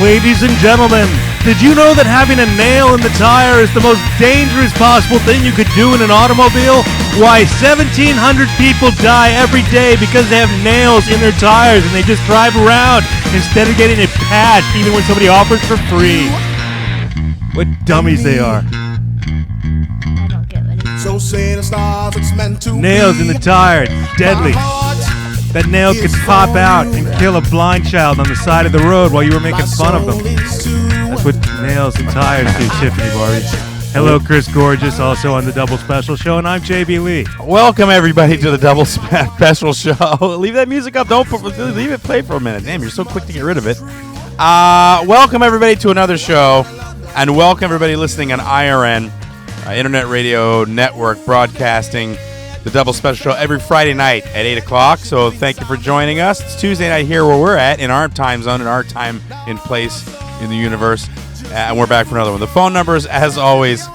Ladies and gentlemen, did you know that having a nail in the tire is the most dangerous possible thing you could do in an automobile? Why, 1,700 people die every day because they have nails in their tires and they just drive around instead of getting it patched even when somebody offers for free. What dummies they are. I don't get what he's So say the stars, it's meant to Nails be. in the tire, it's deadly. That nail could pop out and kill a blind child on the side of the road while you were making fun of them. That's what nails and tires do, Tiffany, Barbee. Hello, Chris Gorges, also on the Double Special Show, and I'm JB Lee. Welcome, everybody, to the Double Special Show. Leave that music up. Don't leave it play for a minute. Damn, you're so quick to get rid of it. Welcome, everybody, to another show, and welcome, everybody, listening on IRN, Internet Radio Network, broadcasting the Double Special Show every Friday night at 8 o'clock. So thank you for joining us. It's Tuesday night here where we're at, in our time zone, in our time and place in the universe. And we're back for another one. The phone numbers, as always,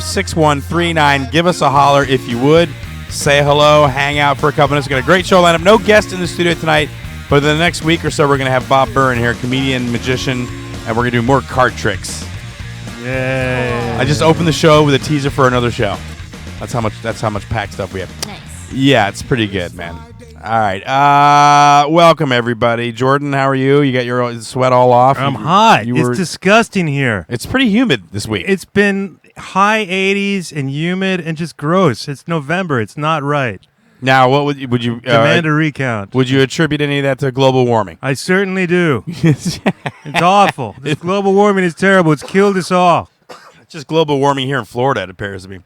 475-6139. Give us a holler if you would. Say hello, hang out for a couple minutes. We've got a great show lineup. No guest in the studio tonight, but in the next week or so, we're going to have Bob Burr in here, comedian, magician, and we're going to do more card tricks. Yay. I just opened the show with a teaser for another show. That's how much packed stuff we have. nice. Yeah, it's pretty good, man. All right. Welcome, everybody. Jordan, how are you? You got your sweat all off? I'm hot. It's disgusting here. It's pretty humid this week. It's been high 80s and humid and just gross. It's November. It's not right. Now, what would you Demand a recount. Would you attribute any of that to global warming? I certainly do. It's awful. This global warming is terrible. It's killed us all. It's just global warming here in Florida, it appears to be.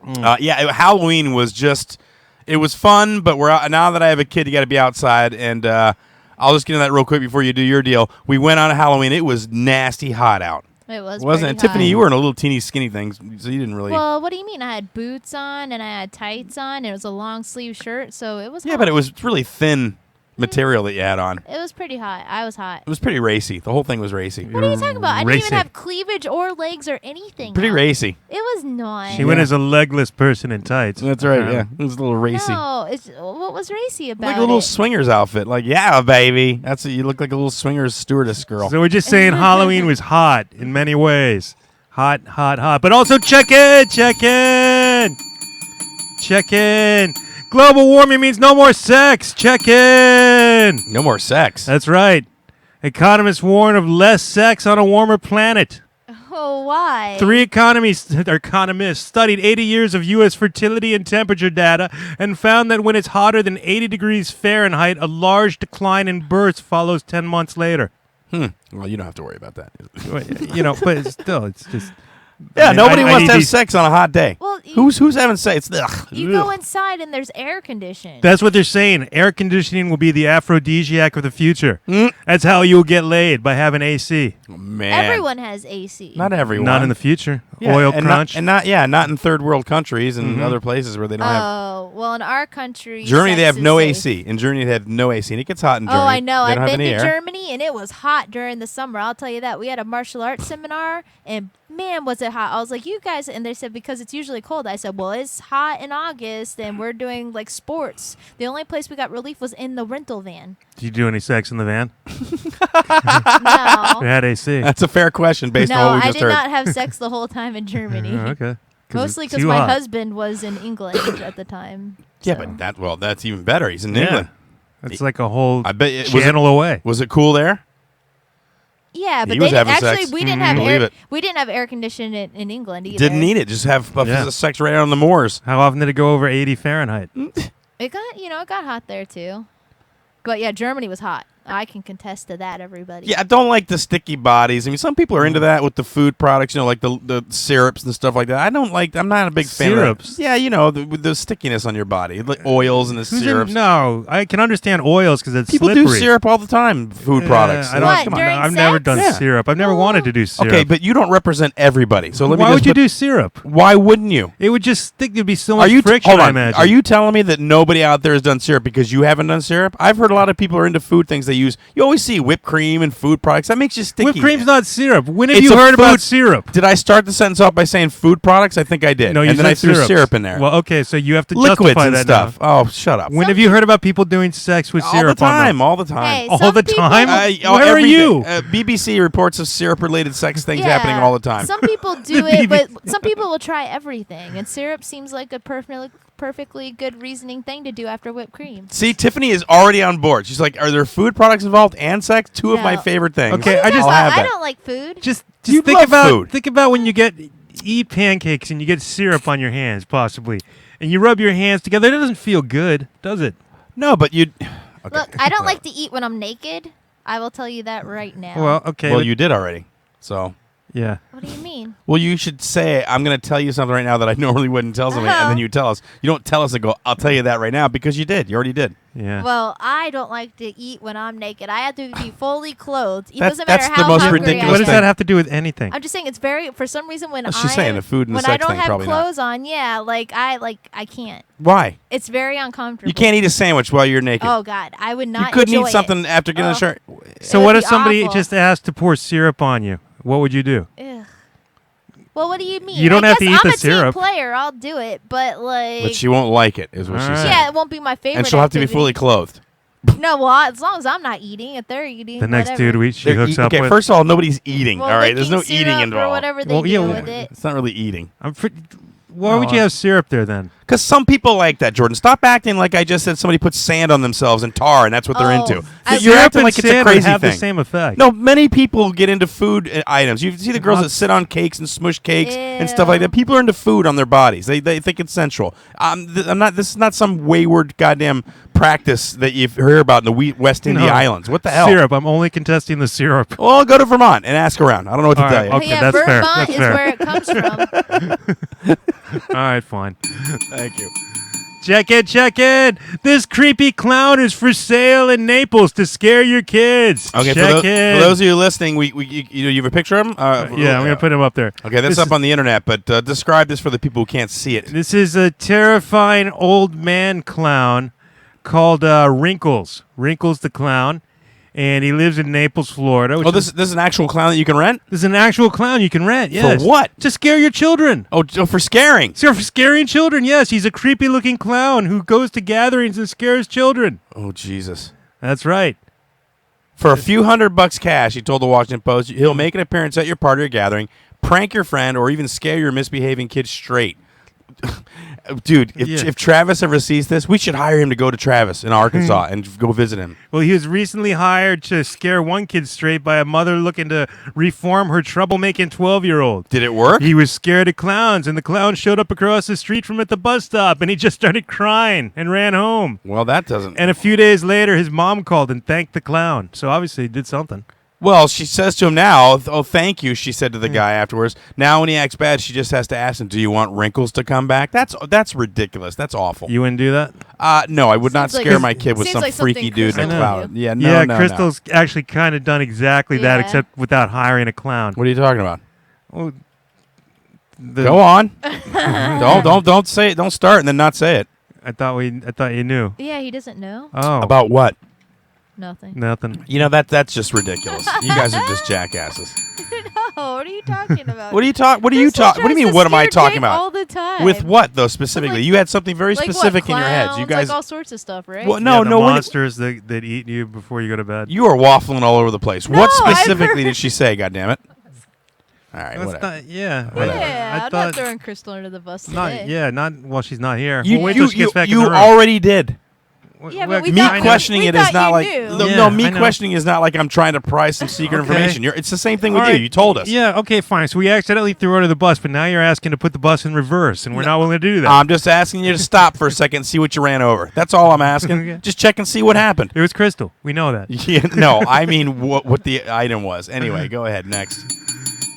Halloween was just, it was fun, but we're out, now that I have a kid, you got to be outside, and I'll just get into that real quick before you do your deal. We went on Halloween. It was nasty hot out. It was Wasn't it? pretty Tiffany, hot. you were in a little teeny skinny thing, so you didn't really. Well, what do you mean? I had boots on and I had tights on. And it was a long sleeve shirt, so it was Yeah, hot. but it was really thin material that you had on. It was pretty hot. I was hot. It was pretty racy. The whole thing was racy. What are you talking about? I didn't Racing. even have cleavage or legs or anything. Pretty out. racy. It was not. She went as a legless person in tights. That's right, yeah. It was a little racy. No, what was racy about Like a little it? swingers outfit. Like, yeah, baby. That's you look like a little swingers stewardess girl. So we're just saying Halloween was hot in many ways. Hot, hot, hot. But also check in. Global warming means no more sex. Check in. No more sex. That's right. Economists warn of less sex on a warmer planet. Oh, why? Three economists studied 80 years of U.S. fertility and temperature data and found that when it's hotter than 80 degrees Fahrenheit, a large decline in births follows 10 months later. Well, you don't have to worry about that. But still, it's just... Yeah, I mean, nobody I wants need to have these- sex on a hot day. Well, Who's having sex? Ugh. you go inside and there's air conditioning. That's what they're saying. Air conditioning will be the aphrodisiac of the future. That's how you'll get laid, by having AC. Oh, man. Everyone has AC. Not everyone. Not in the future. Yeah, Oil and crunch. not in third world countries and other places where they don't have. Oh, well, in our country, Germany, they sex have no is safe. AC. In Germany, they have no AC, and it gets hot in Germany. Oh, I know. They I've don't have been any to air. Germany, and it was hot during the summer. I'll tell you that. We had a martial arts seminar, and man, was it hot. I was like, you guys, and they said, because it's usually cold. I said, well, it's hot in August, and we're doing, like, sports. The only place we got relief was in the rental van. Did you do any sex in the van? No. We had AC. That's a fair question based on No, what we I just did heard. not have sex the whole time in Germany. Oh, okay. Mostly it's because too my hot. husband was in England at the time. Yeah, so. but that's even better. He's in Yeah. England. That's like a whole I bet it channel away. Was it cool there? Yeah, but He they was didn't, having actually sex. we didn't have Believe air. it. We didn't have air conditioning in England either. Didn't need it. Just have Yeah. sex right out on the moors. How often did it go over 80 Fahrenheit? It got hot there too. But yeah, Germany was hot. I can contest to that, everybody. Yeah, I don't like the sticky bodies. I mean, some people are into that with the food products, like the syrups and stuff like that. I don't like. I'm not a big fan Syrups? of that. Yeah, with the stickiness on your body, like oils and the syrups. No, I can understand oils because it's People slippery. do syrup all the time. Food products. I don't, What, come on, during I've never sex? done Yeah. syrup. I've never wanted to do syrup. Okay, but you don't represent everybody. So let me. Why just would you put- do syrup? Why wouldn't you? It would just stick. There'd be so Are much you friction. I imagine. Are you telling me that nobody out there has done syrup because you haven't done syrup? I've heard a lot of people are into food things. they use. You always see whipped cream and food products. That makes you sticky. Whipped cream's not syrup. When have It's you a heard about food- syrup? Did I start the sentence off by saying food products? I think I did. No, you and then said I threw syrups. syrup in there. Well, okay, so you have to Liquids justify and that stuff. now. Oh, shut up. When have you heard about people doing sex with all the syrup on time. them? All the time. Hey, All some the people- time? Where are every you? day. BBC reports of syrup-related sex things Yeah, happening all the time. Some people do it, but some people will try everything, and syrup seems like a perfectly good reasoning thing to do after whipped cream. See, Tiffany is already on board. She's like, "Are there food products involved and sex? Two of my No. favorite things." Okay, What are you I talking just- I'll have about? I that. don't like food. Just You think love about food. think about when you eat pancakes and you get syrup on your hands, possibly, and you rub your hands together. It doesn't feel good, does it? No, but you. Okay. Look, I don't like to eat when I'm naked. I will tell you that right now. Well, okay. Well, you did already. So. yeah. What do you mean? Well, you should say, I'm going to tell you something right now that I normally wouldn't tell somebody, and then you tell us. You don't tell us and go, I'll tell you that right now, because you did. You already did. Yeah. Well, I don't like to eat when I'm naked. I have to be fully clothed. It That's- doesn't matter that's the how most hungry ridiculous What I does am. that have to do with anything? I'm just saying it's very for some reason when Well, she's saying the food and the when I sex don't thing, have probably not. clothes on, yeah, I can't. Why? It's very uncomfortable. You can't eat a sandwich while you're naked. Oh God, I would you not. couldn't enjoy eat something It. after getting a Oh. shirt. So It what would if be somebody awful. just asked to pour syrup on you? What would you do? Ugh. Well, what do you mean? You don't I have to guess eat I'm the a syrup. team player. I'll do it, but like, But she won't like it, is what she All right. said. yeah, it won't be my favorite. And she'll have to be activity. fully clothed. No, well, as long as I'm not eating, if they're eating, The next whatever. dude she hooks up Okay, with. first of all, nobody's eating. Well, all right, there's no licking eating syrup involved. or whatever they Well, do yeah, with it. It's not really eating. Why would you have syrup there then? Because some people like that, Jordan. Stop acting like I just said somebody put sand on themselves and tar, and that's what they're Oh, into. I- You're Syrup acting and like it's a sand would crazy have thing. the same effect. No, many people get into food items. You see the girls that sit on cakes and smush cakes and stuff like that. Ew. People are into food on their bodies. They think it's sensual. I'm not. This is not some wayward goddamn practice that you hear about in the West India No. Islands. What the hell? Syrup. I'm only contesting the syrup. Well, go to Vermont and ask around. I don't know what to All tell right, you. okay. yeah, that's fair. Vermont That's is fair. where it comes from. All right, fine. Thank you. Check it, check it. This creepy clown is for sale in Naples to scare your kids. Okay, check for it. those of you listening, you have a picture of him? Yeah, I'm gonna put him up there. Okay, that's This up is- on the internet, but describe this for the people who can't see it. This is a terrifying old man clown called Wrinkles. Wrinkles the clown, and he lives in Naples, Florida. which Oh, this is an actual clown that you can rent? this is an actual clown you can rent. Yes. For what? To scare your children. Oh, for scaring. So for scaring children, yes. He's a creepy-looking clown who goes to gatherings and scares children. Oh, Jesus. That's right. For a few $100 cash, he told the Washington Post, he'll make an appearance at your party or gathering, prank your friend, or even scare your misbehaving kid straight. Dude, if Travis ever sees this, we should hire him to go to Travis in Arkansas and go visit him. Well, he was recently hired to scare one kid straight by a mother looking to reform her troublemaking 12-year-old. Did it work? He was scared of clowns, and the clown showed up across the street from at the bus stop, and he just started crying and ran home. Well, that doesn't... And a few days later, his mom called and thanked the clown. So obviously he did something. Well, she says to him now, oh, thank you, she said to the guy afterwards. Now when he acts bad, she just has to ask him, do you want Wrinkles to come back? That's ridiculous. That's awful. You wouldn't do that? No, I would not Seems like- scare my kid with seems some like freaky something dude in a Crystal cloud. would do. Yeah, Yeah, no. Crystal's actually kind of done exactly that, Yeah. except without hiring a clown. What are you talking about? Well, Go on. don't say it. Don't start and then not say it. I thought you knew. Yeah, he doesn't know. Oh, About what? Nothing. nothing. You know that's just ridiculous. You guys are just jackasses. Oh, what are you talking about? What do you talk? What do you Crystal talk? What do you tries mean? to What am I scare talking Jake about? all the time. With what though specifically? Like- You had something very like specific what, in your heads. You clowns, guys. like all sorts of stuff, right? Well, Yeah, no, the no. What, monsters that eat you before you go to bed. you are waffling all over the place. No, What I've specifically heard- did she say? God damn it! All right, That's whatever. not, yeah. Whatever. Yeah, I I'm thought not throwing Crystal under the bus not. today. Yeah, not while she's not here. You We'll wait till she gets back in you the room. already did. Yeah, but we Me thought- questioning we it is thought not you like knew. no, Yeah, no. Me I know. questioning is not like I'm trying to pry some secret Okay. information. It's the same thing we All do. right. You told us. Yeah, okay, fine. So we accidentally threw her under the bus, but now you're asking to put the bus in reverse, and we're not willing to do that. I'm just asking you to stop for a second and see what you ran over. That's all I'm asking. Okay. Just check and see what happened. It was Crystal. We know that. Yeah, no, I mean what the item was. Anyway, go ahead. Next.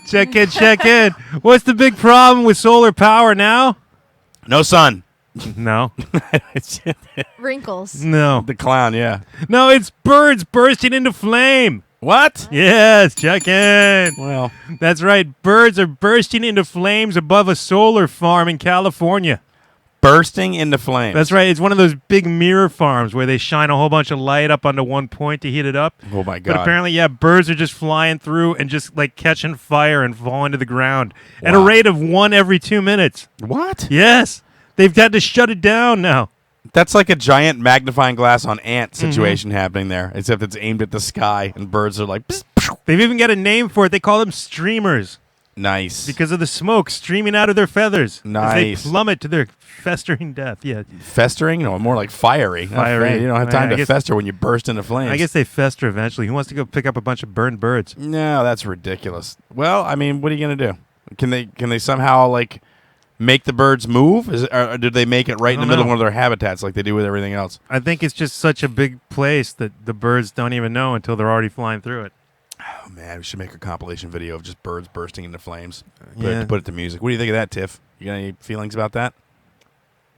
Check in, check in. What's the big problem with solar power now? No sun. No. Wrinkles. No. The clown, yeah. No, it's birds bursting into flame. What? Yes, check in. Well, That's right. Birds are bursting into flames above a solar farm in California. bursting into flames. That's right. It's one of those big mirror farms where they shine a whole bunch of light up onto one point to heat it up. Oh, my God. But apparently, yeah, birds are just flying through and just like catching fire and falling to the ground at a Wow. rate of 1 every 2 minutes. What? Yes. They've had to shut it down now. That's like a giant magnifying glass on ant situation happening there, except it's aimed at the sky, and birds are like, psst, psst. They've even got a name for it. They call them streamers Nice. because of the smoke streaming out of their feathers. As Nice. they plummet to their festering death. Yeah. Festering? No, more like fiery. Not Fiery. You don't have time I to guess- fester when you burst into flames. I guess they fester eventually. Who wants to go pick up a bunch of burned birds? No, that's ridiculous. Well, I mean, what are you going to do? Can they somehow, like, make the birds move? Or did they make it right in the don't middle of know. one of their habitats like they do with everything else? I think it's just such a big place that the birds don't even know until they're already flying through it. Oh, man, we should make a compilation video of just birds bursting into flames. Yeah. Put it to music. What do you think of that, Tiff? You got any feelings about that?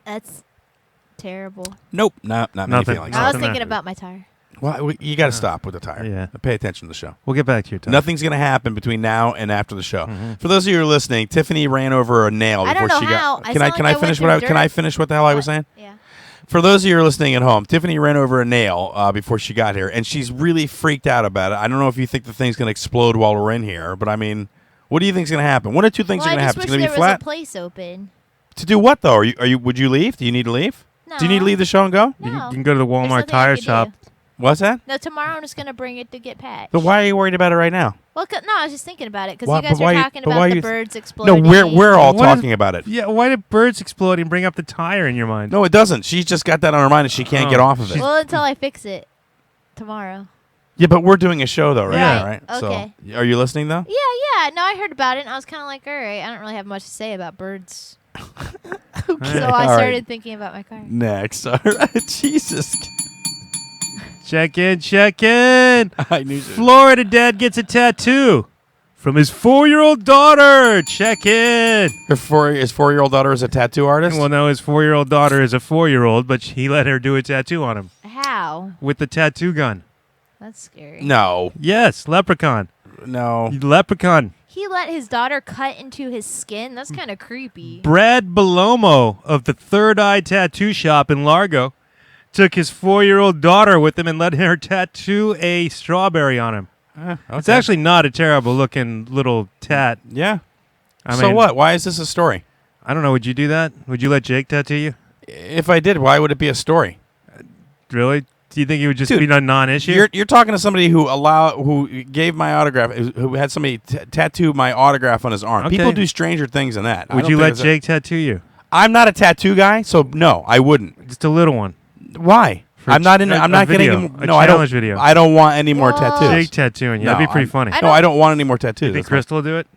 That's terrible. Nope. Not many Nothing. feelings. I was Nothing thinking there. about my tire. Well, you got to stop with the tire. Yeah. Pay attention to the show. We'll get back to your time. Nothing's going to happen between now and after the show. For those of you who are listening, Tiffany ran over a nail I before don't know she how. got. I Can I sound can like I I finish went what through can I dirt. finish what the hell I was saying? Yeah. For those of you who are listening at home, Tiffany ran over a nail before she got here, and she's really freaked out about it. I don't know if you think the thing's going to explode while we're in here, but I mean, what do you think's going to happen? One of two things Well, are going I to just happen. It's wish going to there be was flat. a place open. To do what though? Are you? Would you leave? Do you need to leave? No. Do you need to leave the show and go? You No. can go to the There's Walmart nothing I tire can shop. do. What's that? No, tomorrow I'm just going to bring it to get patched. But why are you worried about it right now? Well, no, I was just thinking about it because Why- you guys but why were you- talking but why about the you- birds No, exploding. we're all What is- talking about it. Yeah, why did birds exploding bring up the tire in your mind? No, it doesn't. She's just got that on her mind, and she can't Oh. get off of it. Well, until I fix it tomorrow. Yeah, but we're doing a show though, right Yeah. now, right? Okay. So, are you listening though? Yeah. No, I heard about it, and I was kind of like, all right, I don't really have much to say about birds. So I All right. started thinking about my car. Next, all right. Jesus. Check in, check in. I knew. Florida dad gets a tattoo from his 4-year-old daughter. Check in. His 4-year-old daughter is a tattoo artist. Well, no, his 4-year-old daughter is a 4-year-old, but he let her do a tattoo on him How? with the tattoo gun. That's scary. No, Yes, leprechaun. no. Leprechaun. He let his daughter cut into his skin? That's kind of creepy. Brad Belomo of the Third Eye Tattoo Shop in Largo took his 4-year-old daughter with him and let her tattoo a strawberry on him. It's Okay. actually not a terrible looking little tat. Yeah. I So mean, what? Why is this a story? I don't know. Would you do that? Would you let Jake tattoo you? If I did, why would it be a story? Really? Do you think it would just Dude, be a non-issue? You're talking to somebody who gave my autograph, who had somebody tattoo my autograph on his arm. Okay. People do stranger things than that. I Would don't you think let it's Jake tattoo you? I'm not a tattoo guy, so no, I wouldn't. Just a little one. Why? For I'm not in. a I'm not video, getting. a No, I don't. challenge video. I don't want any more Whoa. tattoos. Jake tattooing you. That'd No, be pretty I'm- funny. No, I don't want any more tattoos. You think That's fine. Crystal will do it?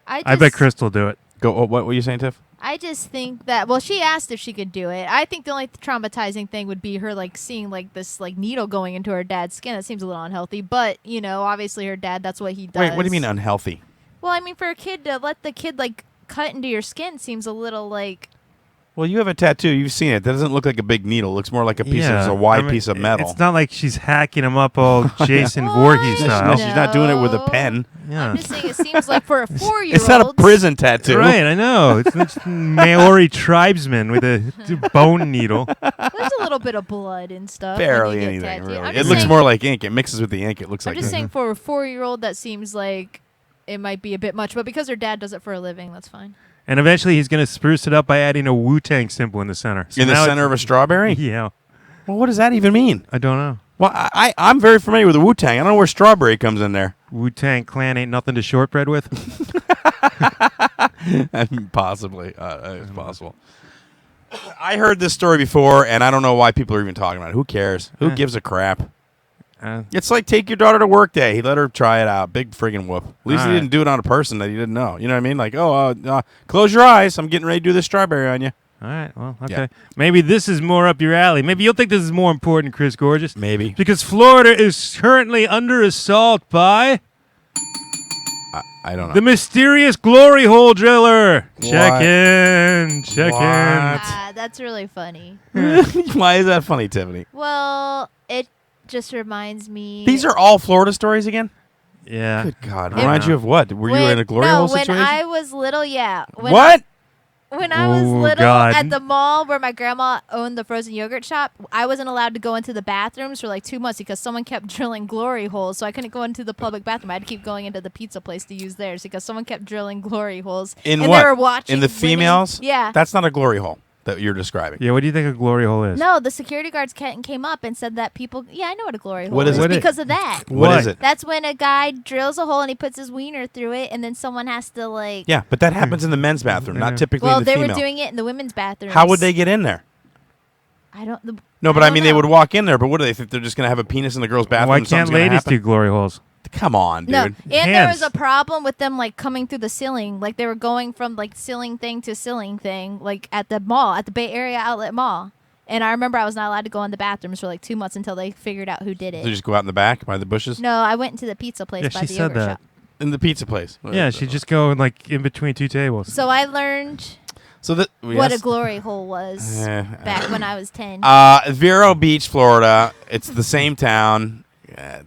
I I bet Crystal will do it. Go. What were you saying, Tiff? I just think that, well, she asked if she could do it. I think the only traumatizing thing would be her, like, seeing, like, this, like, needle going into her dad's skin. It seems a little unhealthy. But, you know, obviously her dad, that's what he does. Wait, what do you mean unhealthy? Well, I mean, for a kid to let the kid, like, cut into your skin seems a little, like... Well, you have a tattoo. You've seen it. That doesn't look like a big needle. It looks more like a piece of a wide piece of metal. It's not like she's hacking him up all Jason Voorhees What? No, style. she's not doing it with a pen. Yeah. I'm just saying it seems like for a 4-year-old... It's not a prison tattoo. Right, I know. It's just Maori tribesman with a bone needle. There's a little bit of blood and stuff. when Barely you get anything, tattooed. really. I'm It just looks saying- more like ink. It mixes with the ink. It looks I'm like. just saying for a 4-year-old that seems like it might be a bit much, but because her dad does it for a living, that's fine. And eventually he's going to spruce it up by adding a Wu-Tang symbol in the center. So in the now center of a strawberry. Yeah. Well, what does that even mean? I don't know. Well, I'm very familiar with the Wu-Tang. I don't know where strawberry comes in there. Wu-Tang Clan ain't nothing to shortbread with. Possibly. It's possible. I heard this story before, and I don't know why people are even talking about it. Who cares? Who gives a crap? It's like take your daughter to work day. He let her try it out. Big friggin' whoop. At least he All right. didn't do it on a person that he didn't know. You know what I mean? Like, close your eyes. I'm getting ready to do this strawberry on you. All right, well, okay. Yeah. Maybe this is more up your alley. Maybe you'll think this is more important, Chris Gorges. Maybe. Because Florida is currently under assault by I don't know. the mysterious glory hole driller. What? Check in. Check What? That's really funny. Why is that funny, Tiffany? Well, it just reminds me... These are all Florida stories again? in. Yeah. Good God. It- Remind you of what? Were you in a glory hole situation? when I was little, yeah. What? When I was Oh, little God. at the mall where my grandma owned the frozen yogurt shop, I wasn't allowed to go into the bathrooms for like 2 months because someone kept drilling glory holes. So I couldn't go into the public bathroom. I had to keep going into the pizza place to use theirs because someone kept drilling glory holes. In and what? They were watching In the women- females? Yeah. That's not a glory hole that you're describing. Yeah, what do you think a glory hole is? No, the security guards came up and said that people. Yeah, I know what a glory hole What is is it? because of that. What is it? That's when a guy drills a hole and he puts his wiener through it, and then someone has to like. Yeah, but that happens in the men's bathroom, not typically Well, in the they female. were doing it in the women's bathroom. How would they get in there? I don't. No, but I don't mean, they know. would walk in there, but what do they think? They're just going to have a penis in the girl's bathroom? Why and can't something's gonna ladies happen? do glory holes? Come on, dude. No, and there was Hands. a problem with them like coming through the ceiling. Like they were going from like ceiling thing to ceiling thing, like at the mall, at the Bay Area Outlet Mall. And I remember I was not allowed to go in the bathrooms for like 2 months until they figured out who did So it. you just go out in the back by the bushes? No, I went into the pizza place Yeah, by she the said yogurt that. shop. In the pizza place. Yeah, she just go like in between two tables. So I learned So that what a glory hole was Yeah. back when I was 10. Vero Beach, Florida. It's the same town.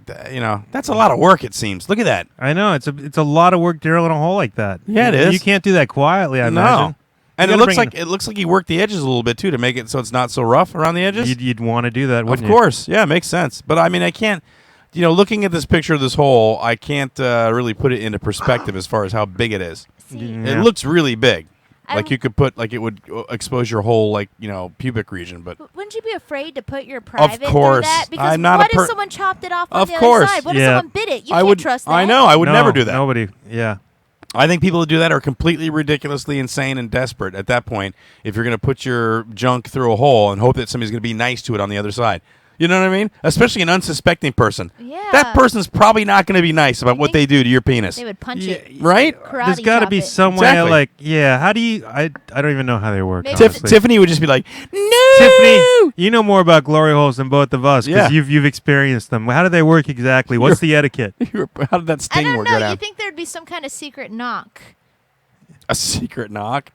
That's a lot of work. It seems. Look at that. I know it's a lot of work drilling a hole like that. Yeah, it is. You can't do that quietly. I No. imagine. And You it gotta looks like he worked the edges a little bit too to make it so it's not so rough around the edges. You'd want to do that, Of wouldn't course, yeah, makes sense. But I mean, I can't. Looking at this picture of this hole, I can't really put it into perspective as far as how big it is. See, you? It Yeah. looks really big. Like I'm- you could put, like it would expose your whole, pubic region. But Wouldn't you be afraid to put your private through course. that? Because I'm not what a if someone chopped it off on Of the course. other side? What if Yeah. someone bit it? You I can't would trust that. I know. I would No, never do that. Nobody. Yeah. I think people who do that are completely ridiculously insane and desperate at that point if you're going to put your junk through a hole and hope that somebody's going to be nice to it on the other side. You know what I mean? Especially an unsuspecting person. Yeah. That person's probably not going to be nice about what they do to your penis. They would punch Yeah, it. Right? Karate There's got to chop be it. some way, Exactly. like, yeah. How do you? I don't even know how they work. Maybe honestly. Tiffany would just be like, no! Tiffany, you know more about glory holes than both of us Yeah. because you've experienced them. How do they work exactly? What's the etiquette? How did that I sting don't work? know. Go You down? think there'd be some kind of secret knock? A secret knock?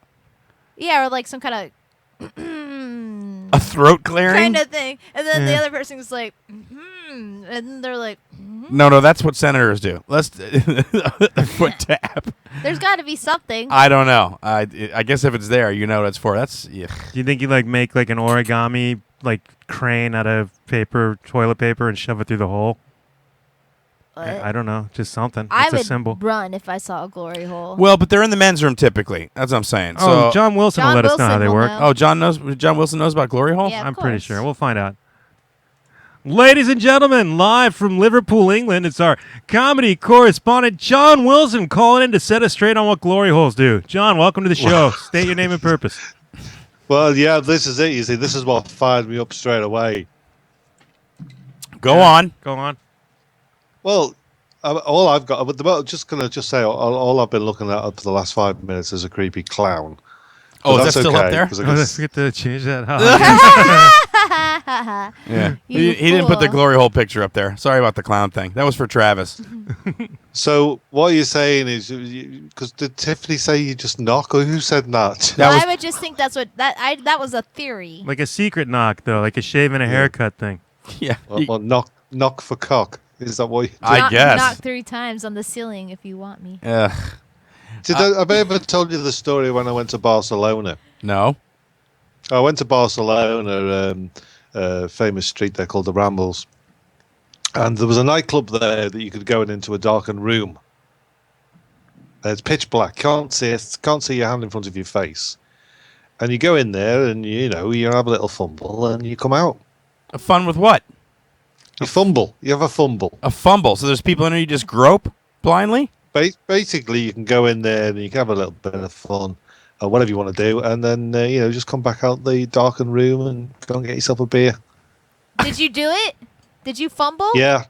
Yeah, or like some kind A throat clearing? of thing. And then the Yeah. other person's like, and they're like, No, that's what senators do. Let's foot tap. there's got to be something. I don't know. I guess if it's there, you know what it's for. That's Do you think you like make like an origami like crane out of toilet paper, and shove it through the hole? I don't know, just something. I It's a would symbol. run if I saw a glory hole. well, but they're in the men's room typically. That's what I'm saying. Oh, So, John Wilson will John let us know how Wilson they will work. know. oh, John Wilson knows about glory hole. Yeah. Of I'm pretty course. sure. We'll find out. Ladies and gentlemen, live from Liverpool, England, it's our comedy correspondent, John Wilson, calling in to set us straight on what glory holes do. John, welcome to the show. State your name and purpose. Well, yeah, this is it. You see, this is what fired me up straight away. Go on. Go on. Well, all I've got, just gonna say, all I've been looking at for the last 5 minutes is a creepy clown. Oh, But is that that's still up okay, there? 'cause I Oh, I guess- forget to change that. Yeah. You He didn't put the fool. glory hole picture up there. Sorry about the clown thing. That was for Travis. So what you're saying is, because did Tiffany say you just knock, or who said that? That Well, was- I would just think that's what that was a theory. Like a secret knock, though, like a shave and a haircut thing. Yeah. Well, knock for cock. Is that what? You I knock, guess. knock 3 times on the ceiling if you want me. Ugh. Have I ever told you the story when I went to Barcelona? No. I went to Barcelona, a famous street there called the Rambles, and there was a nightclub there that you could go into a darkened room. It's pitch black, can't see your hand in front of your face, and you go in there and you have a little fumble and you come out. A fun with what? You have a fumble. A fumble. So there's people in there you just grope blindly? Basically, you can go in there and you can have a little bit of fun, or whatever you want to do, and then just come back out the darkened room and go and get yourself a beer. Did you do it? Did you fumble? Yeah,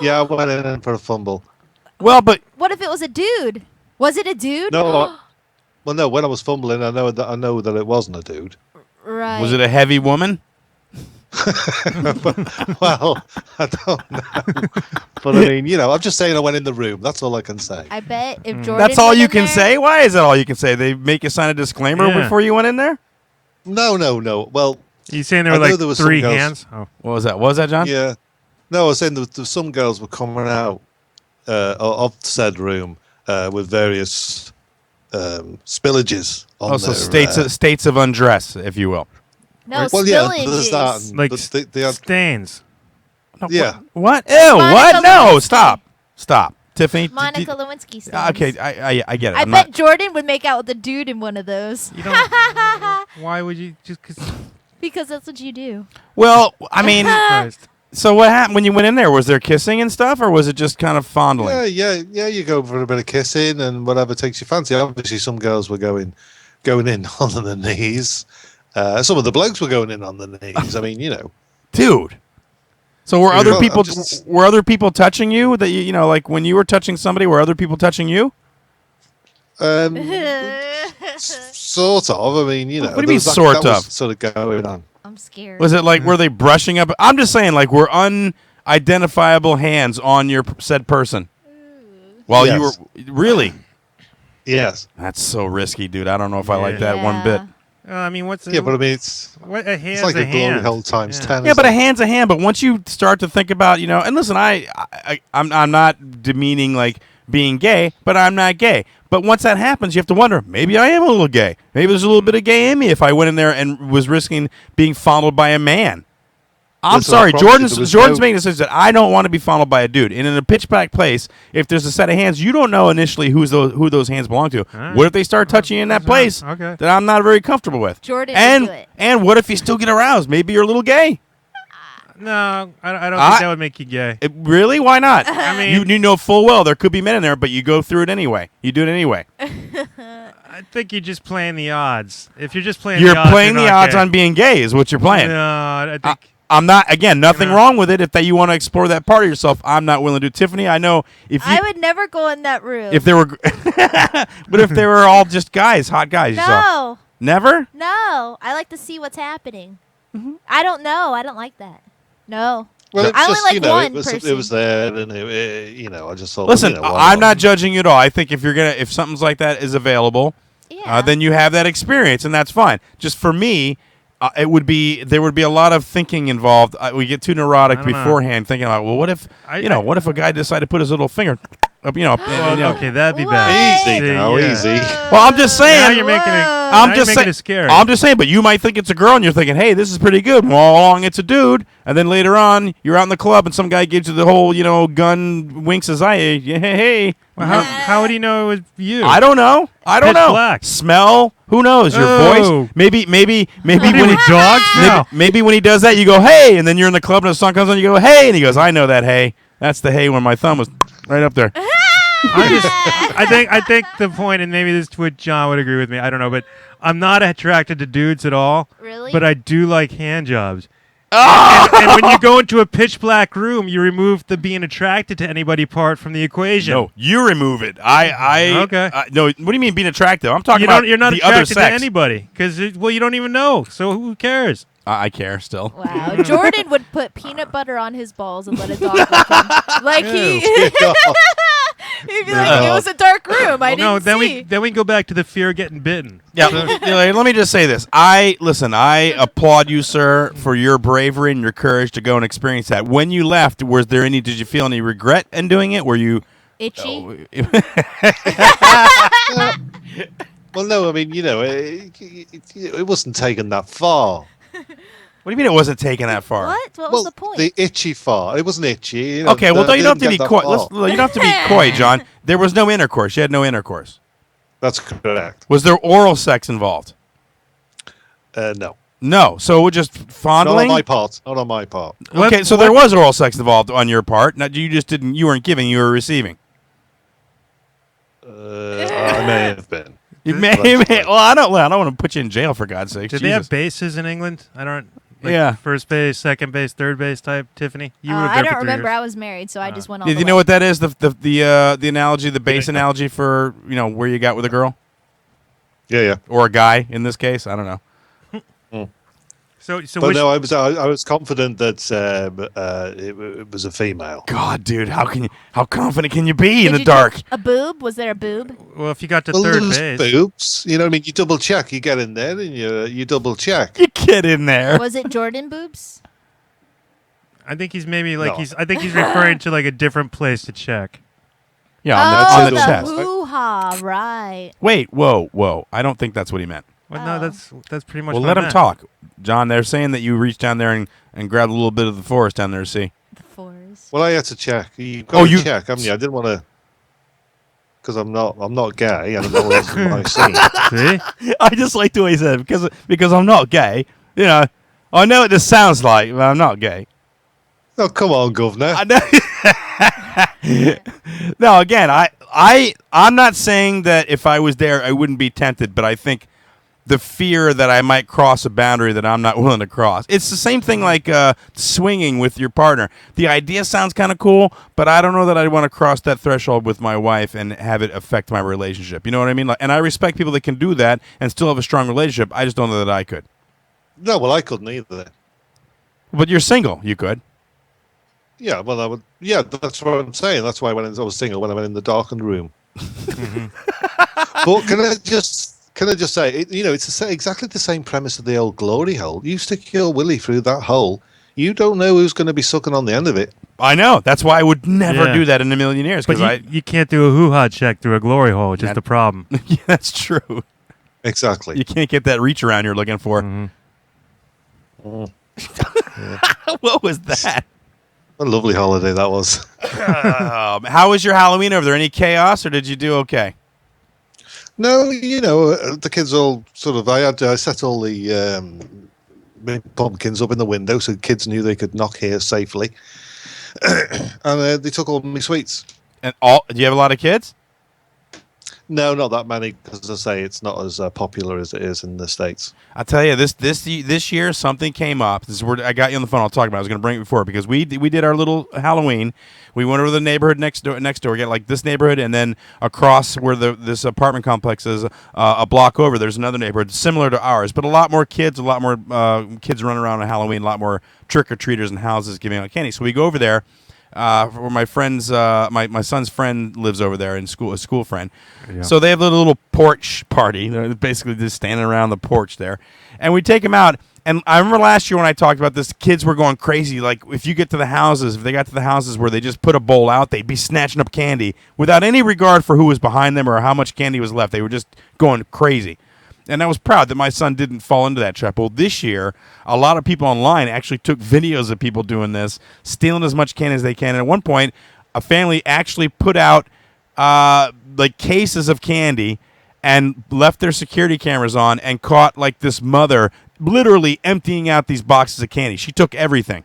yeah, I went in for a fumble. Well, but What if it was a dude? Was it a dude? No, well, no. When I was fumbling, I know that it wasn't a dude. Right. was it a heavy woman? Well, I don't know, but I mean, I'm just saying I went in the room. That's all I can say. I bet if Jordan. That's all went you in can there- say? Why is that all you can say? They make you sign a disclaimer Yeah. before you went in there? No. Well, You saying there I were know like there was some 3 girls- hands? Oh. What was that? What was that, John? yeah. No, I was saying that some girls were coming out of said room with various spillages on Also, their, states of undress, if you will. No, well, yeah, there's that. spillages. Like but they had, stains. No, yeah. What? Ew, what? Monica No, Lewinsky. Stop. Tiffany. Monica Lewinsky stains. Okay, I get it. I I'm bet not- Jordan would make out with a dude in one of those. You don't. Why would you just? Because that's what you do. Well, I mean, Christ. so what happened when you went in there? Was there kissing and stuff, or was it just kind of fondling? Yeah. You go for a bit of kissing and whatever takes your fancy. Obviously, some girls were going in on the knees. Some of the blokes were going in on the knees. I mean, Dude. So were other Well, people I'm just- were other people touching you? That you know, like when you were touching somebody, were other people touching you? Sort of. I mean, What do you there mean, was sort that was of? sort of going on. I'm scared. Was it like were they brushing up? I'm just saying, like were unidentifiable hands on your said person while you were Yes. really? Yes. That's so risky, dude. I don't know if I like that one Yeah. bit. I mean, what's Yeah, but I mean, it's what a hand's like a a glory hand. hole times Yeah. 10. Yeah, but a isn't it? hand's a hand. But once you start to think about, and listen, I'm not demeaning like being gay, but I'm not gay. But once that happens, you have to wonder, maybe I am a little gay. Maybe there's a little bit of gay in me if I went in there and was risking being fondled by a man. I'm Listen, I sorry, promise you, Jordan's there was Jordan's no- making a decision that I don't want to be fondled by a dude. And in a pitch black place, if there's a set of hands, you don't know initially who those hands belong to. right. What if they start touching you in that place Okay. that I'm not very comfortable with? Jordan would and do it. and what if you still get aroused? Maybe you're a little gay. No, I don't think that would make you gay. Really? Why not? I mean, you know full well there could be men in there, but you go through it anyway. You do it anyway. I think you're just playing the odds. If you're just playing, You're the odds, playing you're the not odds gay. on being gay is what you're playing. No, I think. I'm not. Again, nothing know. wrong with it. If that you want to explore that part of yourself, I'm not willing to do. Tiffany, I know if you I would never go in that room. if there were, but if they were all just guys, hot guys, you saw. no, Never. no. I like to see what's happening. I don't know. I don't like that. No. Well, it's I only just, like it one was person. there, and I just thought. Listen, why I'm not judging you at all. I think if something like that is available, Yeah. then you have that experience, and that's fine. Just for me, there would be a lot of thinking involved. We get too neurotic I don't know. beforehand, thinking about, well, what if what if a guy decided to put his little finger up, Well, okay, that'd be What? bad. Easy See, now, yeah. easy. Well, I'm just Now saying. you're making it. Whoa. I'm now just you're making saying. it scary. I'm just saying, but you might think it's a girl, and you're thinking, "Hey, this is pretty good." Well, all along it's a dude, and then later on, you're out in the club, and some guy gives you the whole, gun, winks his eye. Hey. Well, how would he know it was you? I don't know. Pitch black. Smell. Who knows? Your Oh. voice. Maybe What when are he we, dogs now? maybe when he does that, you go, "Hey," and then you're in the club, and the song comes on, you go, "Hey," and he goes, "I know that hey. That's the hey when my thumb was right up there." I think the point, and maybe this is what John would agree with me. I don't know, but I'm not attracted to dudes at all. Really? But I do like hand jobs. Oh! And when you go into a pitch black room, you remove the being attracted to anybody part from the equation. No, you remove it. Okay. No, what do you mean being attractive? I'm talking You about don't, you're not the other attracted to sex. anybody because you don't even know. So who cares? I care still. Wow. Jordan would put peanut butter on his balls and let a dog lick him. Like he'd be like, it was a dark room. I didn't see. Then we go back to the fear of getting bitten. Yeah, let me just say this. I applaud you, sir, for your bravery and your courage to go and experience that. When you left, did you feel any regret in doing it? Were you Itchy. Well, no, I mean, it wasn't taken that far. What do you mean it wasn't taken that far? What? What Well, was the point? the itchy far. It wasn't itchy. Okay, well, you don't have to be coy. coy. You don't have to be coy, John. There was no intercourse. You had no intercourse. That's correct. Was there oral sex involved? No. No. So we're just Not fondling. on my part. Not on my part. Okay, so there was oral sex involved on your part. Now, you just didn't. You weren't giving. You were receiving. I may have been. You may. Well, I don't want to put you in jail for God's sake. Did they have bases in England? I don't. Like Yeah. First base, second base, third base type. Tiffany, you were there I for don't 3 remember. years. I was married, so I just went all Do the you way. know what that is? The analogy, the base analogy for where you got with a girl Yeah. or a guy in this case. I don't know. So But which, no, I was confident that it was a female. God, dude, how confident can you be in Did the you dark? check a boob? Was there a boob? well, if you got to Well, third there's base, boobs. You know what I mean? You double check. You get in there and you double check. You get in there. Was it Jordan boobs? I think he's maybe like No. I think he's referring to like a different place to check. Yeah, Oh, on the that's chest. hoo-ha. Ah, right. Wait, whoa. I don't think that's what he meant. Well, no, that's pretty much. Well, what let I him meant. talk. John, they're saying that you reached down there and grabbed a little bit of the forest down there to see. The forest. Well, I had to check. You've got to you- check, haven't you? I didn't want to, because I'm not gay, and that wasn't my scene. See? I just like the way he said it, because I'm not gay. You know, I know what this sounds like, but I'm not gay. Oh, come on, governor. I know. No, again, I'm not saying that if I was there, I wouldn't be tempted, but I think the fear that I might cross a boundary that I'm not willing to cross. It's the same thing like swinging with your partner. The idea sounds kind of cool, but I don't know that I'd want to cross that threshold with my wife and have it affect my relationship. You know what I mean? And I respect people that can do that and still have a strong relationship. I just don't know that I could. No, well, I couldn't either. But you're single. You could. Yeah, well, I would. Yeah, that's what I'm saying. That's why I was single when I went in the darkened room. But can I just say, it's exactly the same premise of the old glory hole. You stick your willy through that hole, you don't know who's going to be sucking on the end of it. I know. That's why I would never Yeah. do that in a million years. But Because you can't do a hoo-ha check through a glory hole, which is the problem. yeah, that's true. Exactly. You can't get that reach around you're looking for. What was that? A lovely holiday that was. How was your Halloween over there? Any chaos, or did you do okay? No, the kids all sort of. I set all the pumpkins up in the window so kids knew they could knock here safely, and they took all my sweets. And do you have a lot of kids? No, not that many, because as I say, it's not as popular as it is in the States. I'll tell you, this year something came up. This is where I got you on the phone. I'll talk about it. I was going to bring it before because we did our little Halloween. We went over to the neighborhood next door. We got like this neighborhood, and then across where this apartment complex is, a block over, there's another neighborhood similar to ours, but a lot more kids, a lot more kids running around on Halloween, a lot more trick-or-treaters and houses giving out candy. So we go over there. Where my friend's my son's friend lives over there in school, a school friend. Yeah. So they have a little porch party. They're basically just standing around the porch there, and we take them out. And I remember last year when I talked about this, kids were going crazy. Like if they got to the houses where they just put a bowl out, they'd be snatching up candy without any regard for who was behind them or how much candy was left. They were just going crazy. And I was proud that my son didn't fall into that trap. Well, this year, a lot of people online actually took videos of people doing this, stealing as much candy as they can. And at one point, a family actually put out like cases of candy and left their security cameras on and caught like this mother literally emptying out these boxes of candy. She took everything.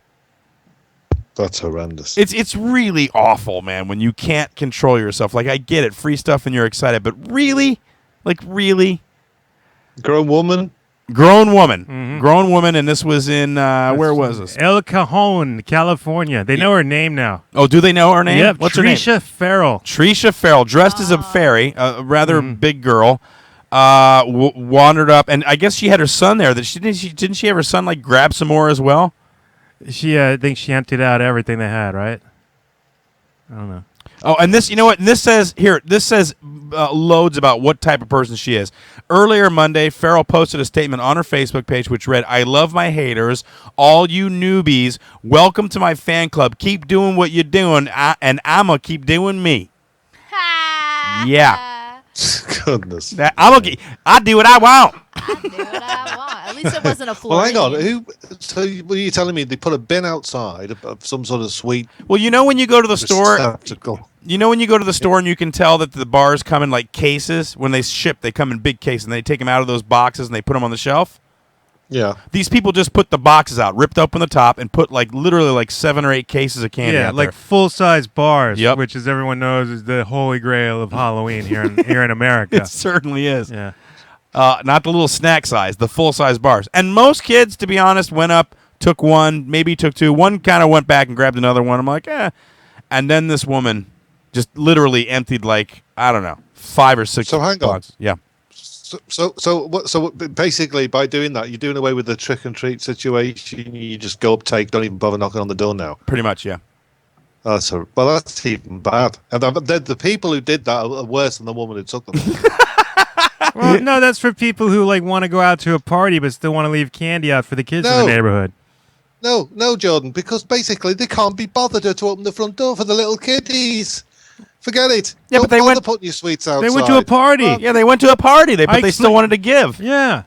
That's horrendous. It's really awful, man, when you can't control yourself. Like, I get it, free stuff and you're excited, but really? Like, really? Grown woman. Grown woman, and this was in where was this? El Cajon, California. They know her name now. Oh, do they know her name? Yep, What's her name? Trisha Farrell. Trisha Farrell, dressed as a fairy, a rather big girl, wandered up, and I guess she had her son there. Didn't she have her son like grab some more as well? I think she emptied out everything they had, right? I don't know. Oh, and this, you know what? And this says loads about what type of person she is. Earlier Monday, Farrell posted a statement on her Facebook page which read, "I love my haters, all you newbies. Welcome to my fan club. Keep doing what you're doing, and I'ma keep doing me." Yeah. Goodness. I do what I want. I do what I want. At least it wasn't a Well, hang on. Floridian. So what are you telling me? They put a bin outside of some sort of sweet Well, you know when you go to the store, receptacle? and you can tell that the bars come in like cases. When they ship, they come in big cases, and they take them out of those boxes and they put them on the shelf. Yeah. These people just put the boxes out, ripped open the top, and put like literally like 7 or 8 cases of candy out like there. full-size bars, Yep. which, as everyone knows, is the holy grail of Halloween here in America. It certainly is. Yeah. Not the little snack size, the full-size bars. And most kids, to be honest, went up, took one, maybe took 2. One kind of went back and grabbed another one. I'm like, eh. And then this woman just literally emptied like, I don't know, 5 or 6 So hang on. boxes. Yeah. So basically, by doing that, you're doing away with the trick and treat situation. You just go up, don't even bother knocking on the door now. Pretty much, yeah. That's even bad. And the people who did that are worse than the woman who took them. Well, no, that's for people who want to go out to a party but still want to leave candy out for the kids in No. the neighborhood. No, Jordan, because basically they can't be bothered to open the front door for the little kiddies. Forget it. Yeah, Don't but they bother went- putting your sweets outside. They went to a party. Yeah, they went to a party, but they still wanted to give. Yeah.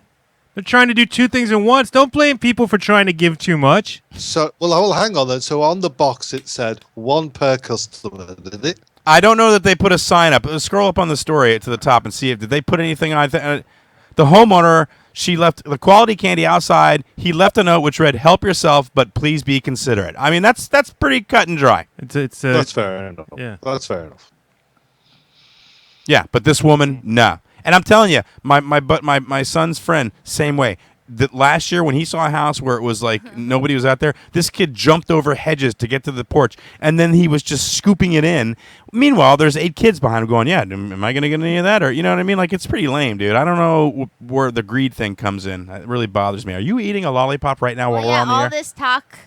They're trying to do two things at once. Don't blame people for trying to give too much. So, well, hang on then. So on the box it said 1 per customer, did it? I don't know that they put a sign up. Scroll up on the story to the top and see if did they put anything on. The homeowner, she left the quality candy outside. He left a note which read, "Help yourself, but please be considerate." I mean, that's pretty cut and dry. It's That's fair enough. Yeah. That's fair enough. Yeah, but this woman, nah. And I'm telling you, my son's friend, same way. That last year when he saw a house where it was like nobody was out there, this kid jumped over hedges to get to the porch, and then he was just scooping it in. Meanwhile, there's 8 kids behind him going, "Yeah, am I going to get any of that?" Or you know what I mean? Like it's pretty lame, dude. I don't know where the greed thing comes in. It really bothers me. Are you eating a lollipop right now while we're on the all air? this talk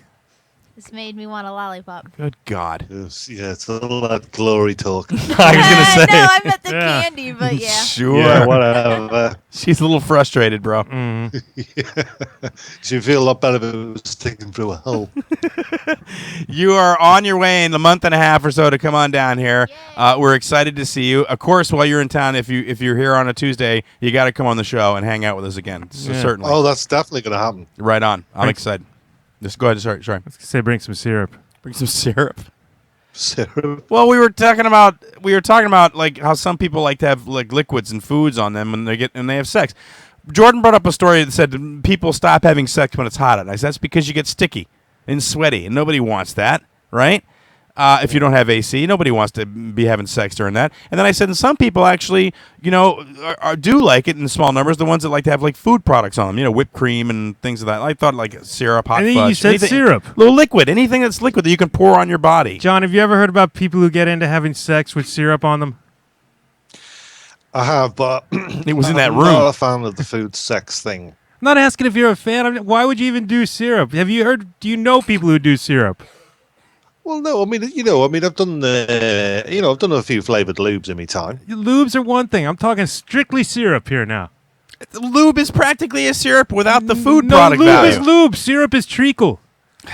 has made me want a lollipop. Good God. Yes, yeah, it's all that glory talk. I was going to say. No, I meant the Yeah. candy, but yeah. Sure. Yeah, whatever. She's a little frustrated, bro. She'd feel a lot better if it was sticking through a hole. You are on your way in a month and a half or so to come on down here. We're excited to see you. Of course, while you're in town, if you're here on a Tuesday, you got to come on the show and hang out with us again. So Yeah. certainly. Oh, that's definitely going to happen. Right on. I'm Thanks. excited. Just go ahead. Sorry. I was gonna say bring some syrup. Bring some syrup. Syrup. Well, we were talking about like how some people like to have like liquids and foods on them when they have sex. Jordan brought up a story that said people stop having sex when it's hot out. I said that's because you get sticky and sweaty, and nobody wants that, right? If you don't have AC, nobody wants to be having sex during that. And then I said, and some people actually, do like it in small numbers. The ones that like to have like food products on them, whipped cream and things of that. I thought like syrup, hot I think fudge. you said anything- syrup. Little liquid, anything that's liquid that you can pour on your body. John, have you ever heard about people who get into having sex with syrup on them? I have, but It was in that I'm room. not a fan of the food sex thing. I'm not asking if you're a fan. Why would you even do syrup? Do you know people who do syrup? Well, no, I've done, I've done a few flavored lubes in my time. Lubes are one thing. I'm talking strictly syrup here now. Lube is practically a syrup without the food No, product lube value. is lube. Syrup is treacle.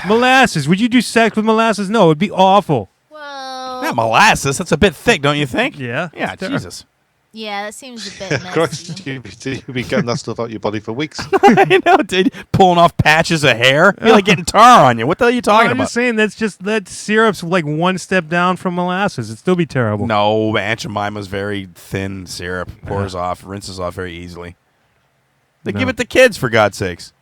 Molasses. Would you do sex with molasses? No, it'd be awful. Well, Not molasses. That's a bit thick, don't you think? Yeah. Yeah, Jesus. yeah, that seems a bit Christ, messy. you'd be getting that stuff out your body for weeks. I know, dude. Pulling off patches of hair. You're like getting tar on you. What the hell are you talking I'm about? just saying that syrup's like one step down from molasses. It'd still be terrible. No, Aunt Jemima's very thin syrup. Pours off, rinses off very easily. They No. give it to kids, for God's sakes.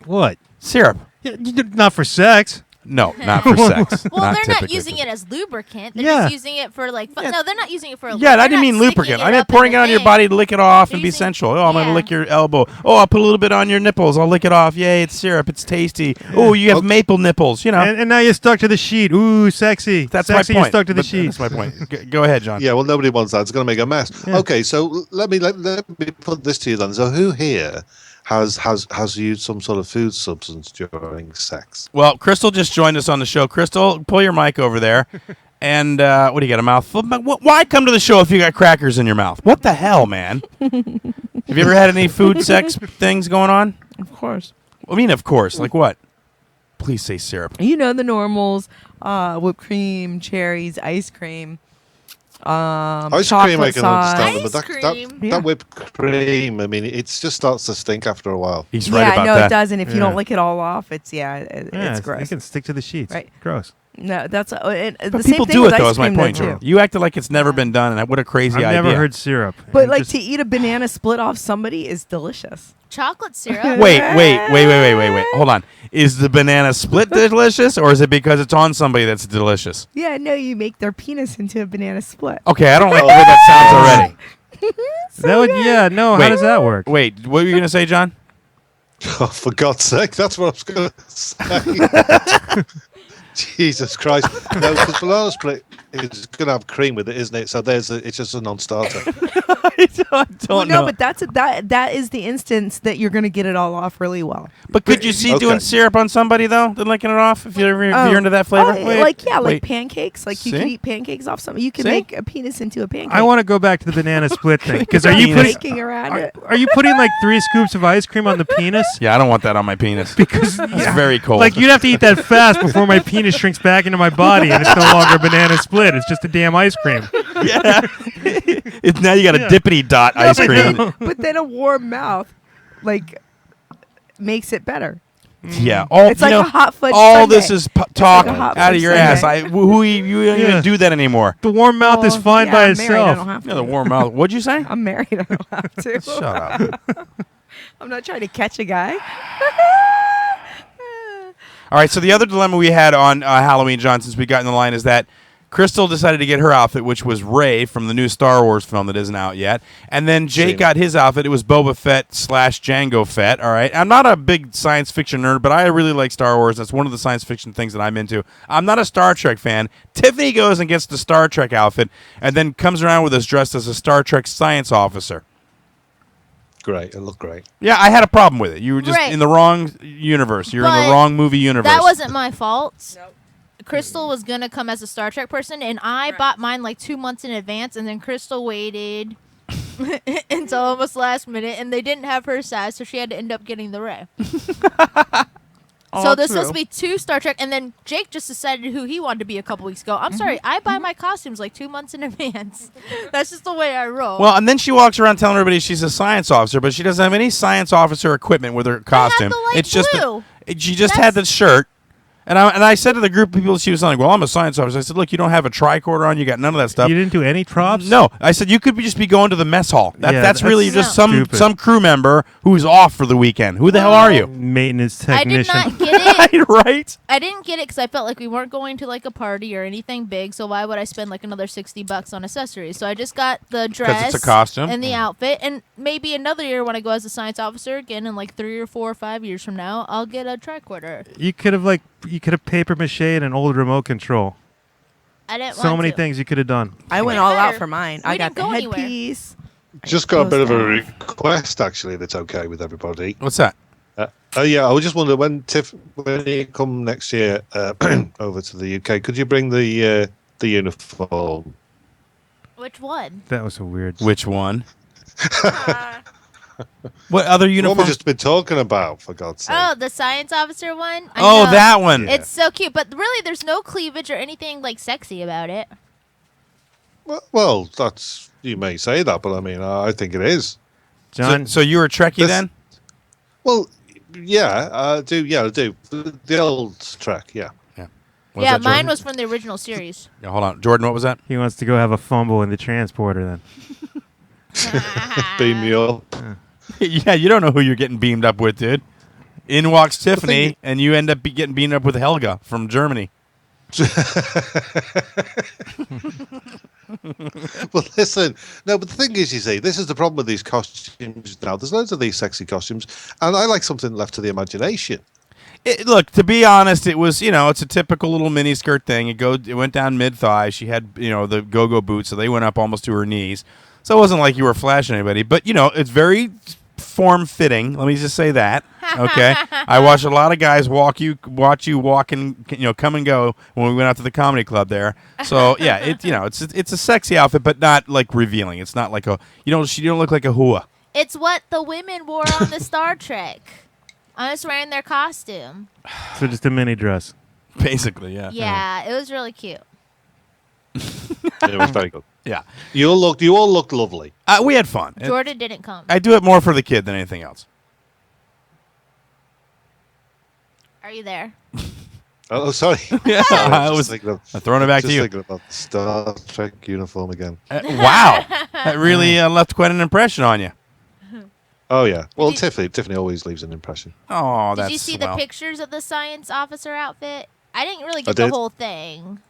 What? Syrup. Yeah, not for sex. No, not for sex. Well, they're not typically using for it as lubricant. They're Yeah. just using it for like fun. Yeah. No, they're not using it for. Yeah, they're I didn't not mean sticking lubricant. it I meant up in pouring the it on your thing. body to lick it off They're and be using- sensual. Oh, I'm going to yeah. lick your elbow. Oh, I'll put a little bit on your nipples. I'll lick it off. Yay, it's syrup. It's tasty. Oh, you have maple nipples, And now you're stuck to the sheet. Ooh, sexy. That's sexy, my point. You're stuck to the But sheet. That's my point. Go ahead, John. Yeah, well, nobody wants that. It's going to make a mess. Yeah. Okay, so let me put this to you then. So who here has used some sort of food substance during sex? Well, Crystal just joined us on the show. Crystal, pull your mic over there. And what do you got, a mouthful? Why come to the show if you got crackers in your mouth? What the hell, man? Have you ever had any food sex things going on? Of course. I mean, of course. Like what? Please say syrup. You know the normals, whipped cream, cherries, ice cream, Ice chocolate cream I can sauce. understand, but Ice cream? that whipped cream, I mean, it just starts to stink after a while. He's right Yeah, about no, that. it does. And if you Yeah. don't lick it all off, it's It gross. can stick to the sheets. Right. Gross. No, that's the But same people thing do with it, though, ice is my cream, point. though, too. You acted like it's never been done, and what a crazy I've idea. never heard syrup. But It like just- to eat a banana split off somebody is delicious. Chocolate syrup. Wait. Hold on. Is the banana split delicious, or is it because it's on somebody that's delicious? Yeah, no, you make their penis into a banana split. Okay, I don't like the way that sounds already. that would, yeah, no. Wait. How does that work? Wait, what were you going to say, John? Oh, for God's sake, that's what I was going to say. Jesus Christ. No, because banana split is going to have cream with it, isn't it? So it's just a non-starter. I don't Well, know. no, but that is the instance that you're going to get it all off really well. But could you see Okay. doing syrup on somebody, though, than licking it off, if you're into that flavor? Like pancakes. Like you See? can eat pancakes off something. You can See? make a penis into a pancake. I want to go back to the banana split thing. Because are Not you putting making around it? are you putting like 3 scoops of ice cream on the penis? Yeah, I don't want that on my penis. Because It's very cold. like you'd have to eat that fast before my penis shrinks back into my body and it's no longer a banana split. slit. It's just a damn ice cream. Yeah. Now you got a dippity dot ice cream. But then a warm mouth, like, makes it better. Yeah. It's like a hot fudge all sundae. this is talk like a hot out of fudge your ass. sundae. You don't even do that anymore. The warm mouth is fine yeah, by I'm married, I itself. don't have to. Yeah, the warm mouth. What'd you say? I'm married. I don't have to. Shut up. I'm not trying to catch a guy. All right, so the other dilemma we had on Halloween, John, since we got in the line, is that Crystal decided to get her outfit, which was Rey from the new Star Wars film that isn't out yet. And then Jake got his outfit. It was Boba Fett / Jango Fett, all right? I'm not a big science fiction nerd, but I really like Star Wars. That's one of the science fiction things that I'm into. I'm not a Star Trek fan. Tiffany goes and gets the Star Trek outfit and then comes around with us dressed as a Star Trek science officer. Great. It looked great. Yeah, I had a problem with it. You were just Right. in the wrong universe. You're in But the wrong movie universe. That wasn't my fault. Nope. Crystal was going to come as a Star Trek person, and I bought mine like 2 months in advance, and then Crystal waited until almost last minute, and they didn't have her size, so she had to end up getting the Rey. So there's supposed to be 2 Star Trek, and then Jake just decided who he wanted to be a couple weeks ago. I'm sorry, I buy my costumes like 2 months in advance. That's just the way I roll. Well, and then she walks around telling everybody she's a science officer, but she doesn't have any science officer equipment with her costume. the light It's just blue. she just had the shirt. And I said to the group of people, she was like, well, I'm a science officer. I said, look, you don't have a tricorder on. You got none of that stuff. You didn't do any props? No. I said, you could just be going to the mess hall. Yeah, that's really that's just stupid. some crew member who's off for the weekend. Who the hell are you? Maintenance I did technician. not get it. Right? I didn't get it because I felt like we weren't going to like a party or anything big, so why would I spend like another $60 on accessories? So I just got the dress it's a costume. and the outfit, and maybe another year when I go as a science officer again in like 3 or 4 or 5 years from now, I'll get a tricorder. You could have paper mache an old remote control. I didn't So want many to. things you could have done. I went Went all out better. for mine. We I got didn't the go anywhere. headpiece. Just got a bit of a Close request, actually, that's okay with everybody. What's that? Yeah, I was just wondering when you come next year over to the UK, could you bring the uniform? Which one? That was so weird. Which one? What other What we uniform? just been talking about, for God's sake. Oh, the science officer one? I Oh, know. that one. It's so cute, but really there's no cleavage or anything like sexy about it. Well, that's you may say that, but I mean, I think it is. John, So you were a Trekkie This- then? Well, yeah, I do. Yeah, I do. The old track, yeah. What Yeah, that, mine Jordan? was from the original series. Yeah, hold on. Jordan, what was that? he wants to go have a fumble in the transporter then. Beam me up. Yeah, you don't know who you're getting beamed up with, dude. In walks Tiffany, and you end up getting beamed up with Helga from Germany. Well, listen. No, but the thing is, you see, this is the problem with these costumes now. There's loads of these sexy costumes, and I like something left to the imagination. Look, to be honest, it was, it's a typical little mini skirt thing. It went down mid thigh. She had, the go-go boots, so they went up almost to her knees. So it wasn't like you were flashing anybody, but it's very form fitting. Let me just say that. Okay, I watched a lot of guys watch you walk and come and go when we went out to the comedy club there. So yeah, it's a sexy outfit, but not like revealing. It's not like she don't look like a hua. It's what the women wore on the Star Trek. I was wearing their costume. So just a mini dress. Basically, yeah. Yeah, it was really cute. It was very good. Yeah. You all looked lovely. We had fun. Jordan didn't come. I do it more for the kid than anything else. Are you there? Oh, sorry. Yeah, I was thinking of, throwing it back to you. Thinking about the Star Trek uniform again. Wow, that really left quite an impression on you. Oh yeah. Well, Did Tiffany always leaves an impression. Oh, that's Did you see swell. the pictures of the science officer outfit? I didn't really I get the did. whole thing.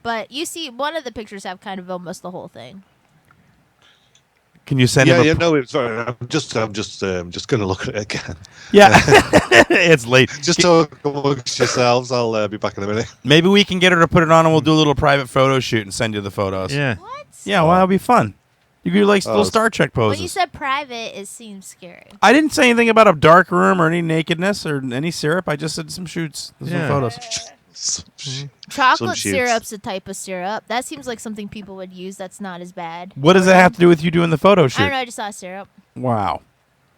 But you see, one of the pictures have kind of almost the whole thing. Can you send him? Yeah, no, it's very. I'm just going to look at it again. Yeah, it's late. Just talk amongst yourselves. I'll be back in a minute. Maybe we can get her to put it on, and we'll do a little private photo shoot and send you the photos. Yeah. What? Yeah, well, that'll be fun. You could do like little Star Trek poses. When you said private, it seems scary. I didn't say anything about a dark room or any nakedness or any syrup. I just said some shoots, some Yeah. photos. Chocolate shoots. syrup's a type of syrup. That seems like something people would use that's not as bad. What does that have to do with you doing the photo I shoot? don't know, I just saw syrup. Wow.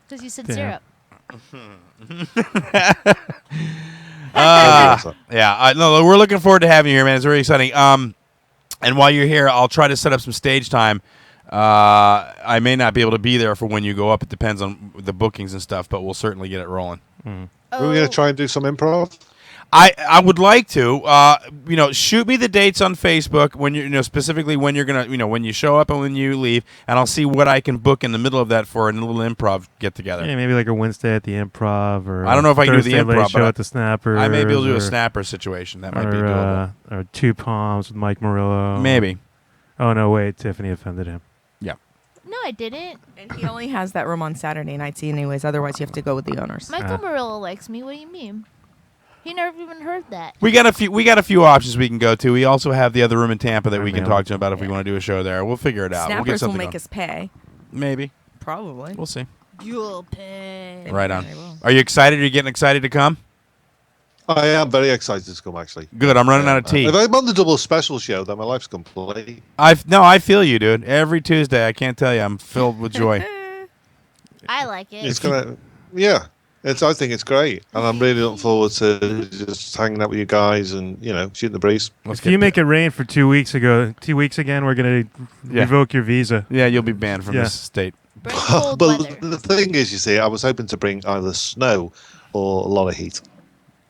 Because you said Yeah. syrup. Yeah, no, we're looking forward to having you here, man. It's very exciting. And while you're here, I'll try to set up some stage time. I may not be able to be there for when you go up. It depends on the bookings and stuff, but we'll certainly get it rolling. We're going to try and do some improv. I would like to, shoot me the dates on Facebook when specifically when you're gonna, when you show up and when you leave, and I'll see what I can book in the middle of that for a little improv get together. Yeah, maybe like a Wednesday at the Improv, or I don't know if I can do the Thursday late Improv, show but at the Snapper. I may be able to do a Snapper situation. That might be doable. Or Two Palms with Mike Murillo. Maybe. Oh no, wait, Tiffany offended him. Yeah. No, I didn't. And he only has that room on Saturday nights anyways. Otherwise, you have to go with the owners. Michael Murillo likes me. What do you mean? He never even heard that. We got a few options we can go to. We also have the other room in Tampa that we can talk to him about if we want to do a show there. We'll figure it out. We'll get Snappers will something make going. us pay. Maybe. Probably. We'll see. You'll pay. Right on. They will. Are you excited? Are you getting excited to come? I am very excited to come, actually. Good. I'm running out of tea. If I'm on the double special show, then my life's complete. I feel you, dude. Every Tuesday, I can't tell you, I'm filled with joy. I like it. It's gonna, yeah. I think it's great, and I'm really looking forward to just hanging out with you guys and shooting the breeze. If you make it rain for 2 weeks again, we're gonna revoke your visa. Yeah, you'll be banned from this state. Bring cold But weather. the thing is, you see, I was hoping to bring either snow or a lot of heat.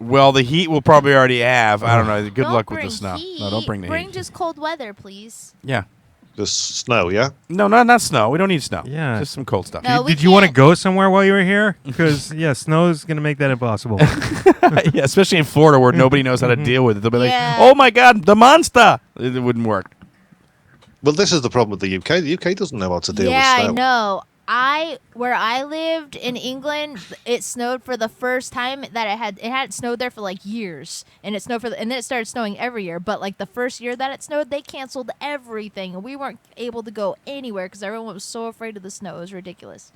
Well, the heat we'll probably already have. I don't know. Good Don't luck with the bring snow. heat. No, don't bring the Bring heat. just cold weather, please. Yeah. Just snow, yeah. No, not snow. We don't need snow. Yeah. Just some cold stuff. No, we Did you want to can't- go somewhere while you were here? Because snow is gonna make that impossible. Yeah, especially in Florida where nobody knows how to deal with it. They'll be Yeah. like, "Oh my God, the monster!" It wouldn't work. Well, this is the problem with the UK. The UK doesn't know how to deal with Yeah, snow. I know. Where I lived in England, it snowed for the first time that it hadn't snowed there for like years, and it snowed and then it started snowing every year. But like the first year that it snowed, they canceled everything, and we weren't able to go anywhere because everyone was so afraid of the snow. It was ridiculous.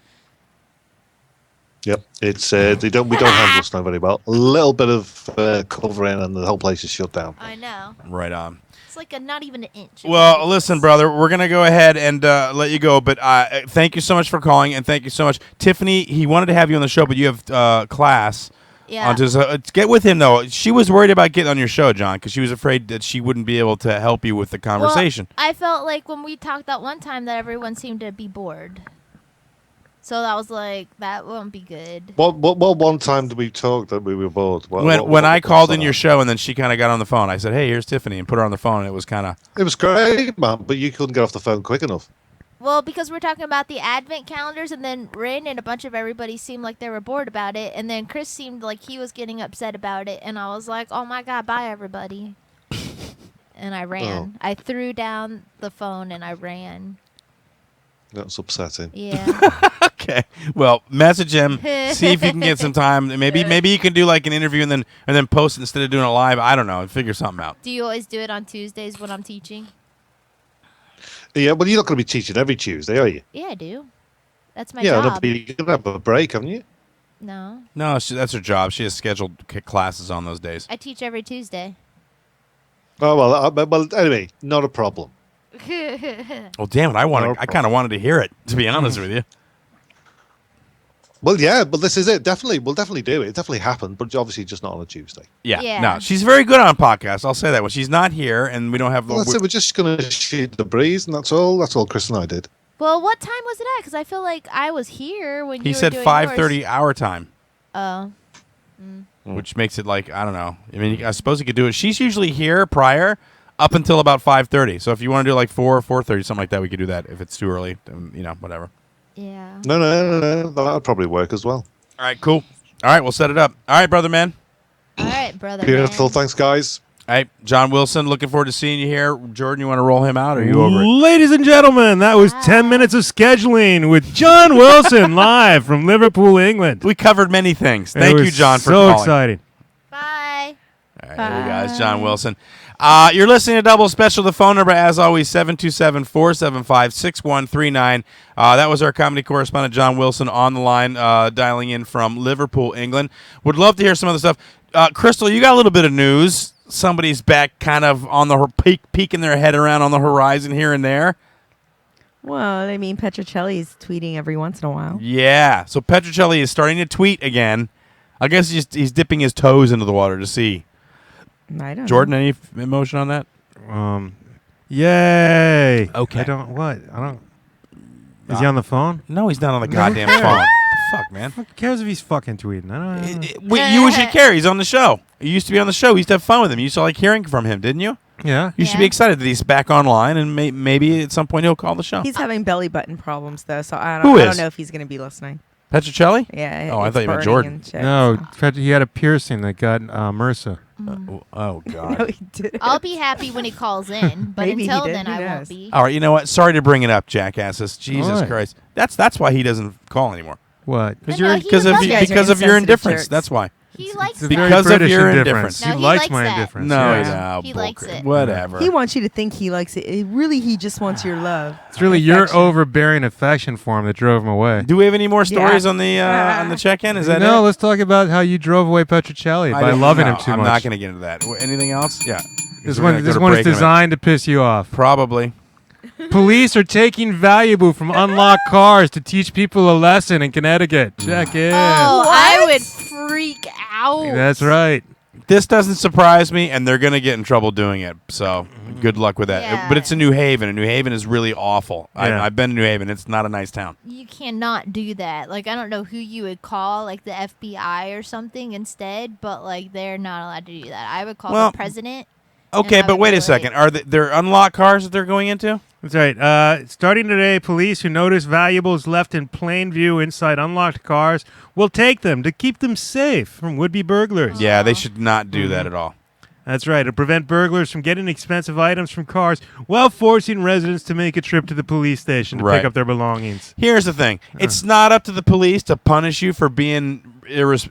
Yep, it's we don't handle snow very well. A little bit of covering, and the whole place is shut down. I know. Right on. It's like not even an inch. Well, listen, brother, we're going to go ahead and let you go, but thank you so much for calling, and thank you so much. Tiffany, he wanted to have you on the show, but you have class. Yeah. Get with him, though. She was worried about getting on your show, John, because she was afraid that she wouldn't be able to help you with the conversation. Well, I felt like when we talked that one time that everyone seemed to be bored. So I was like, that won't be good. What one time did we talk that we were bored? When I called in your show and then she kind of got on the phone, I said, "Hey, here's Tiffany," and put her on the phone, and it was kind of... It was great, man, but you couldn't get off the phone quick enough. Well, because we're talking about the advent calendars, and then Rin and a bunch of everybody seemed like they were bored about it, and then Chris seemed like he was getting upset about it, and I was like, oh my God, bye everybody. And I ran. I threw down the phone and I ran. That's upsetting. Yeah. Okay. Well, message him. See if you can get some time. Maybe you can do like an interview and then post it instead of doing it live. I don't know. Figure something out. Do you always do it on Tuesdays when I'm teaching? Yeah, well, you're not going to be teaching every Tuesday, are you? Yeah, I do. That's my Yeah, job. you're going to have a break, haven't you? No. No, that's her job. She has scheduled classes on those days. I teach every Tuesday. Oh, well, anyway, not a problem. Well, damn it! I kind of wanted to hear it. To be honest with you. Well, yeah, but this is it. We'll definitely do it. It definitely happened, but obviously just not on a Tuesday. Yeah. Yeah. No, she's very good on podcasts. I'll say that. When she's not here and we don't have... Well, that's it. We're just going to shoot the breeze, and that's all. That's all Chris and I did. Well, what time was it at? Because I feel like I was here when He you were said doing 5:30 our time, Oh. which makes it like, I don't know. I mean, I suppose you could do it. She's usually here prior up until about 5:30. So if you want to do like 4:30, something like that, we could do that. If it's too early, then, whatever. Yeah. No. That would probably work as well. All right, cool. All right, we'll set it up. All right, brother man. All right, brother. Beautiful. Man. Thanks, guys. All right, John Wilson, looking forward to seeing you here. Jordan, you want to roll him out, or are you over it? Ladies and gentlemen, that was 10 minutes of scheggling with John Wilson live from Liverpool, England. We covered many things. It Thank you, was John, for so calling. exciting. Bye. All right, here we go. It's John Wilson. You're listening to Double Special. The phone number, as always, 727-475-6139. That was our comedy correspondent, John Wilson, on the line, dialing in from Liverpool, England. Would love to hear some of the stuff. Crystal, you got a little bit of news. Somebody's back kind of on the peeking their head around on the horizon here and there. Well, I mean, Petrocelli's tweeting every once in a while. Yeah. So Petrocelli is starting to tweet again. I guess he's dipping his toes into the water to see. I don't Jordan, know. any emotion on that? Yay. Okay. I don't. Is he on the phone? No, he's not on the goddamn phone. The fuck, man. Who cares if he's fucking tweeting? I don't know. You should care. He's on the show. He used to be on the show. We used to have fun with him. You used to like hearing from him, didn't you? Yeah. You should be excited that he's back online, and maybe at some point he'll call the show. He's having belly button problems though, so I Who don't is? know if he's going to be listening. Petrocelli? Yeah. Oh, I it's thought you meant burning Jordan. and shit, No, so. he had a piercing that got MRSA. Oh, God. No, he didn't. I'll be happy when he calls in, but Maybe he until did, then who I knows? won't be. All right, you know what? Sorry to bring it up, jackasses. Jesus What? Christ. That's why he doesn't call anymore. What? Because No, you're he because of loves it. because of your Insensitive indifference. jerks. That's why. He likes It's a that. very Because of British your indifference. No, he he likes likes my that. indifference. No, yeah. He likes it. Whatever. He wants you to think he likes it. Really, he just wants your love. It's really your Affection. overbearing affection for him that drove him away. Do we have any more stories Yeah. on the check-in? Is that no, it? let's talk about how you drove away Petrocelli by loving him too I'm much. not going to get into that. Anything else? Yeah. This We're one, gonna this go to one is break in a minute. designed to piss you off. Probably. Police are taking valuable from unlocked cars to teach people a lesson in Connecticut. Check in. Oh, I What? would freak out. That's right. This doesn't surprise me, and they're going to get in trouble doing it. So good luck with that. Yeah. But it's in New Haven, and New Haven is really awful. Yeah. I've been to New Haven. It's not a nice town. You cannot do that. Like, I don't know who you would call, like the FBI or something instead, but like they're not allowed to do that. I would call Well, the president. Okay, and I but would wait do a it. second. Are there unlocked cars that they're going into? That's right. Starting today, police who notice valuables left in plain view inside unlocked cars will take them to keep them safe from would-be burglars. Yeah, they should not do that at all. That's right. To prevent burglars from getting expensive items from cars while forcing residents to make a trip to the police station to Right. pick up their belongings. Here's the thing. It's not up to the police to punish you for being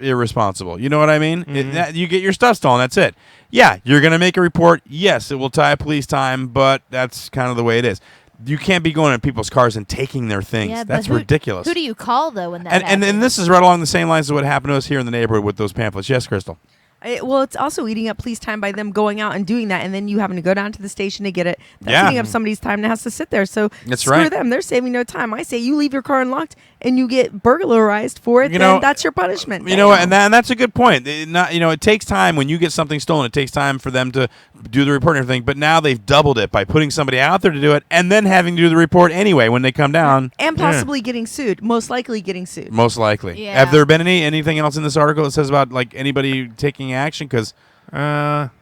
irresponsible. You know what I mean? You get your stuff stolen. That's it. Yeah, you're going to make a report. Yes, it will tie police time, but that's kind of the way it is. You can't be going in people's cars and taking their things. Yeah, but That's who- ridiculous. Who do you call though when that and happens? this is right along the same lines of what happened to us here in the neighborhood with those pamphlets. Yes, Crystal. Well, it's also eating up police time by them going out and doing that, and then you having to go down to the station to get it. That's Yeah. eating up somebody's time that has to sit there. So That's screw right. them. They're saving no time. I say you leave your car unlocked and you get burglarized for it. You Then know- that's your punishment. You know what? Damn. And that's a good point. It takes time when you get something stolen. It takes time for them to do the report and everything. But now they've doubled it by putting somebody out there to do it and then having to do the report anyway when they come down. And possibly getting sued. Most likely getting sued. Most likely. Yeah. Have there been anything else in this article that says about like anybody taking action? Because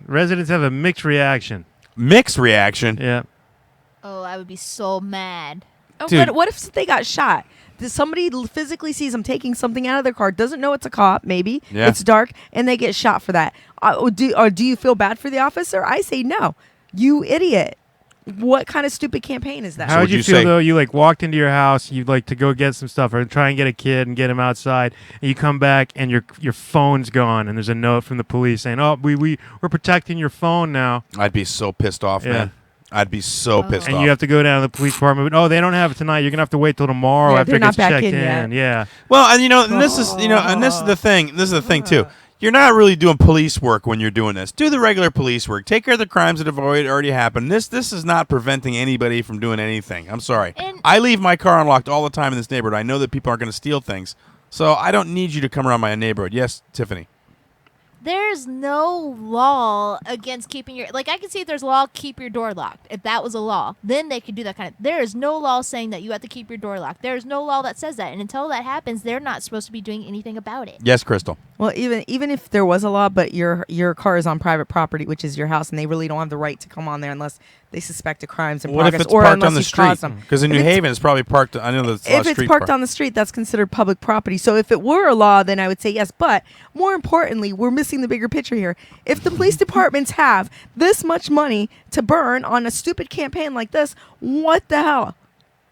Residents have a mixed reaction. mixed reaction. Yeah. Oh, I would be so mad. Oh, Dude. what if they got shot? Somebody physically sees them taking something out of their car, doesn't know it's a cop, maybe. Yeah. It's dark, and they get shot for that. Do you feel bad for the officer? I say no. You idiot. What kind of stupid campaign is that? How would would you you feel say? though? You like walked into your house, you'd like to go get some stuff or try and get a kid and get him outside, and you come back and your phone's gone and there's a note from the police saying, "Oh, we're protecting your phone now," I'd be so pissed off, Yeah. man. I'd be so pissed and off. you have to go down to the police department. But, oh, they don't have it tonight. You're gonna have to wait till tomorrow Yeah, after they're it not gets back checked in in. yet. Yeah. Well, and this is and this is the thing. This is the thing too. You're not really doing police work when you're doing this. Do the regular police work. Take care of the crimes that have already happened. This is not preventing anybody from doing anything. I'm sorry. And- I leave my car unlocked all the time in this neighborhood. I know that people aren't going to steal things, so I don't need you to come around my neighborhood. Yes, Tiffany. There's no law against keeping your I can see if there's a law, keep your door locked. If that was a law, then they could do that kind of. There is no law saying that you have to keep your door locked. There is no law that says that, and until that happens, they're not supposed to be doing anything about it. Yes, Crystal. Well, even if there was a law, but your car is on private property, which is your house, and they really don't have the right to come on there unless they suspect a crime's in What if progress, it's or parked unless on the you've street? caused them. Because in If New it's- Haven, it's probably parked. I know that's a lot If of it's street parked on the street, that's considered public property. So if it were a law, then I would say yes. But more importantly, we're missing the bigger picture here. If the police departments have this much money to burn on a stupid campaign like this, what the hell?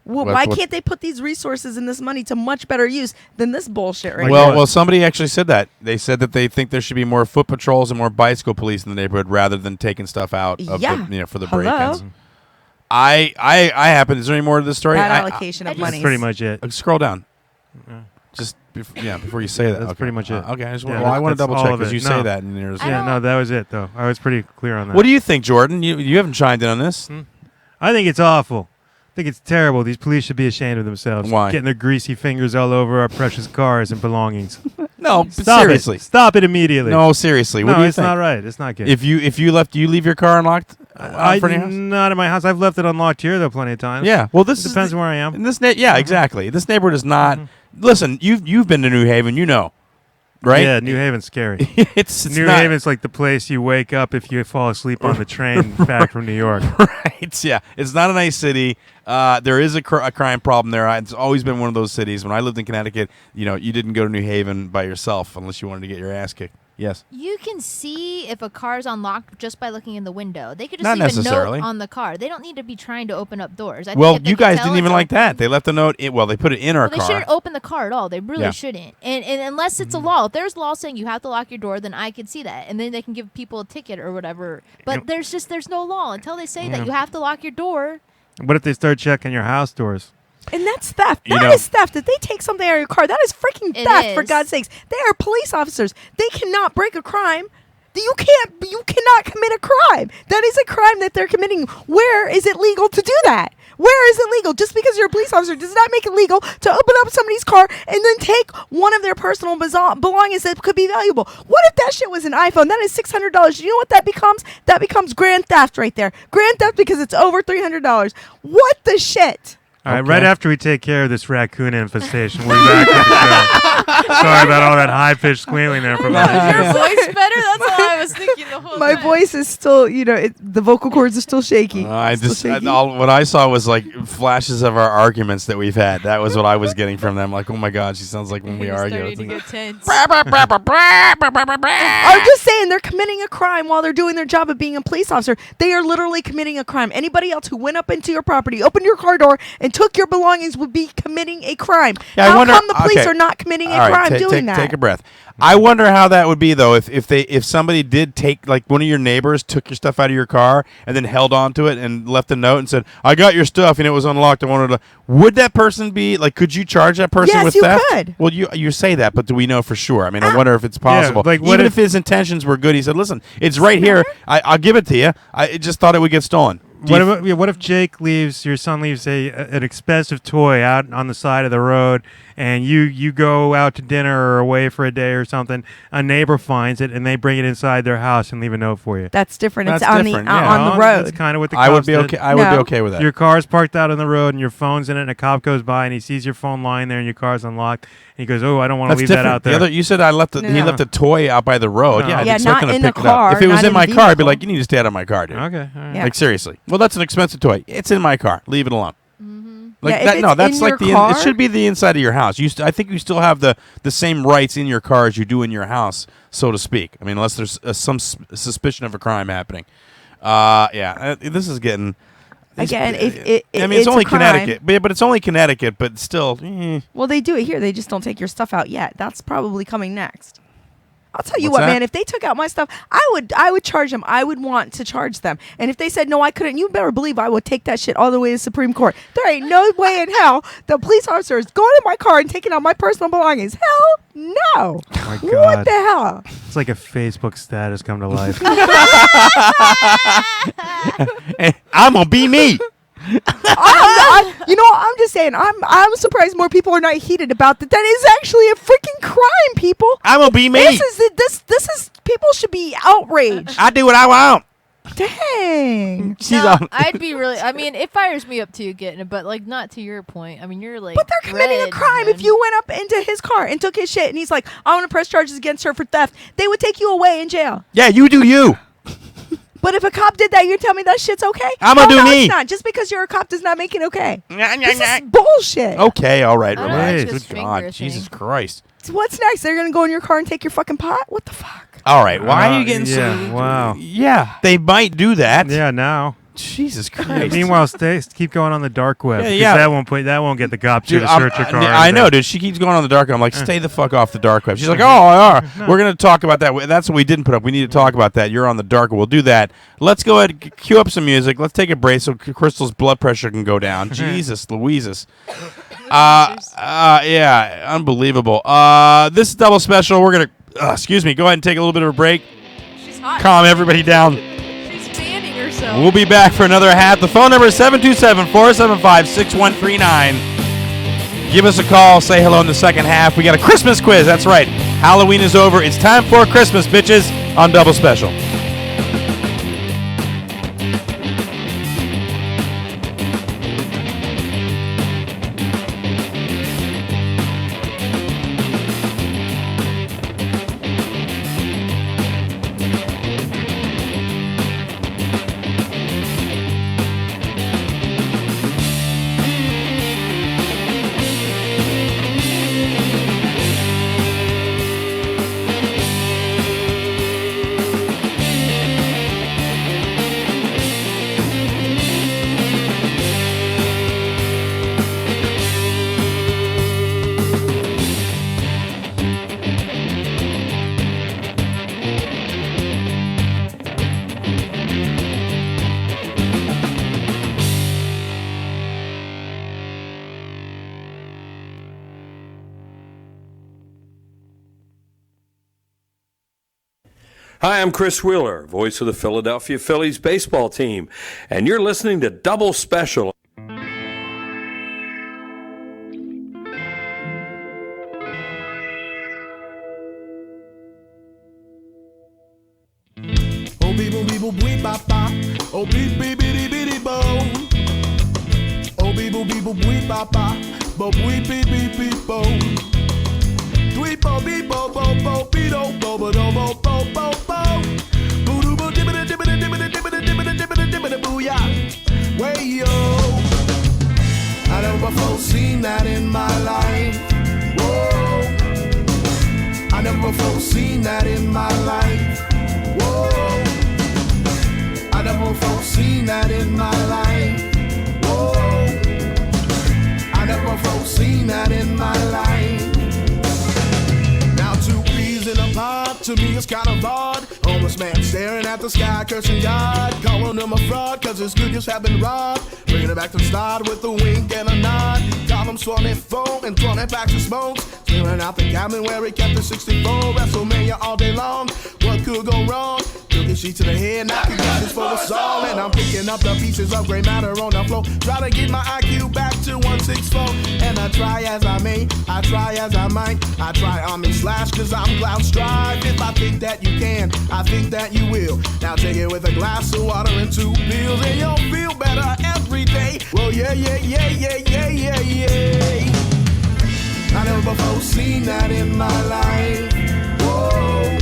Well, What- why what- can't they put these resources and this money to much better use than this bullshit right Well, now? well, somebody actually said that. They said that they think there should be more foot patrols and more bicycle police in the neighborhood rather than taking stuff out of Yeah. for the Hello? break-ins. I happen. Is there any more to the story? Bad I- allocation I of just- money. That's pretty much it. Scroll down. Just before you say that. That's Okay. pretty much it. Okay, I just Yeah, well, I want to that's double all check of because it. you say No. that and there's. I Yeah, don't- no, that was it though. I was pretty clear on that. What do you think, Jordan? You haven't chimed in on this. I think it's awful. I think it's terrible. These police should be ashamed of themselves. Why? Getting their greasy fingers all over our precious cars and belongings. No, but Stop seriously. it. Stop it immediately. No, seriously. What No, do you it's think? not right. It's not good. If you leave your car unlocked Not in my house. I've left it unlocked here though plenty of times. Yeah. Well, this depends on where I am. In this exactly. This neighborhood is not. Listen, you've been to New Haven, you know, right? Yeah, New Haven's scary. it's New not, Haven's like the place you wake up if you fall asleep on the train back from New York. Right. Yeah. It's not a nice city. There is a crime problem there. It's always been one of those cities. When I lived in Connecticut, you didn't go to New Haven by yourself unless you wanted to get your ass kicked. Yes. You can see if a car's unlocked just by looking in the window. They could just Not leave necessarily. a note on the car. They don't need to be trying to open up doors. Well, you guys didn't even like that. They left a note. They put it in our They car. shouldn't open the car at all. They really shouldn't. And unless it's a law. If there's law saying you have to lock your door, then I could see that. And then they can give people a ticket or whatever. But there's no law until they say that you have to lock your door. What if they start checking your house doors? And that's theft. That is theft. If they take something out of your car, that is freaking theft, for God's sakes. They are police officers. They cannot break a crime. You cannot commit a crime. That is a crime that they're committing. Where is it legal to do that? Where is it legal? Just because you're a police officer does not make it legal to open up somebody's car and then take one of their personal belongings that could be valuable. What if that shit was an iPhone? That is $600. You know what that becomes? That becomes grand theft right there. Grand theft because it's over $300. What the shit? All right, right after we take care of this raccoon infestation, we're back to the show. Sorry about all that high-pitched squealing there from Is your voice better? That's all I was thinking the whole My time. voice is still, the vocal cords are still shaky. What I saw was like flashes of our arguments that we've had. That was what I was getting from them. Like, oh my God, she sounds like when we argue. Starting to get tense. I'm just saying they're committing a crime while they're doing their job of being a police officer. They are literally committing a crime. Anybody else who went up into your property, opened your car door, and took your belongings would be committing a crime. Yeah, How come the police are not committing a crime doing that? Take a breath. I wonder how that would be though if somebody did take, like, one of your neighbors took your stuff out of your car and then held onto it and left a note and said, "I got your stuff and it was unlocked. I wanted to." Would that person be like? Could you charge that person with theft? Yes, you could. Well, you say that, but do we know for sure? I mean, I wonder if it's possible. like, what even if if his intentions were good, he said, "Listen, it's right here. I'll give it to you. I just thought it would get stolen." What if Jake your son leaves an expensive toy out on the side of the road, and you go out to dinner or away for a day or something, a neighbor finds it, and they bring it inside their house and leave a note for you? That's different. That's it's on different, on the road. That's kind of what the I cops would be did. okay. I would be okay with that. Your car's parked out on the road, and your phone's in it, and a cop goes by, and he sees your phone lying there, and your car's unlocked, and he goes, "Oh, I don't want to leave that out there." You said he left a toy out by the road. No. Yeah, Yeah, I'm still not gonna in the pick it up. car, If it was not in in my the car, I'd be vehicle. like, "You need to stay out of my car, dude." Okay. All right. Yeah. Like, seriously. Well, that's an expensive toy. It's in my car. Leave it alone. Like Yeah, if that. it's No, that's in like your the. It car- should be the inside of your house. I think you still have the same rights in your car as you do in your house, so to speak. I mean, unless there's some suspicion of a crime happening. This is getting. Again, it's only a crime. Connecticut, but it's only Connecticut. But still, Well, they do it here. They just don't take your stuff out yet. That's probably coming next. I'll tell you What's what, that? man. If they took out my stuff, I would charge them. I would want to charge them. And if they said no, I couldn't. You better believe I would take that shit all the way to Supreme Court. There ain't no way in hell the police officer is going in my car and taking out my personal belongings. Hell no. Oh my What God. the hell? It's like a Facebook status come to life. I'm gonna be me. I'm just saying. I'm surprised more people are not heated about that. That is actually a freaking crime, people. I'm gonna be me. This is people should be outraged. I do what I want. Dang. I'd be really. I mean, it fires me up too getting it, but like not to your point. I mean, you're like. But they're committing a red, crime. man. If you went up into his car and took his shit, and he's like, "I want to press charges against her for theft," they would take you away in jail. Yeah, you do you. But if a cop did that, you tell me that shit's okay? I'm gonna do no, me. It's not. Just because you're a cop does not make it okay. This is bullshit. Okay, all right, I don't relax. like this Good God, finger Jesus thing. Christ. So what's next? They're gonna go in your car and take your fucking pot? What the fuck? All right, why are you getting yeah, so? wow. Yeah, they might do that. Yeah, now. Jesus Christ. Meanwhile, keep going on the dark web. Yeah, because yeah. that won't get the cops here Dude, to search your car. I know, dude. She keeps going on the dark web. I'm like, stay the fuck off the dark web. She's like, we're going to talk about that. That's what we didn't put up. We need to talk about that. You're on the dark web. We'll do that. Let's go ahead and cue up some music. Let's take a break so Crystal's blood pressure can go down. Jesus Louises. Yeah, unbelievable. This is double special. We're going to, excuse me, go ahead and take a little bit of a break. She's hot. Calm everybody down. She's fanning herself. We'll be back for another half. The phone number is 727-475-6139. Give us a call. Say hello in the second half. We got a Christmas quiz. That's right. Halloween is over. It's time for Christmas, bitches, on Double Special. Hi, I'm Chris Wheeler, voice of the Philadelphia Phillies baseball team, and you're listening to Double Special. Oh, beep, boop, beep, boop, beep, bop, bop. Oh, beep, beep, bitty, bitty, bo. Oh, beep, boop, beep, boop, beep, bop, bop. Bo, beep, beep, beep, beep, bo. Tweet, bo, beep, bo, bo, bo, beep, do, bo, bo, do, bo, bo, bo, bo. Boo, doo, boo, dibbity, dibbity, dibbity, dibbity, dibbity, dibbity, dibbity, booyah. Way, yo. I never before seen that in my life. Whoa. I never before seen that in my life. Whoa, I never before seen that in my life. Whoa, I never before seen that in my life. Now 2 peas in a pod, to me it's kind of odd. Homeless man staring at the sky, cursing God. Calling him a fraud, cause his good just have been robbed. Bringing it back to the start with a wink and a nod. Call him 24 and 20 packs of smokes. Clearing out the cabin where he kept the 64. WrestleMania all day long. What could go wrong? Took a sheet to the head, now conditions for the soul. And I'm picking up the pieces of gray matter on the floor. Try to get my IQ back to 164. And I try as I may, I try as I might. I try on me slash cause I'm cloud strive. If I think that you can, I think that you will. Now take it with a glass of water and 2 pills. And you'll feel better every day. Well, yeah, yeah, yeah, yeah, yeah, yeah, yeah. I never before seen that in my life. Whoa.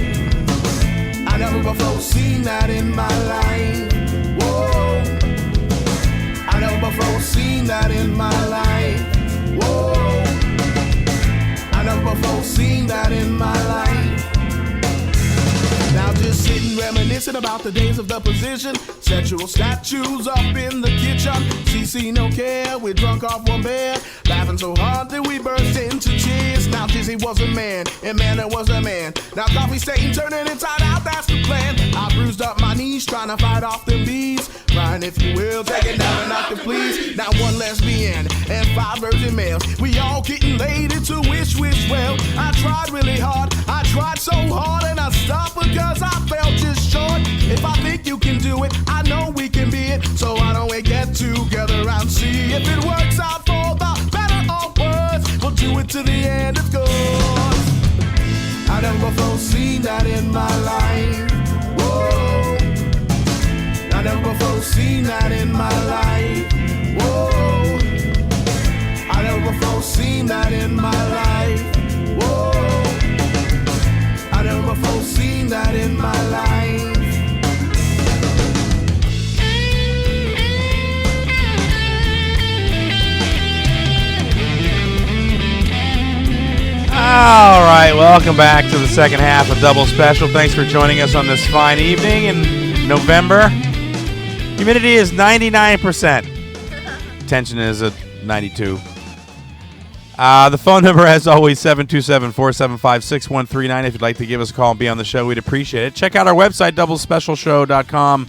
I never before seen that in my life. Whoa. I never before seen that in my life. Whoa. I never before seen that in my life. Now just sitting reminiscing about the days of the position. Sexual statues up in the kitchen. CC no care, we drunk off one beer. Laughing so hard that we burst into cheers. Now Dizzy was a man, and man it was a man. Now coffee stain turning inside out, that's the plan. I bruised up my knees trying to fight off them bees. Crying if you will, take it down a notch please. Now 1 lesbian and 5 virgin males. We all getting laid into wish well. I tried really hard, I tried so hard and I stopped because I felt just short. If I think you can do it, I know we can be it. So why don't we get together and see if it works out for the better or worse. We'll do it to the end, of course. I never before seen that in my life. Whoa. I never before seen that in my life. Whoa. I never before seen that in my life. Whoa. I never before seen that in my life. All right, welcome back to the second half of Double Special. Thanks for joining us on this fine evening in November. Humidity is 99%. Tension is at 92. The phone number, as always, 727-475-6139. If you'd like to give us a call and be on the show, we'd appreciate it. Check out our website, doublespecialshow.com,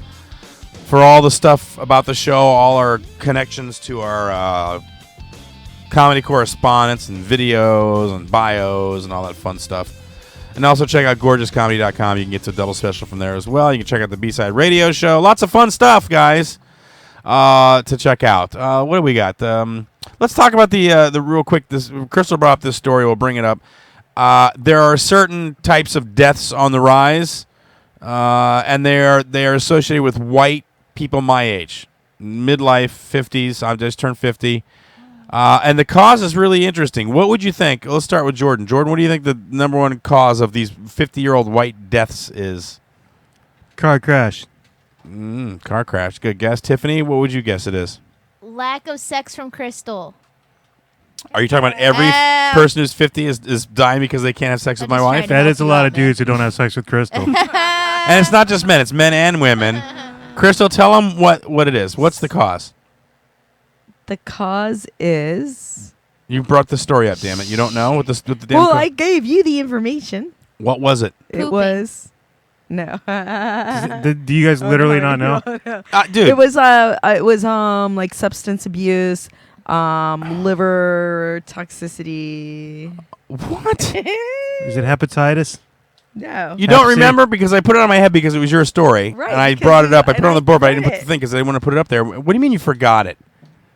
for all the stuff about the show, all our connections to our comedy correspondence and videos and bios and all that fun stuff. And also check out gorgescomedy.com. You can get to Double Special from there as well. You can check out the B-Side Radio Show. Lots of fun stuff, guys, to check out. What do we got? Let's talk about the real quick. This Crystal brought up this story. We'll bring it up. There are certain types of deaths on the rise, and they are associated with white people my age, midlife, 50s. I've just turned 50. And the cause is really interesting. What would you think? Let's start with Jordan. Jordan, what do you think the number one cause of these 50-year-old white deaths is? Car crash. Car crash. Good guess. Tiffany, what would you guess it is? Lack of sex from Crystal. Are you talking about every person who's 50 is dying because they can't have sex with my wife? That is a lot of dudes who don't have sex with Crystal. And it's not just men. It's men and women. Crystal, tell them what it is. What's the cause? The cause is... You brought the story up, damn it. You don't know what the damn Well, I gave you the information. What was it? It was... No. Do you guys literally not know? No. Dude. It was like substance abuse, liver toxicity. What? Is it hepatitis? No. You don't remember because I put it on my head because it was your story, Right, and I because brought it up. I and put it on I the board, but I didn't heard put the it. thing because I didn't want to put it up there. What do you mean you forgot it?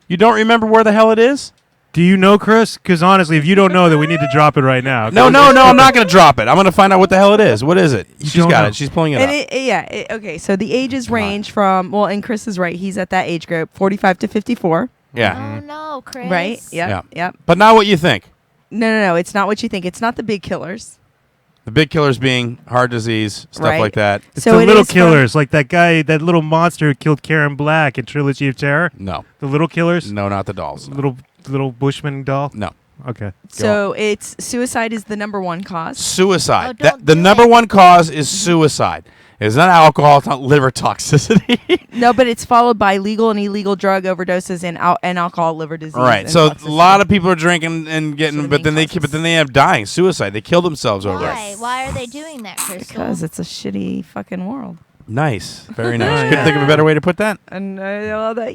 You don't remember where the hell it is? Do you know, Chris? Because honestly, if you don't know, then we need to drop it right now. No, I'm not going to drop it. I'm going to find out what the hell it is. What is it? She's don't got know. it. She's pulling it And up. okay, so the ages range from, well, and Chris is right. He's at that age group, 45 to 54. Yeah. Oh no, Chris. Right? Yeah. Yep. But not what you think. No. It's not what you think. It's not the big killers. The big killers being heart disease, stuff Right. like that. It's So the it little is from- killers, like that guy, that little monster who killed Karen Black in Trilogy of Terror. No. The little killers. No, not the dolls. Little Bushman doll. No. Okay. So it's suicide is the number one cause. Suicide. Oh, don't The do number it. one cause is suicide. It's not alcohol. It's not liver toxicity. No, but it's followed by legal and illegal drug overdoses and alcohol liver disease. Right. and So a toxicity. lot of people are drinking and getting, So the but then main they causes. end up dying. Suicide. They kill themselves over Why? it. Why are they doing that, Crystal? Because it's a shitty fucking world. Nice. Very nice. Yeah. Couldn't think of a better way to put that. And all that,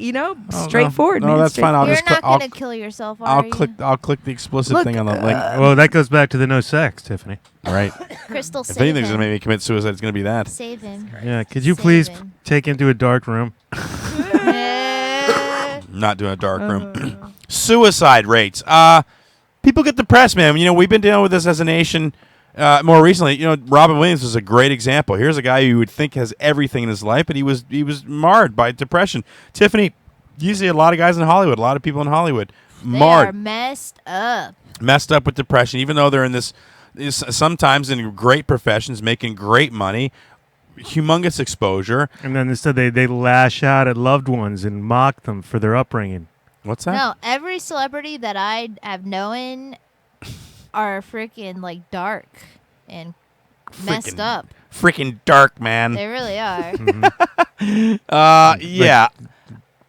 Oh, straightforward. No, man, that's fine. I'll You're just not I'll, gonna kill yourself, are you? I'll click the explicit Look, thing on the link. Well, that goes back to the no sex, Tiffany. Right. Crystal, If save anything's him. gonna make me commit suicide, it's gonna be that. Save him. Yeah. Could you please Saving. take him to a dark room? Not doing a dark room. Suicide rates. People get depressed, man. You know, we've been dealing with this as a nation. More recently, you know, Robin Williams was a great example. Here's a guy who you would think has everything in his life, but he was marred by depression. Tiffany, you see a lot of guys in Hollywood, a lot of people in Hollywood, They marred, are messed up. messed up with depression, even though they're in this sometimes in great professions, making great money, humongous exposure. And then instead they lash out at loved ones and mock them for their upbringing. What's that? No, every celebrity that I have known are freaking like dark and messed Freaking up. Freaking dark, man. They really are. Yeah.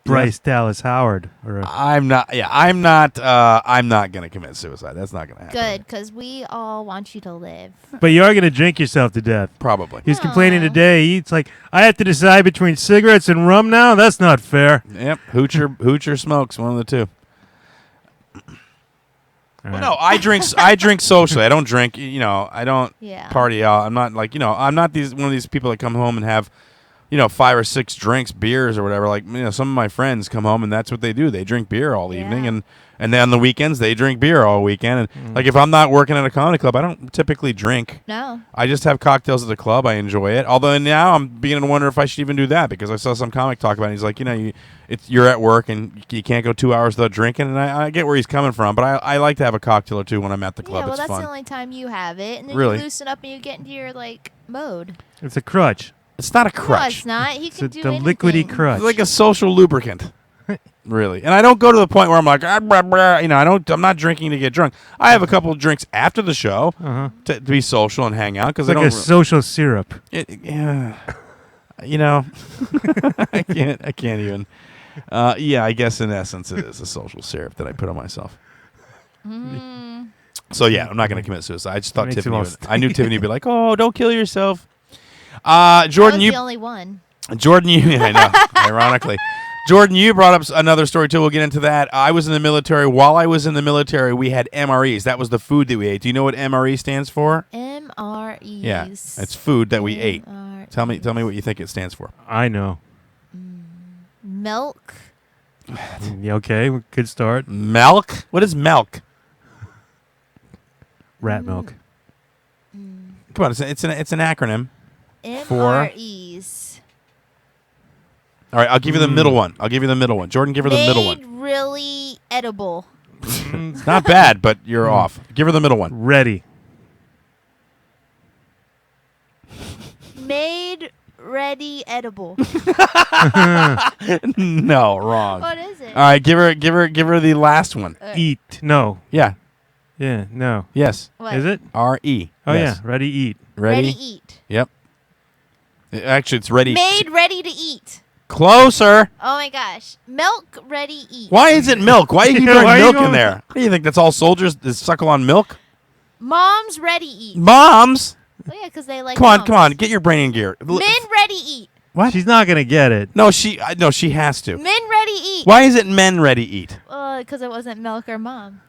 Bryce Dallas Howard. I'm not gonna commit suicide. That's not gonna happen. Good, because we all want you to live. But you are going to drink yourself to death. Probably. He's complaining Aw. today. He's like, I have to decide between cigarettes and rum now? That's not fair. Yep. Hoocher smokes, one of the two. Well, no, I drink socially. I don't drink, I don't Yeah. party out. I'm not like, I'm not one of these people that come home and have, 5 or 6 drinks, beers or whatever. Like, some of my friends come home and that's what they do. They drink beer all evening and then on the weekends they drink beer all weekend. And like if I'm not working at a comedy club, I don't typically drink. No. I just have cocktails at the club. I enjoy it. Although now I'm beginning to wonder if I should even do that because I saw some comic talk about it. He's like, you're at work and you can't go 2 hours without drinking. And I get where he's coming from, but I like to have a cocktail or two when I'm at the club. Yeah, well, it's that's fun. the only time you have it. And then Really? you loosen up and you get into your, mode. It's a crutch. It's not a No, crutch. it's not. He It's can a do the anything. liquidy crutch. It's like a social lubricant. Really. And I don't go to the point where I'm like, I'm not drinking to get drunk. I have a couple of drinks after the show to be social and hang out because It's I like don't. a social syrup. Yeah. I can't even. I guess in essence it is a social syrup that I put on myself. So yeah, I'm not going to commit suicide. I just thought Makes Tiffany. it all I knew Tiffany would be like, "Oh, don't kill yourself." Jordan, I was you the only one. I know. Ironically, Jordan, you brought up another story too. We'll get into that. I was in the military. While I was in the military, we had MREs. That was the food that we ate. Do you know what MRE stands for? MREs. Yeah, it's food that we ate. Tell me what you think it stands for. I know. Milk. Yeah, okay, good start. Milk? What is milk? Rat milk. Come on, it's an acronym. For? MREs. All right, I'll give you the middle one. Jordan, give her the middle Made one. really edible. It's not bad, but you're off. Give her the middle one. Ready. Made ready edible. No, wrong. What is it? All right, give her the last one. Eat. No. Yeah. Yeah, no. Yes. What? Is it? R-E. Oh, Yes. yeah. Ready, eat. Ready? eat. Yep. Actually, it's ready. Made ready to eat. Closer. Oh my gosh. Milk ready eat. Why is it milk? Why are you Yeah, throwing why are you milk in going- there? What do you think? That's all soldiers that suckle on milk? Mom's ready eat. Moms? Oh yeah, because they like. Come on. moms. Get your brain in gear. Men ready eat. What? She's not going to get it. No, she has to. Men ready eat. Why is it men ready eat? Because it wasn't milk or mom.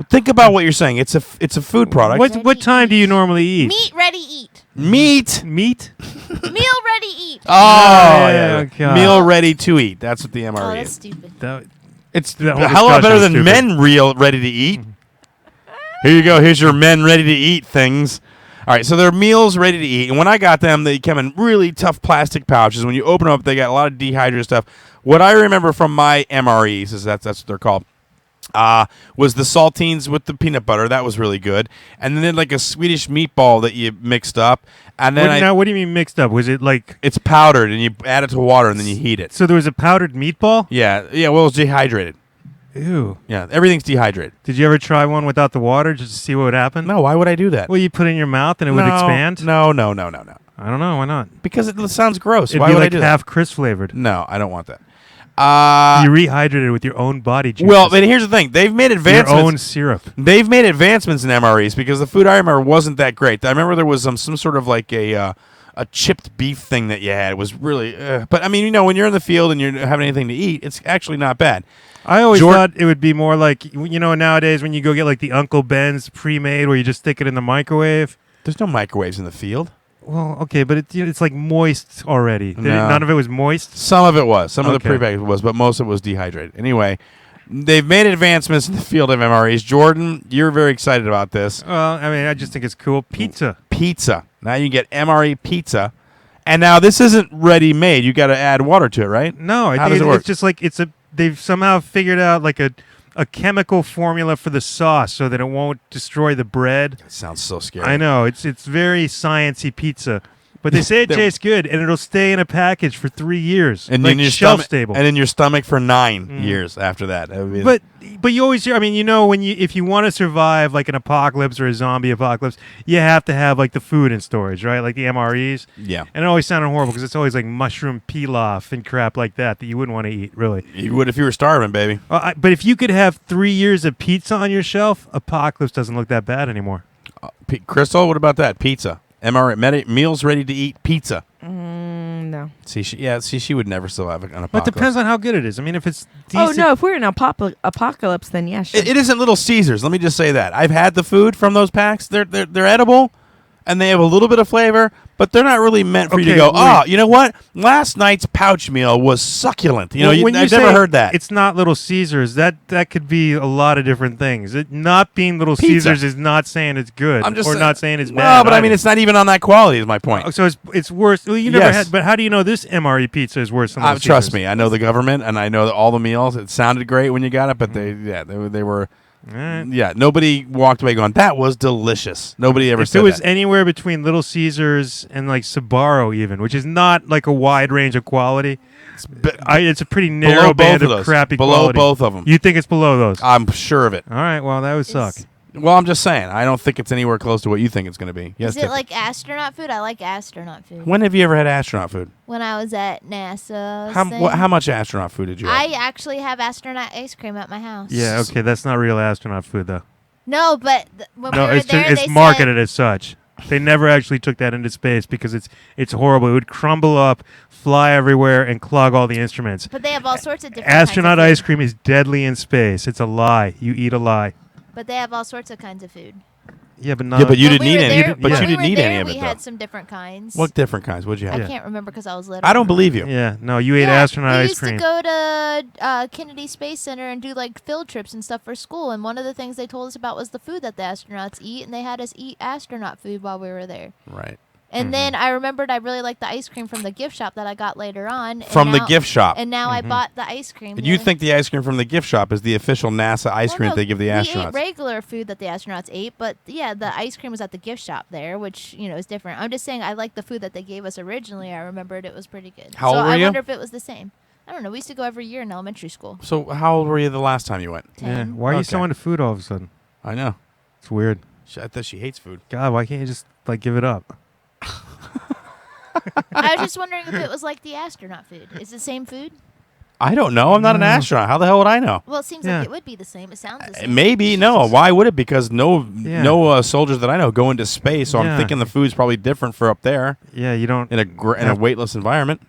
Think about what you're saying. It's a food product. What time do you normally eat? Meat ready eat. Meat. Meat? Meal ready eat. Oh, yeah, God. Meal ready to eat. That's what the Oh, MRE that's is. stupid. It's The a whole hell of a better discussion than is stupid. men real ready to eat. Here you go. Here's your men ready to eat things. All right, so they're meals ready to eat. And when I got them, they come in really tough plastic pouches. When you open them up, they got a lot of dehydrated stuff. What I remember from my MREs, is that's what they're called, was the saltines with the peanut butter. That was really good. And then like a Swedish meatball that you mixed up. And then What do you mean mixed up? Was it like... it's powdered, and you add it to water, and then you heat it. So there was a powdered meatball? Yeah, well, it's dehydrated. Ew. Yeah, everything's dehydrated. Did you ever try one without the water just to see what would happen? No, why would I do that? Well, you put it in your mouth and it would expand? No. I don't know. Why not? Because it sounds gross. It'd Why be would I like do half Chris flavored. that? No, I don't want that. You rehydrated it with your own body juices. Well, but here's the thing. They've made your advancements. own syrup. They've made advancements in MREs because the food I remember wasn't that great. I remember there was some sort of like a chipped beef thing that you had. It was really... but, I mean, when you're in the field and you're having anything to eat, it's actually not bad. I always thought it would be more like, nowadays when you go get like the Uncle Ben's pre-made where you just stick it in the microwave. There's no microwaves in the field. Well, okay, but it's like moist already. No. None of it was moist? Some of it was. Some of the Okay. pre-packaged was, but most of it was dehydrated. Anyway, they've made advancements in the field of MREs. Jordan, you're very excited about this. Well, I mean, I just think it's cool. Pizza. Now you can get MRE pizza. And now this isn't ready-made. You got to add water to it, right? No, I How think does it work? it's just like they've somehow figured out like a chemical formula for the sauce so that it won't destroy the bread. That sounds so scary. I know, it's very sciencey pizza. But they say it tastes good, and it'll stay in a package for 3 years, And like in your shelf stomach, stable. and in your stomach for 9 years after that. I mean, But you always hear. I mean, if you want to survive like an apocalypse or a zombie apocalypse, you have to have like the food in storage, right? Like the MREs. yeah, And it always sounded horrible because it's always like mushroom pilaf and crap like that you wouldn't want to eat, really. you would if you were starving, baby. But if you could have 3 years of pizza on your shelf, apocalypse doesn't look that bad anymore. Crystal, what about that pizza? MRE meals ready to eat pizza. No. She would never survive an apocalypse. But it depends on how good it is. I mean, if it's Oh decent, no! If we're in an apocalypse, then yes. It isn't Little Caesars. Let me just say that I've had the food from those packs. They're edible, and they have a little bit of flavor, but they're not really meant for you to Okay, go. wait. You know what? Last night's pouch meal was succulent. Well, when you I've say never heard that. It's not Little Caesars. That could be a lot of different things. It not being Little Pizza. Caesars is not saying it's good. I'm just or saying- not saying it's bad. Well, but I mean, either. it's not even on that quality. Is my point. So it's worse. Well, you never Yes. had. But how do you know this MRE pizza is worse than Little Trust Caesars? me, I know the government, and I know that all the meals. It sounded great when you got it, but they were. All right. Yeah, nobody walked away going, "That was delicious." Nobody ever If said it was that. anywhere between Little Caesars and like Sbarro, even, which is not like a wide range of quality, it's a pretty narrow both band of of those. crappy Below quality. both of them. You think it's below those? I'm sure of it. All right. Well, that would suck. Well, I'm just saying. I don't think it's anywhere close to what you think it's going to be. Yes, Is it Tiff. like astronaut food? I like astronaut food. When have you ever had astronaut food? When I was at NASA. How much astronaut food did you have? I actually have astronaut ice cream at my house. Yeah. Okay. That's not real astronaut food, though. No, but when No, we were it's there, it's they marketed as such. They never actually took that into space because it's horrible. It would crumble up, fly everywhere, and clog all the instruments. But they have all sorts of different Astronaut kinds of ice food. cream is deadly in space. It's a lie. You eat a lie. But they have all sorts of kinds of food. Yeah, but not. Yeah, but you When didn't we eat were any. there- But when you we didn't were eat there, any of we it, had though. some different kinds. What different kinds? What'd you have? I can't remember because I was little. I don't believe you. Yeah, no, you ate Yeah, astronaut we ice used cream. to go to Kennedy Space Center and do like field trips and stuff for school. And one of the things they told us about was the food that the astronauts eat, and they had us eat astronaut food while we were there. Right. And then I remembered I really liked the ice cream from the gift shop that I got later on. and From the now- gift shop. And now I bought the ice cream. And you think the ice cream from the gift shop is the official NASA ice cream that they give the We astronauts? ate regular food that the astronauts ate, but yeah, the ice cream was at the gift shop there, which is different. I'm just saying I like the food that they gave us originally. I remembered it was pretty good. How so old were I you? wonder if it was the same. I don't know. We used to go every year in elementary school. So how old were you the last time you went? Yeah. 10. Why are you Okay. so into food all of a sudden? I know. It's weird. I thought she hates food. God, why can't you just like give it up? I was just wondering if it was like the astronaut food. Is it the same food? I don't know. I'm not an astronaut. How the hell would I know? Well, it seems Yeah. like it would be the same. It sounds the same. Maybe no. Why would it? Because no Yeah. soldiers that I know go into space, so Yeah. I'm thinking the food's probably different for up there Yeah, you don't. in a weightless environment.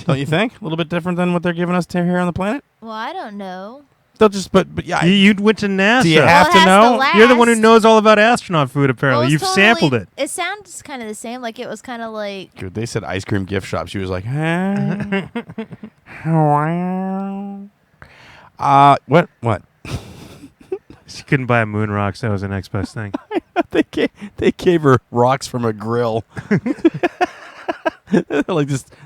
Don't you think? A little bit different than what they're giving us here on the planet. Well, I don't know. They'll just but yeah. You went to NASA. Do you have it to has know? last. You're the one who knows all about astronaut food, apparently. Well, it's You've totally- sampled it. It sounds kind of the same. Like it was kind of like. Dude, they said ice cream gift shop. She was like, huh? What? She couldn't buy a moon rock, so that was the next best thing. they gave her rocks from a grill. They're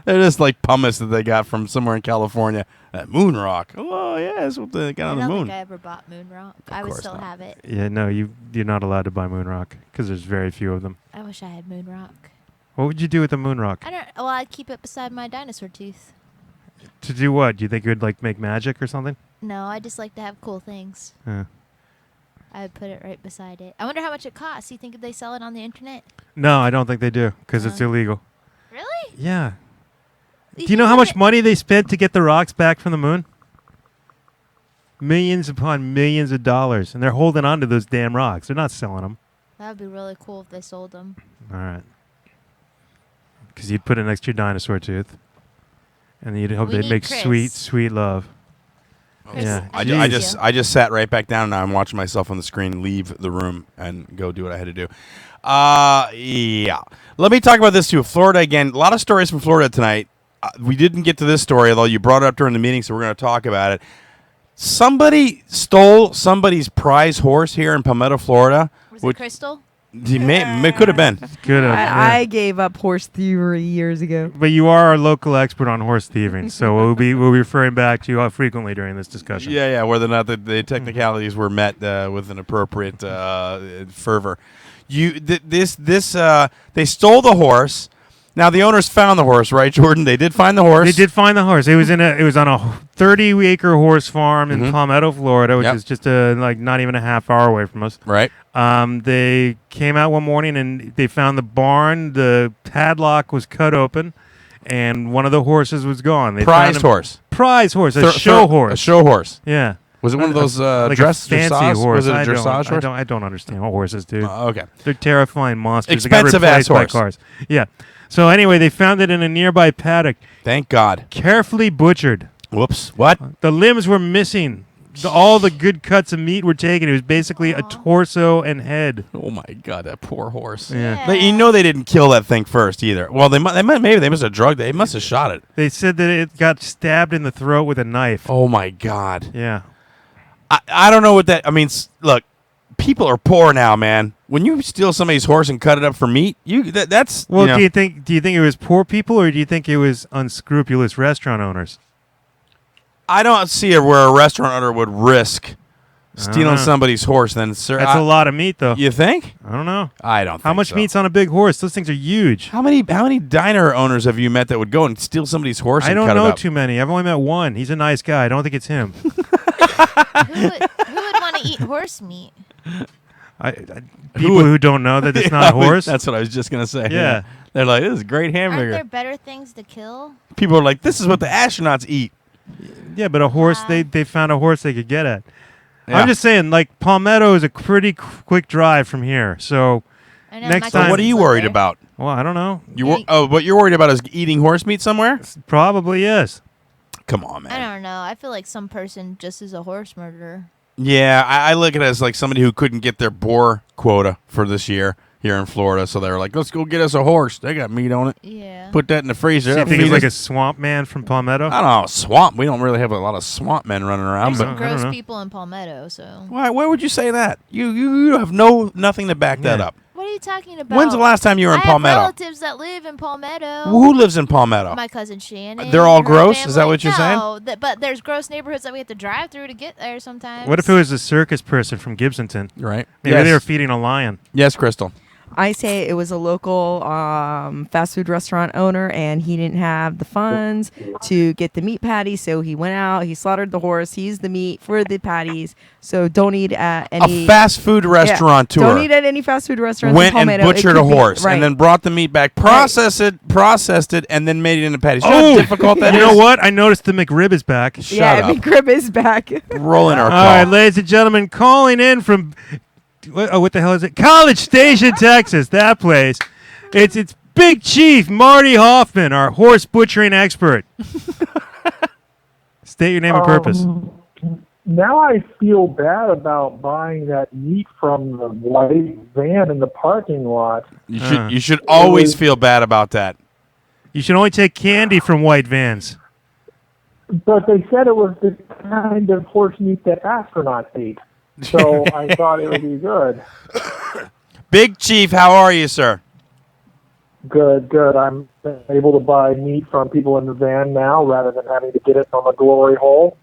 just like pumice that they got from somewhere in California. That moon rock. Oh yeah, that's what they got I on the don't moon. think I ever bought moon rock. I would course still not. have it. Yeah, no, you're not allowed to buy moon rock because there's very few of them. I wish I had moon rock. What would you do with the moon rock? I don't. Well, I'd keep it beside my dinosaur tooth. To do what? Do you think it would like make magic or something? No, I just like to have cool things. Yeah. I would put it right beside it. I wonder how much it costs. You think they sell it on the internet? No, I don't think they do because it's Uh. illegal. Really? Yeah. Do you think know how that much it- money they spent to get the rocks back from the moon? Millions upon millions of dollars, and they're holding on to those damn rocks. They're not selling them. That would be really cool if they sold them. All right. Because you'd put it next to your dinosaur tooth, and you'd hope We they'd need make Chris. sweet, sweet love. Chris, Yeah. I I need just you. I just sat right back down and now I'm watching myself on the screen leave the room and go do what I had to do. Yeah. Let me talk about this too. Florida again. A lot of stories from Florida tonight. We didn't get to this story, although you brought it up during the meeting, so we're going to talk about it. Somebody stole somebody's prize horse here in Palmetto, Florida. Was which it Crystal? it could have been. Good. I gave up horse thievery years ago. But you are our local expert on horse thieving, so we'll be referring back to you frequently during this discussion. Yeah, whether or not the technicalities were met with an appropriate fervor. They stole the horse. Now the owners found the horse, right, Jordan? They did find the horse. They did find the horse. It was on a 30-acre horse farm in Palmetto, Florida, which is just not even a half hour away from us. Right. They came out one morning and they found the barn. The padlock was cut open, and one of the horses was gone. They Prize found horse. Prize horse. A show horse. A show horse. Yeah. Was it one of those like dress a fancy dressage? horse? Was it a I don't- dressage horse? I don't understand what horses do. Okay. They're terrifying monsters. Expensive they got ass replaced by horse. cars. Yeah. So anyway, they found it in a nearby paddock, Thank God. carefully butchered. Whoops. What? The limbs were missing. All the good cuts of meat were taken. It was basically a torso and head. Oh my God, that poor horse. Yeah. You know they didn't kill that thing first either. Well, they must have drugged it. They must have shot it. They said that it got stabbed in the throat with a knife. Oh my God. Yeah. I don't know what that. I mean, look, people are poor now, man. When you steal somebody's horse and cut it up for meat, that's Well, you know, do you think it was poor people, or do you think it was unscrupulous restaurant owners? I don't see it where a restaurant owner would risk stealing somebody's horse. Then, sir, That's a lot of meat, though. You think? I don't know. I don't. How think much so. meat's on a big horse? Those things are huge. How many diner owners have you met that would go and steal somebody's horse? I and don't cut know it up? too many. I've only met one. He's a nice guy. I don't think it's him. Who would want to eat horse meat? People who don't know that it's not a horse. That's what I was just gonna say. Yeah. They're like, this is a great Aren't hamburger. there better things to kill? People are like, this is what the astronauts eat. Yeah, but a horse, they found a horse they could get at. Yeah. I'm just saying, like, Palmetto is a pretty quick drive from here. So, I know, Next my time- So what are you cousins live worried there. about? well, I don't know. What you're worried about is eating horse meat somewhere? Probably yes. Come on, man. I don't know. I feel like some person just is a horse murderer. Yeah, I look at it as like somebody who couldn't get their boar quota for this year here in Florida, so they were like, let's go get us a horse. They got meat on it. Yeah. Put that in the freezer. So you That'll think it's feed like a us. swamp man from Palmetto? I don't know, swamp. We don't really have a lot of swamp men running around, There's but some I don't gross know. people in Palmetto, so. why would you say that? You have nothing to back that Yeah. up. What are you talking about? When's the last time you were in I have Palmetto? relatives that live in Palmetto. Who lives in Palmetto? My cousin Shannon. They're all and her gross? Is that family. what you're saying? No, but there's gross neighborhoods that we have to drive through to get there sometimes. What if it was a circus person from Gibsonton? Right. Maybe yes. they were feeding a lion. Yes, Crystal. I say it was a local fast food restaurant owner, and he didn't have the funds to get the meat patties, so he went out, he slaughtered the horse, he used the meat for the patties. So don't eat at any A fast food restaurateur Don't eat at any fast food restaurants. went in and Palmetto. It butchered a could be- horse right. and then brought the meat back, processed it, and then made it into patties. You know Oh! how difficult that You is? know what? I noticed the McRib is back. Shut yeah, up. McRib is back. Roll in our All call. right, ladies and gentlemen, calling in from what the hell is it? College Station, Texas. That place. It's Big Chief Marty Hoffman, our horse butchering expert. State your name and purpose. now I feel bad about buying that meat from the white van in the parking lot. You should always feel bad about that. You should only take candy from white vans. But they said it was the kind of horse meat that astronauts ate. So I thought it would be good. Big Chief, how are you, sir? Good. I'm able to buy meat from people in the van now rather than having to get it from a glory hole.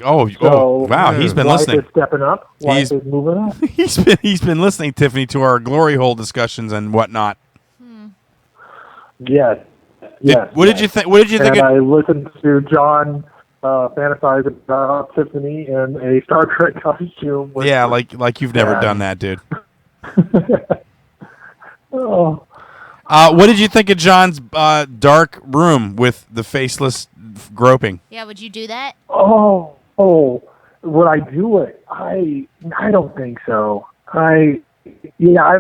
Oh, wow, he's been listening. Life is stepping up. Life is moving up. He's been listening, Tiffany, to our glory hole discussions and whatnot. Yes. What did you think? What did you think? And I listened to John fantasize about Tiffany in a Star Trek costume. Yeah, like you've never done that, dude. Oh. What did you think of John's dark room with the faceless groping? Yeah, would you do that? Oh, would I do it? I don't think so. I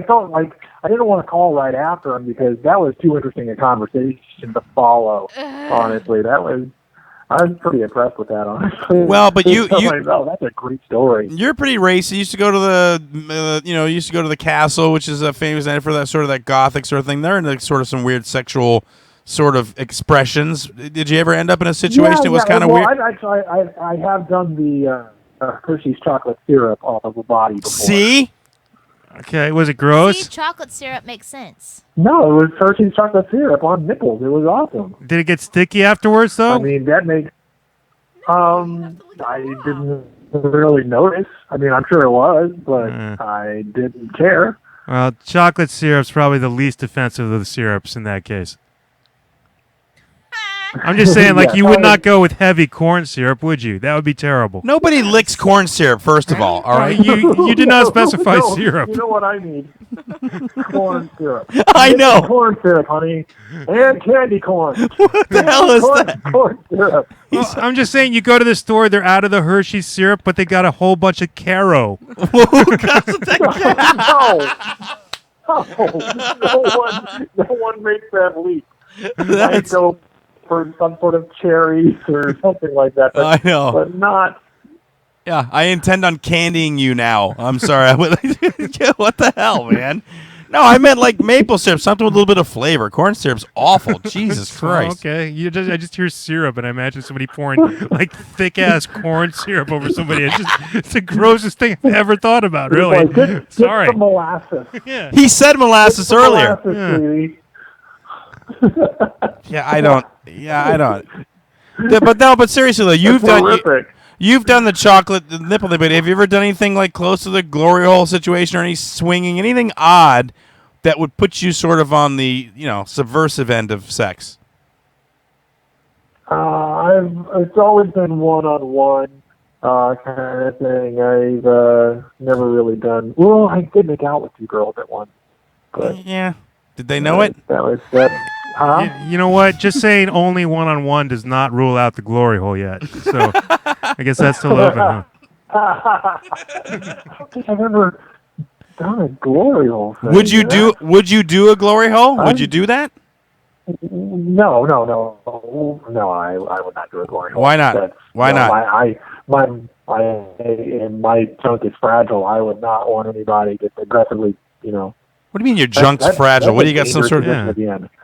felt like I didn't want to call right after him because that was too interesting a conversation to follow. Honestly, I was pretty impressed with that. Honestly, well, but you like, oh, that's a great story. You're pretty racy. You used to go to the castle, which is a famous name for that sort of that gothic sort of thing. They're into sort of some weird sexual sort of expressions. Did you ever end up in a situation that was kind of weird? I have done the Hershey's chocolate syrup off of a body before. See? Okay, was it gross? See, chocolate syrup makes sense. No, it was Hershey's chocolate syrup on nipples. It was awesome. Did it get sticky afterwards, though? I mean, that makes... I didn't really notice. I mean, I'm sure it was, but I didn't care. Well, chocolate syrup's probably the least offensive of the syrups in that case. I'm just saying, like, you would not go with heavy corn syrup, would you? That would be terrible. Nobody licks corn syrup, first of all right? You did not specify syrup. You know what I need? Corn syrup. I know. Corn syrup, honey. And candy corn. What the hell is that? Corn syrup. Well, I'm just saying, you go to the store, they're out of the Hershey syrup, but they got a whole bunch of Caro. No. No one makes that leap. I go for some sort of cherries or something like that. But, I know. But not... Yeah, I intend on candying you now. I'm sorry. What the hell, man? No, I meant like maple syrup, something with a little bit of flavor. Corn syrup's awful. Jesus Christ. Okay, I just hear syrup, and I imagine somebody pouring like thick-ass corn syrup over somebody. It's the grossest thing I've ever thought about, really. Get Sorry. some molasses. Yeah. He said molasses earlier. Molasses, I don't. But seriously though, you've done the chocolate nipple thing, but have you ever done anything like close to the glory hole situation or any swinging, anything odd that would put you sort of on the subversive end of sex? It's always been one-on-one kind of thing. I've never really done. Well, I did make out with two girls at once. But yeah. Did they know it? That was that. Huh? You know what? Just saying only one-on-one does not rule out the glory hole yet. So I guess that's still open, huh? I don't think I've ever done a glory hole thing. Would you do a glory hole? Would you do that? No. I would not do a glory hole. Why not? Why not? My junk is fragile. I would not want anybody to aggressively, What do you mean your junk's fragile? What do you got? Some sort of?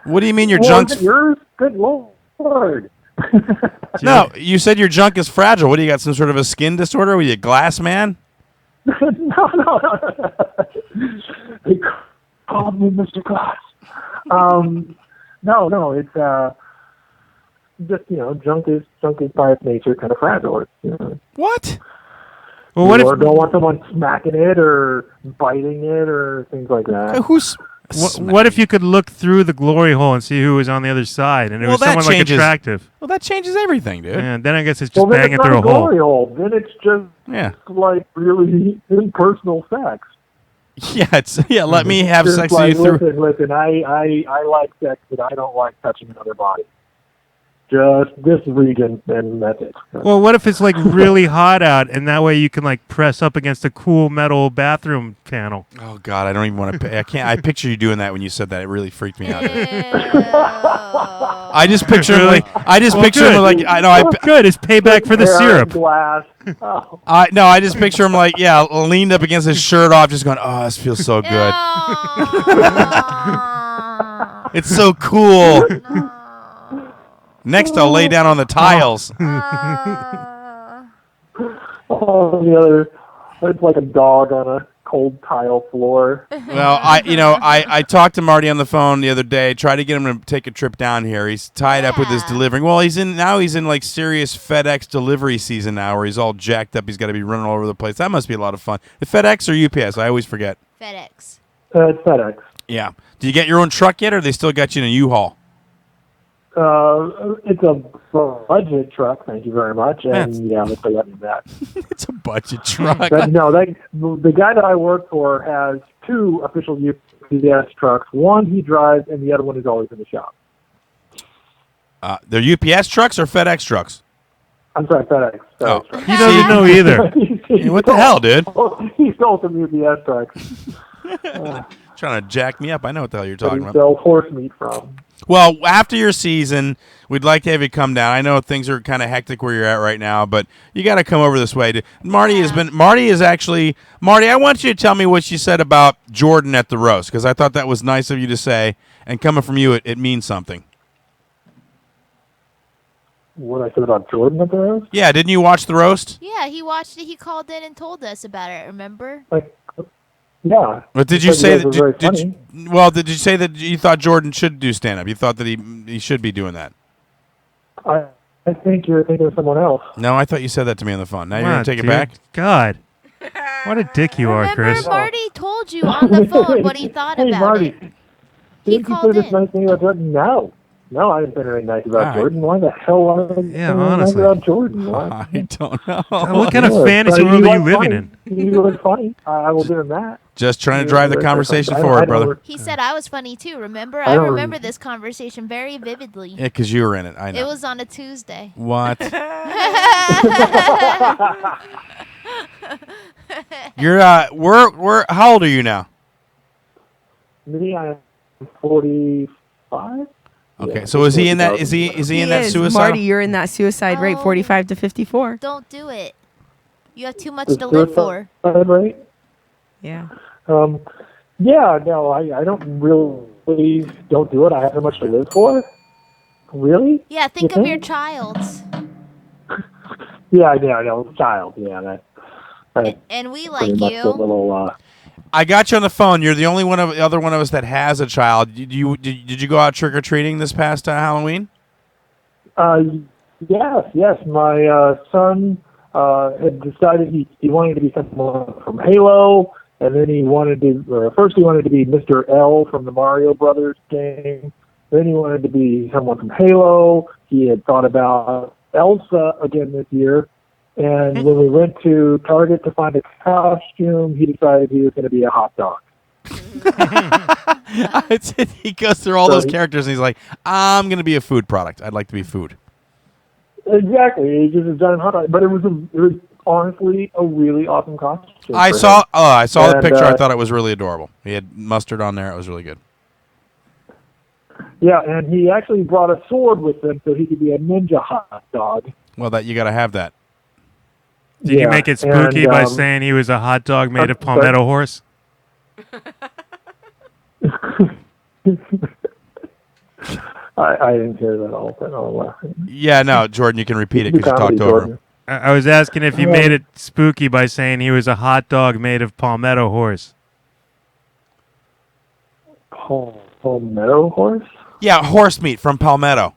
What do you mean your junk's? Yours? Good Lord. No, you said your junk is fragile. What do you got? Some sort of a skin disorder? Were you a glass man? No. They called me Mr. Glass. No. It's just junk is by its nature kind of fragile. It's, What? Well, what if don't want someone smacking it or biting it or things like that? What if you could look through the glory hole and see who was on the other side, and it was someone like attractive? Well, that changes everything, dude. And then I guess it's just banging through a hole. Glory hole. Then it's just like really impersonal sex. Yeah, let me have sex with you through. Listen. I like sex, but I don't like touching another body. just this region, and that's it. Well, what if it's like really hot out, and that way you can like press up against a cool metal bathroom panel? Oh God, I don't even want to. I can't. I picture you doing that when you said that. It really freaked me out. I just picture him like. I just picture him like. I know. Good. It's payback for the Air syrup. glass. Oh. I just picture him like, yeah, leaned up against his shirt off, just going, oh, this feels so good. It's so cool. Next, I'll lay down on the tiles. Oh, the other, it's like a dog on a cold tile floor. Well, I talked to Marty on the phone the other day, tried to get him to take a trip down here. He's tied up with his delivering. Well, he's in like serious FedEx delivery season now, where he's all jacked up. He's got to be running all over the place. That must be a lot of fun. The FedEx or UPS? I always forget. FedEx. It's FedEx. Yeah. Do you get your own truck yet, or they still got you in a U-Haul? It's a budget truck, thank you very much, and yeah, they got me that. It's a budget truck. But no, the guy that I work for has two official UPS trucks. One he drives, and the other one is always in the shop. They're UPS trucks or FedEx trucks? I'm sorry, FedEx. Oh. Trucks. He doesn't know either. What the hell, dude? He stole some UPS trucks. Trying to jack me up. I know what the hell you're That talking he about. sells horse meat from. Well, after your season, we'd like to have you come down. I know things are kind of hectic where you're at right now, but you got to come over this way. Marty, I want you to tell me what you said about Jordan at the roast, because I thought that was nice of you to say, and coming from you, it means something. What I said about Jordan at the roast? Yeah, didn't you watch the roast? Yeah, he watched it. He called in and told us about it. Remember? Yeah. But did you say that? Did you say that you thought Jordan should do stand up? You thought that he should be doing that? I think you're thinking of someone else. No, I thought you said that to me on the phone. Now you're gonna take it back? God, what a dick you are, Chris. Remember, Marty told you on the phone what he thought Hey, about Marty, it. He didn't you called say this in. nice thing about Jordan? No, I didn't say anything nice about All right. Jordan. Why the hell would I say anything nice honestly. about Jordan? Why? I don't know. What kind of fantasy world are you living in? You look funny. I will give him that. Just trying to drive the conversation forward, brother. He said I was funny too. Remember? I I don't remember this conversation very vividly. Yeah, because you were in it. I know. It was on a Tuesday. What? You're we're how old are you now? Me, I am 45. Okay, Yeah, so is he in that? 45. Is he in that suicide? Marty, you're in that suicide rate, Oh. 45 to 54. Don't do it. You have too much The to live for. suicide rate? Yeah. Yeah, no, I don't really don't do it. I have so much to live for. Really? Yeah, think You of your think? child. Yeah, I know, child. Yeah, that And we pretty like much you. the little. I got you on the phone. You're the only other one of us that has a child. Did you go out trick or treating this past Halloween? Yes. My son had decided he wanted to be someone from Halo, and then he wanted to. First, he wanted to be Mr. L from the Mario Brothers game. Then he wanted to be someone from Halo. He had thought about Elsa again this year. And when we went to Target to find a costume, he decided he was going to be a hot dog. He goes through all those characters, and he's like, I'm going to be a food product. I'd like to be food. Exactly. He just a giant hot dog. But it was honestly a really awesome costume. I for saw him. the And, picture. I thought it was really adorable. He had mustard on there. It was really good. Yeah, and he actually brought a sword with him so he could be a ninja hot dog. Well, you got to have that. Did you make it spooky and, by saying he was a hot dog made of palmetto horse? I didn't hear that all, but I'll laugh. Yeah, no, Jordan, you can repeat it because you talked over him. I was asking if you made it spooky by saying he was a hot dog made of palmetto horse. Palmetto horse? Yeah, horse meat from Palmetto,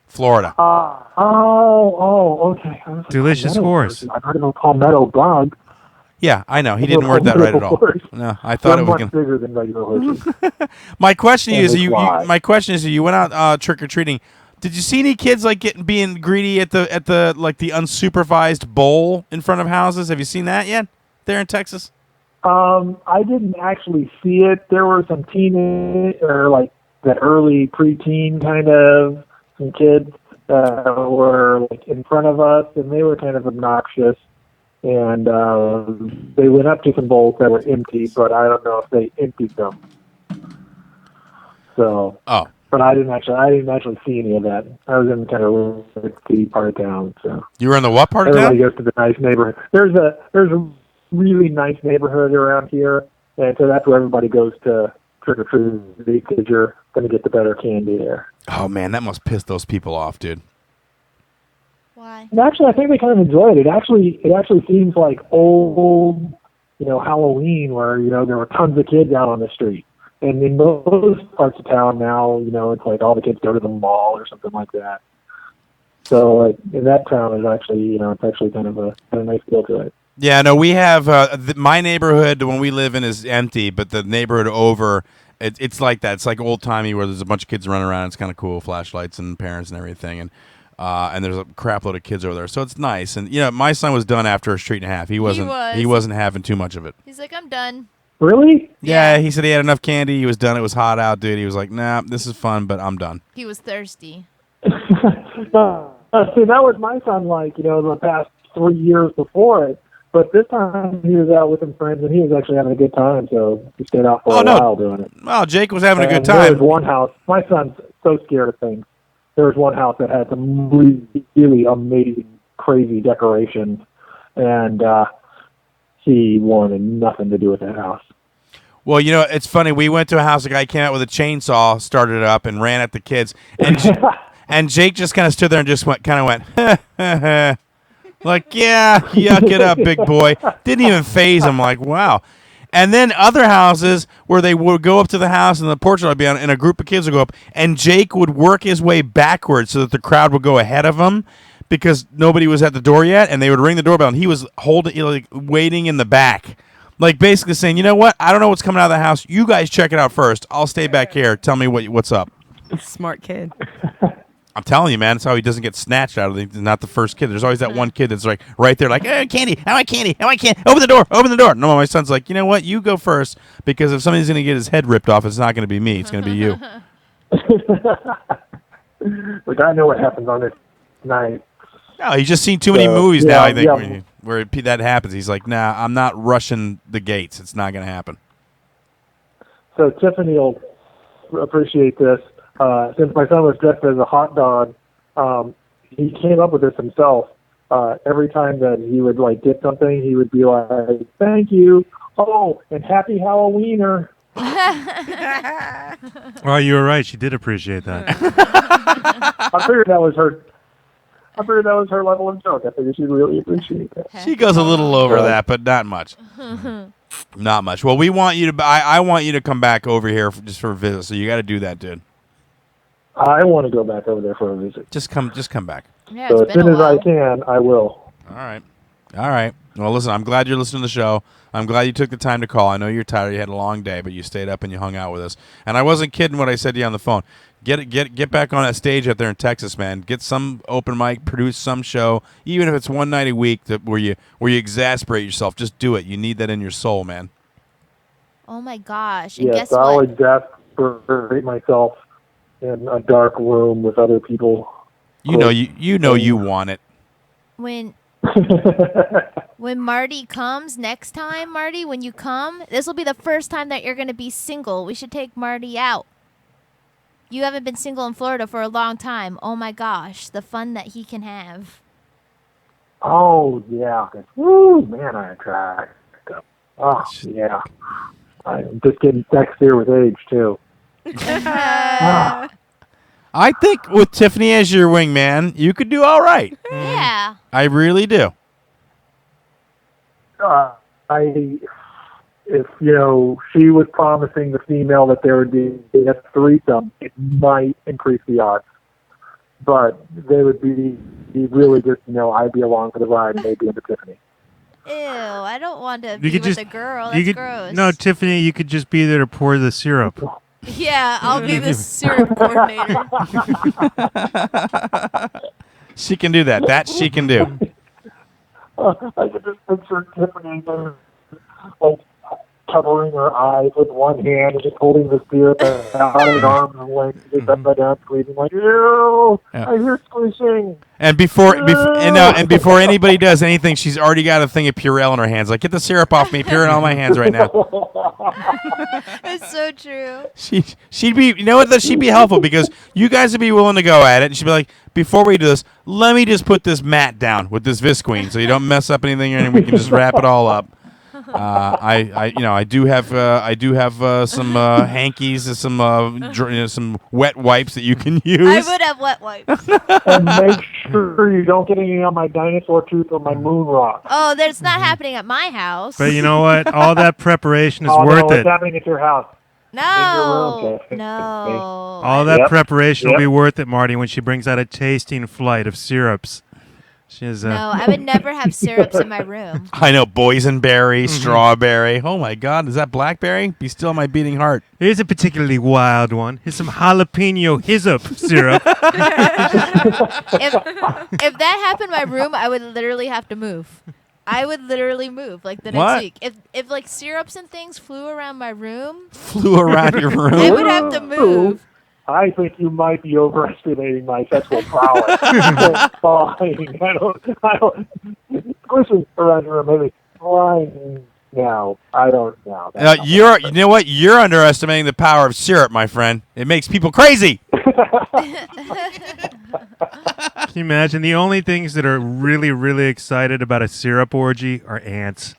Florida. Okay. I was like, Delicious palmetto horse. I've heard of a palmetto bug. Yeah, I know. He didn't word that right at all. No, I thought it was much going bigger than regular horses. My question And is, they you went out trick or treating. Did you see any kids like being greedy at the unsupervised bowl in front of houses? Have you seen that yet? There in Texas? I didn't actually see it. There were some teenage or like that early preteen kind of some kids. were like in front of us, and they were kind of obnoxious. And they went up to some bowls that were empty, but I don't know if they emptied them. So, but I didn't actually see any of that. I was in kind of the part of town. So You were in the what part of everybody town? goes to the nice neighborhood. There's a really nice neighborhood around here, and so that's where everybody goes to trick or treat because you're going to get the better candy there. Oh man, that must piss those people off, dude. Why? And actually, I think they kind of enjoyed it. It actually seems like old, Halloween, where there were tons of kids out on the street. And in most parts of town now, it's like all the kids go to the mall or something like that. So like, in that town, it's actually, it's actually kind of a nice feel to it. Yeah, no, we have my neighborhood, the one we live in, is empty, but the neighborhood over, it's like that. It's like old timey where there's a bunch of kids running around. It's kind of cool, flashlights and parents and everything, and there's a crap load of kids over there, so it's nice. And my son was done after a street and a half. He wasn't having too much of it. He's like, I'm done. Really? Yeah, he said he had enough candy. He was done. It was hot out, dude. He was like, nah, this is fun, but I'm done. He was thirsty. See, that was my son like, the past 3 years before it. But this time he was out with some friends, and he was actually having a good time, so he stayed out for a while doing it. Well, Jake was having a good There time. was one house. My son's so scared of things. There was one house that had some really amazing, crazy decorations, and he wanted nothing to do with that house. Well, it's funny. We went to a house. A guy came out with a chainsaw, started it up, and ran at the kids. And and Jake just kind of stood there and just went, like, yeah, yuck it up, big boy. Didn't even phase him. Like, wow. And then other houses where they would go up to the house and the porch would be on, and a group of kids would go up, and Jake would work his way backwards so that the crowd would go ahead of him because nobody was at the door yet, and they would ring the doorbell, and he was waiting in the back. Like basically saying, you know what? I don't know what's coming out of the house. You guys check it out first. I'll stay back here. Tell me what's up. Smart kid. I'm telling you, man. That's how he doesn't get snatched out of the. Not the first kid. There's always that one kid that's like right there, like candy. I want candy. I want candy. Open the door. Open the door. No, my son's like, you know what? You go first because if somebody's gonna get his head ripped off, it's not gonna be me. It's gonna be you. Like I know what happens on this night. No, he's just seen too many movies now. I think yeah. where that happens. He's like, nah, I'm not rushing the gates. It's not gonna happen. So Tiffany will appreciate this. Since my son was dressed as a hot dog, he came up with this himself. Every time that he would get something, he would be like, "Thank you, oh, and happy Halloweener." Oh, you were right. She did appreciate that. I figured that was her. Level of joke. I figured she'd really appreciate that. She goes a little over that, but not much. Not much. Well, we want you to. I want you to come back over here just for a visit. So you got to do that, dude. I want to go back over there for a visit. Just come back. Yeah, So it's as been soon a as I while. can, I will. All right. Well, listen. I'm glad you're listening to the show. I'm glad you took the time to call. I know you're tired. You had a long day, but you stayed up and you hung out with us. And I wasn't kidding when I said to you on the phone. Get back on that stage out there in Texas, man. Get some open mic, produce some show, even if it's one night a week where you exasperate yourself. Just do it. You need that in your soul, man. Oh my gosh! And Yes, guess I'll what? exasperate myself in a dark room with other people. You know you want it. When Marty comes next time, Marty, when you come, this will be the first time that you're going to be single. We should take Marty out. You haven't been single in Florida for a long time. Oh my gosh, the fun that he can have. Oh yeah, woo, man, I attract. Oh yeah, I'm just getting sexier with age too. I think with Tiffany as your wingman, you could do all right. Yeah. I really do. If she was promising the female that there would be a threesome, it might increase the odds. But they would be really just I'd be along for the ride, maybe into Tiffany. Ew, I don't want to You be could with just a girl. That's gross. No, Tiffany, you could just be there to pour the syrup. Yeah, I'll be the syrup coordinator. She can do that. That she can do. I could just picture Tiffany covering her eyes with one hand and just holding the syrup out of his arms and like just upside down squeezing like, ew, Yeah. I hear squishing. And before anybody does anything, she's already got a thing of Purell in her hands. Like, get the syrup off me, Purell on my hands right now. It's so true. She'd be, you know what? She'd be helpful because you guys would be willing to go at it, and she'd be like, before we do this, let me just put this mat down with this Visqueen so you don't mess up anything, and we can just wrap it all up. I do have some hankies and some wet wipes that you can use. I would have wet wipes. And make sure you don't get any on my dinosaur tooth or my moon rock. Oh, that's not happening at my house. But you know what? All that preparation is Oh, worth no, it. what's happening at your house? No, In your room, Tiffany. no. All that Yep. preparation will Yep. be worth it, Marty, when she brings out a tasting flight of syrups. She's No, I would never have syrups in my room. I know, boysenberry, strawberry. Oh my God, is that blackberry? Be still my beating heart. Here's a particularly wild one. Here's some jalapeno hyssop syrup. If that happened in my room, I would literally have to move. I would literally move like the next What? week. If like syrups and things flew around my room, Flew around your I room. would have to move. I think you might be overestimating my sexual prowess. Fine. I don't. Squishing around your room, maybe flying. No, I don't know. You know what? You're underestimating the power of syrup, my friend. It makes people crazy. Can you imagine? The only things that are really, really excited about a syrup orgy are ants.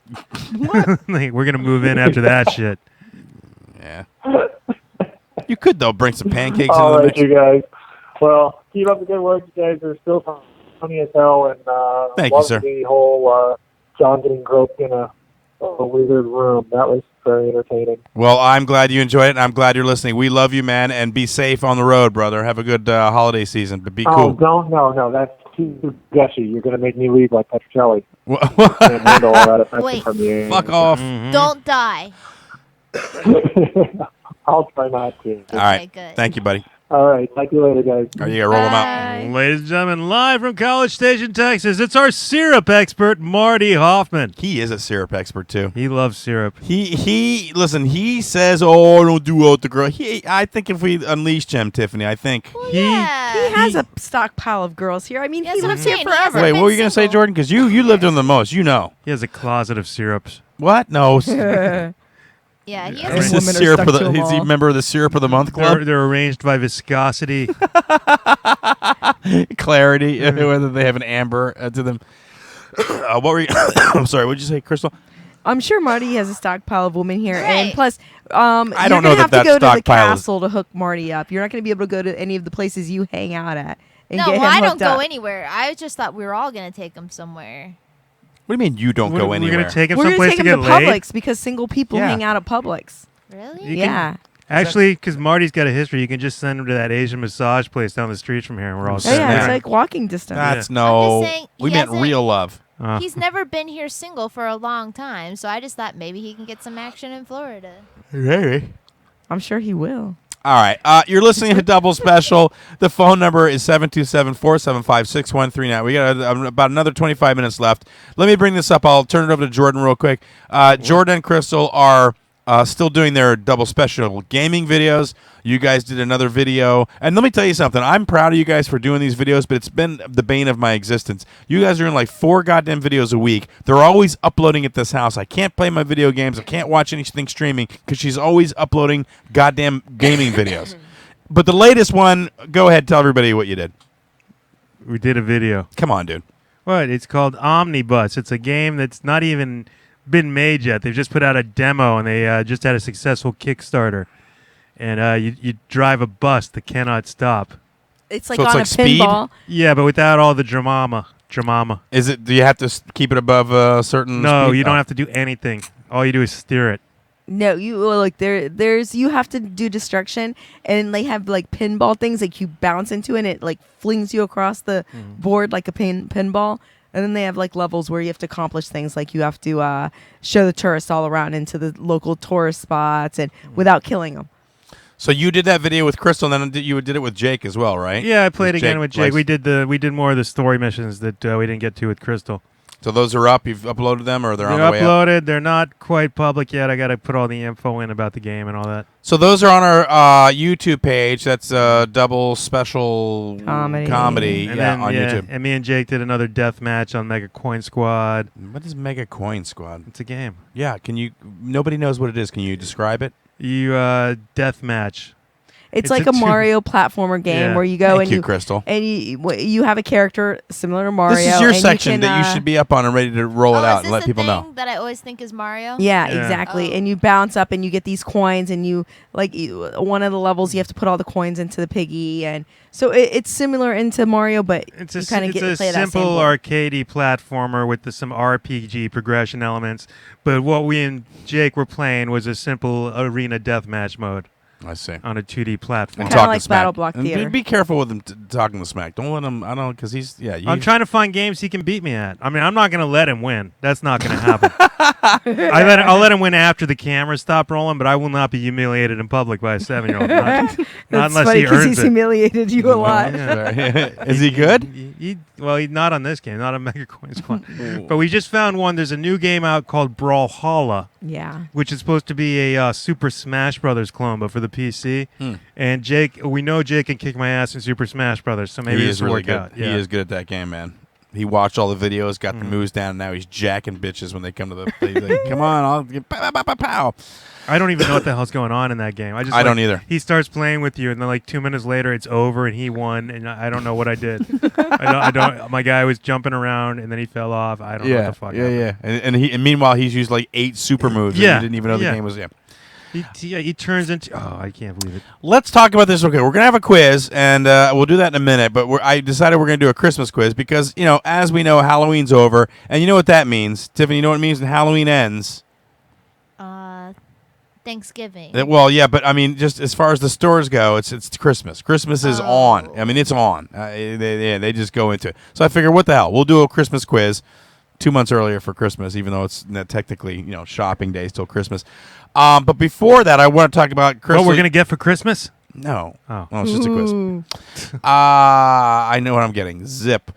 Like, we're going to move in after that shit. Yeah. You could, though, bring some pancakes All in the right, mix. you guys. Well, keep up the good work, you guys. Are still funny as hell, and Thank you, love sir. the whole John getting groped in a wizard room. That was very entertaining. Well, I'm glad you enjoyed it, and I'm glad you're listening. We love you, man, and be safe on the road, brother. Have a good holiday season, but be Oh, cool. no, that's too gushy. You're going to make me leave like Petrocelli. Fuck Can't handle all that affection Wait. from you. off. Don't die. I'll try not to. All right. Okay, good. Thank you, buddy. All right, talk to you later, guys. Are you going to roll them out? Bye. Ladies and gentlemen, live from College Station, Texas, it's our syrup expert, Marty Hoffman. He is a syrup expert, too. He loves syrup. Listen, he says, oh, don't do out the girl. I think if we unleashed him, Tiffany, I think. Well, He- yeah. He has a stockpile of girls here. I mean, That's he what lives I'm here saying. He forever. hasn't Wait, been what were you going to say, single. Jordan? Because you lived with him the most. You know. He has a closet of syrups. What? No. Yeah, he And has He's women the are syrup stuck of the, to 'em is he a all. member of the Syrup of the Month They're, Club? they're arranged by viscosity. Clarity, whether they have an amber to them. What were you? I'm sorry. What did you say, Crystal? I'm sure Marty has a stockpile of women here, and Right. plus, don't you're know gonna that have that to go to the stockpile is- castle to hook Marty up. You're not going to be able to go to any of the places you hang out at and no, get well, him I don't hooked go up. anywhere. I just thought we were all gonna take him somewhere. What do you mean you don't go We're anywhere? going to take him We're going someplace to to take him get to laid. Publix because single people Yeah. hang out at Publix. Really? You can- Yeah. Actually, because Marty's got a history, you can just send him to that Asian massage place down the street from here, and we're all Oh, set. yeah, Yeah. it's like walking distance. That's I'm no. just saying, we he meant hasn't- real love. He's never been here single for a long time, so I just thought maybe he can get some action in Florida. I'm sure he will. All right. You're listening to Double Special. The phone number is 727-475-6139. We got about another 25 minutes left. Let me bring this up. I'll turn it over to Jordan real quick. Jordan and Crystal are still doing their Double Special gaming videos. You guys did another video. And let me tell you something. I'm proud of you guys for doing these videos, but it's been the bane of my existence. You guys are in like 4 goddamn videos a week. They're always uploading at this house. I can't play my video games. I can't watch anything streaming because she's always uploading goddamn gaming videos. But the latest one, go ahead, tell everybody what you did. We did a video. Come on, dude. What? It's called Omnibus. It's a game that's not even been made yet. They've just put out a demo, and they just had a successful Kickstarter. And you drive a bus that cannot stop. It's like So it's on like a Speed? pinball. Yeah, but without all the dramama. Is it? Do you have to keep it above a certain No, speed? you don't Oh. have to do anything. All you do is steer it. No, there's you have to do destruction, and they have like pinball things like you bounce into, and it like flings you across the board like a pinball. And then they have like levels where you have to accomplish things like you have to show the tourists all around into the local tourist spots and without killing them. So you did that video with Crystal, and then you did it with Jake as well, right? Yeah, I played again Jake with Jake. likes- We did more of the story missions that we didn't get to with Crystal. So those are up. You've uploaded them, or they're on They're the way up? uploaded. They're not quite public yet. I got to put all the info in about the game and all that. So those are on our YouTube page. That's double special comedy And yeah, then, on YouTube. And me and Jake did another death match on Mega Coin Squad. What is Mega Coin Squad? It's a game. Yeah, nobody knows what it is. Can you describe it? You death match. It's like a Mario platformer game where you go Thank you, Crystal. and you have a character similar to Mario. This is your and section you can, that you should be up on and ready to roll it out and let people know. That I always think is Mario. Yeah, exactly. And you bounce up and you get these coins, and one of the levels you have to put all the coins into the piggy, and so it's similar into Mario, but you kind of get to play that same simple arcadey platformer with some RPG progression elements. But what we and Jake were playing was a simple arena deathmatch mode. I see. On a 2D platform. Kind of like Battle Block Theater. Be careful with him talking to smack. Don't let him. I don't because he's I'm trying to find games he can beat me at. I mean, I'm not going to let him win. That's not going to happen. I'll let him win after the cameras stop rolling, but I will not be humiliated in public by a 7-year-old. Not unless funny he earns he's humiliated you a lot. Is he good? He's not on this game, not on Mega Coin Squad. But we just found one. There's a new game out called Brawlhalla. Yeah. Which is supposed to be a Super Smash Brothers clone, but for the PC. And we know Jake can kick my ass in Super Smash Brothers, so maybe this will work out. Yeah. He is good at that game, man. He watched all the videos, got the moves down, and now he's jacking bitches when they come to the. He's like, come on, I'll get pow, pow, pow, pow. I don't even know what the hell's going on in that game. I don't either. He starts playing with you, and then 2 minutes later, it's over, and he won, and I don't know what I did. I don't. My guy was jumping around, and then he fell off. I don't know what the fuck. Yeah. And meanwhile, he's used 8 super moves. Yeah, and he didn't even know the game was. Yeah. He turns into. Oh, I can't believe it. Let's talk about this. Okay, we're gonna have a quiz, and we'll do that in a minute. But I decided we're gonna do a Christmas quiz because as we know, Halloween's over, and you know what that means, Tiffany. You know what it means when Halloween ends? Thanksgiving. Well, yeah, but I mean, just as far as the stores go, it's Christmas. Christmas is on. I mean, it's on. They just go into it. So I figured, what the hell? We'll do a Christmas quiz 2 months earlier for Christmas, even though it's not technically shopping day, still Christmas. But before that, I want to talk about Christmas. What we're gonna get for Christmas? No. Oh, it's just a quiz. I know what I'm getting. Zip.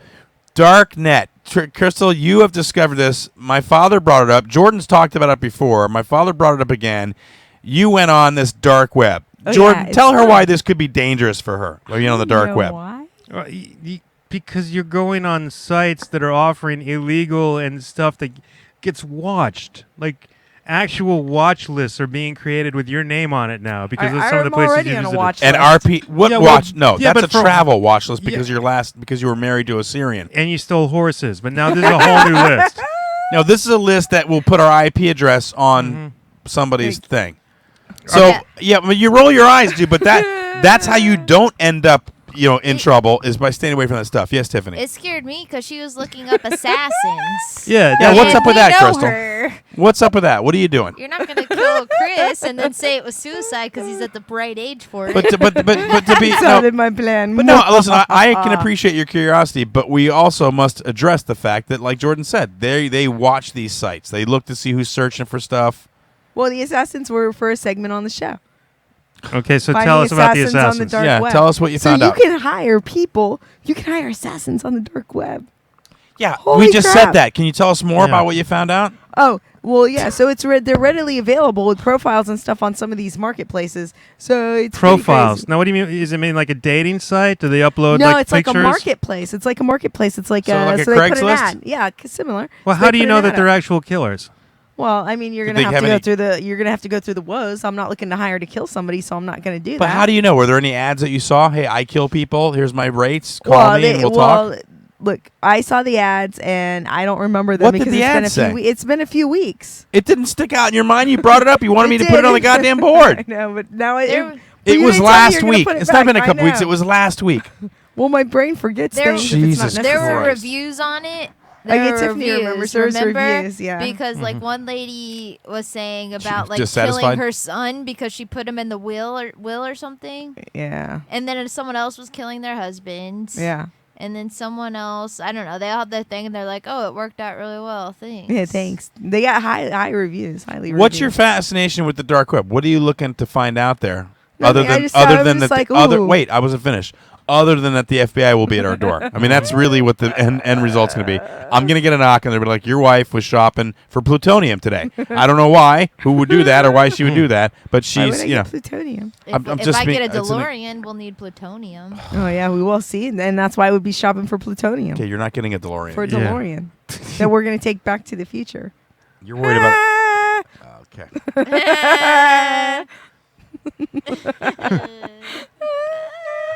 Darknet. Crystal, you have discovered this. My father brought it up. Jordan's talked about it before. My father brought it up again. You went on this dark web. Jordan, tell her why this could be dangerous for her. On the dark web. Why? Because you're going on sites that are offering illegal and stuff that gets watched. Actual watch lists are being created with your name on it now because of some of the places you visited. And RP watch? No, yeah, that's a travel watch list because because you were married to a Syrian and you stole horses. But now this is a whole new list. No, this is a list that will put our IP address on somebody's thing. So but you roll your eyes, dude. But that's how you don't end up in trouble is by staying away from that stuff. Yes, Tiffany. It scared me because she was looking up assassins. Yeah. What's up with that, Crystal? Her. What's up with that? What are you doing? You're not going to kill Chris and then say it was suicide because he's at the right age for it. But to be sounded my plan. But no, listen. I can appreciate your curiosity, but we also must address the fact that, like Jordan said, they watch these sites. They look to see who's searching for stuff. Well, the assassins were for a segment on the show. Okay, so tell us about the assassins. On the dark web. Tell us what you found out. So you can hire people. You can hire assassins on the dark web. Yeah, Holy we just crap. said that. Can you tell us more about what you found out? Oh, well, yeah. So they're readily available with profiles and stuff on some of these marketplaces. So it's profiles. Now, what do you mean? Does it mean like a dating site? Do they upload No, it's pictures? like a marketplace. It's like a marketplace. It's like so they put an ad. Yeah, similar. Well, how do you know that they're actual killers? Well, I mean, you're gonna have to go through the woes. I'm not looking to hire to kill somebody, so I'm not gonna do that. But how do you know? Were there any ads that you saw? Hey, I kill people. Here's my rates. Call me and we'll talk. Look, I saw the ads and I don't remember them what because did the ads say? It's been a few weeks. It didn't stick out in your mind. You brought it up. You wanted me to put it on the goddamn board. I know, but now it was last week. It's not been a couple weeks. It was last week. Well, my brain forgets things. Jesus Christ. There were reviews on it. Tiffany remembers reviews, yeah. Because one lady was saying about dissatisfied? killing her son because she put him in the will or something. Yeah. And then someone else was killing their husband. Yeah. And then someone else, I don't know, they all had their thing and they're like, oh, it worked out really well. Thanks. Yeah, thanks. They got high reviews, highly reviews. What's your fascination with the dark web? What are you looking to find out there? Nothing. Other than I wasn't finished. other than that the FBI will be at our door. I mean, that's really what the end result's going to be. I'm going to get a knock, and they'll be like, your wife was shopping for plutonium today. I don't know why, who would do that, or why she would do that, but Why would she's, I get plutonium? If I get a DeLorean, we'll need plutonium. Oh yeah, we will see, and that's why I would be shopping for plutonium. Okay, you're not getting a DeLorean. For a DeLorean that we're going to take back to the future. You're worried about it. Okay.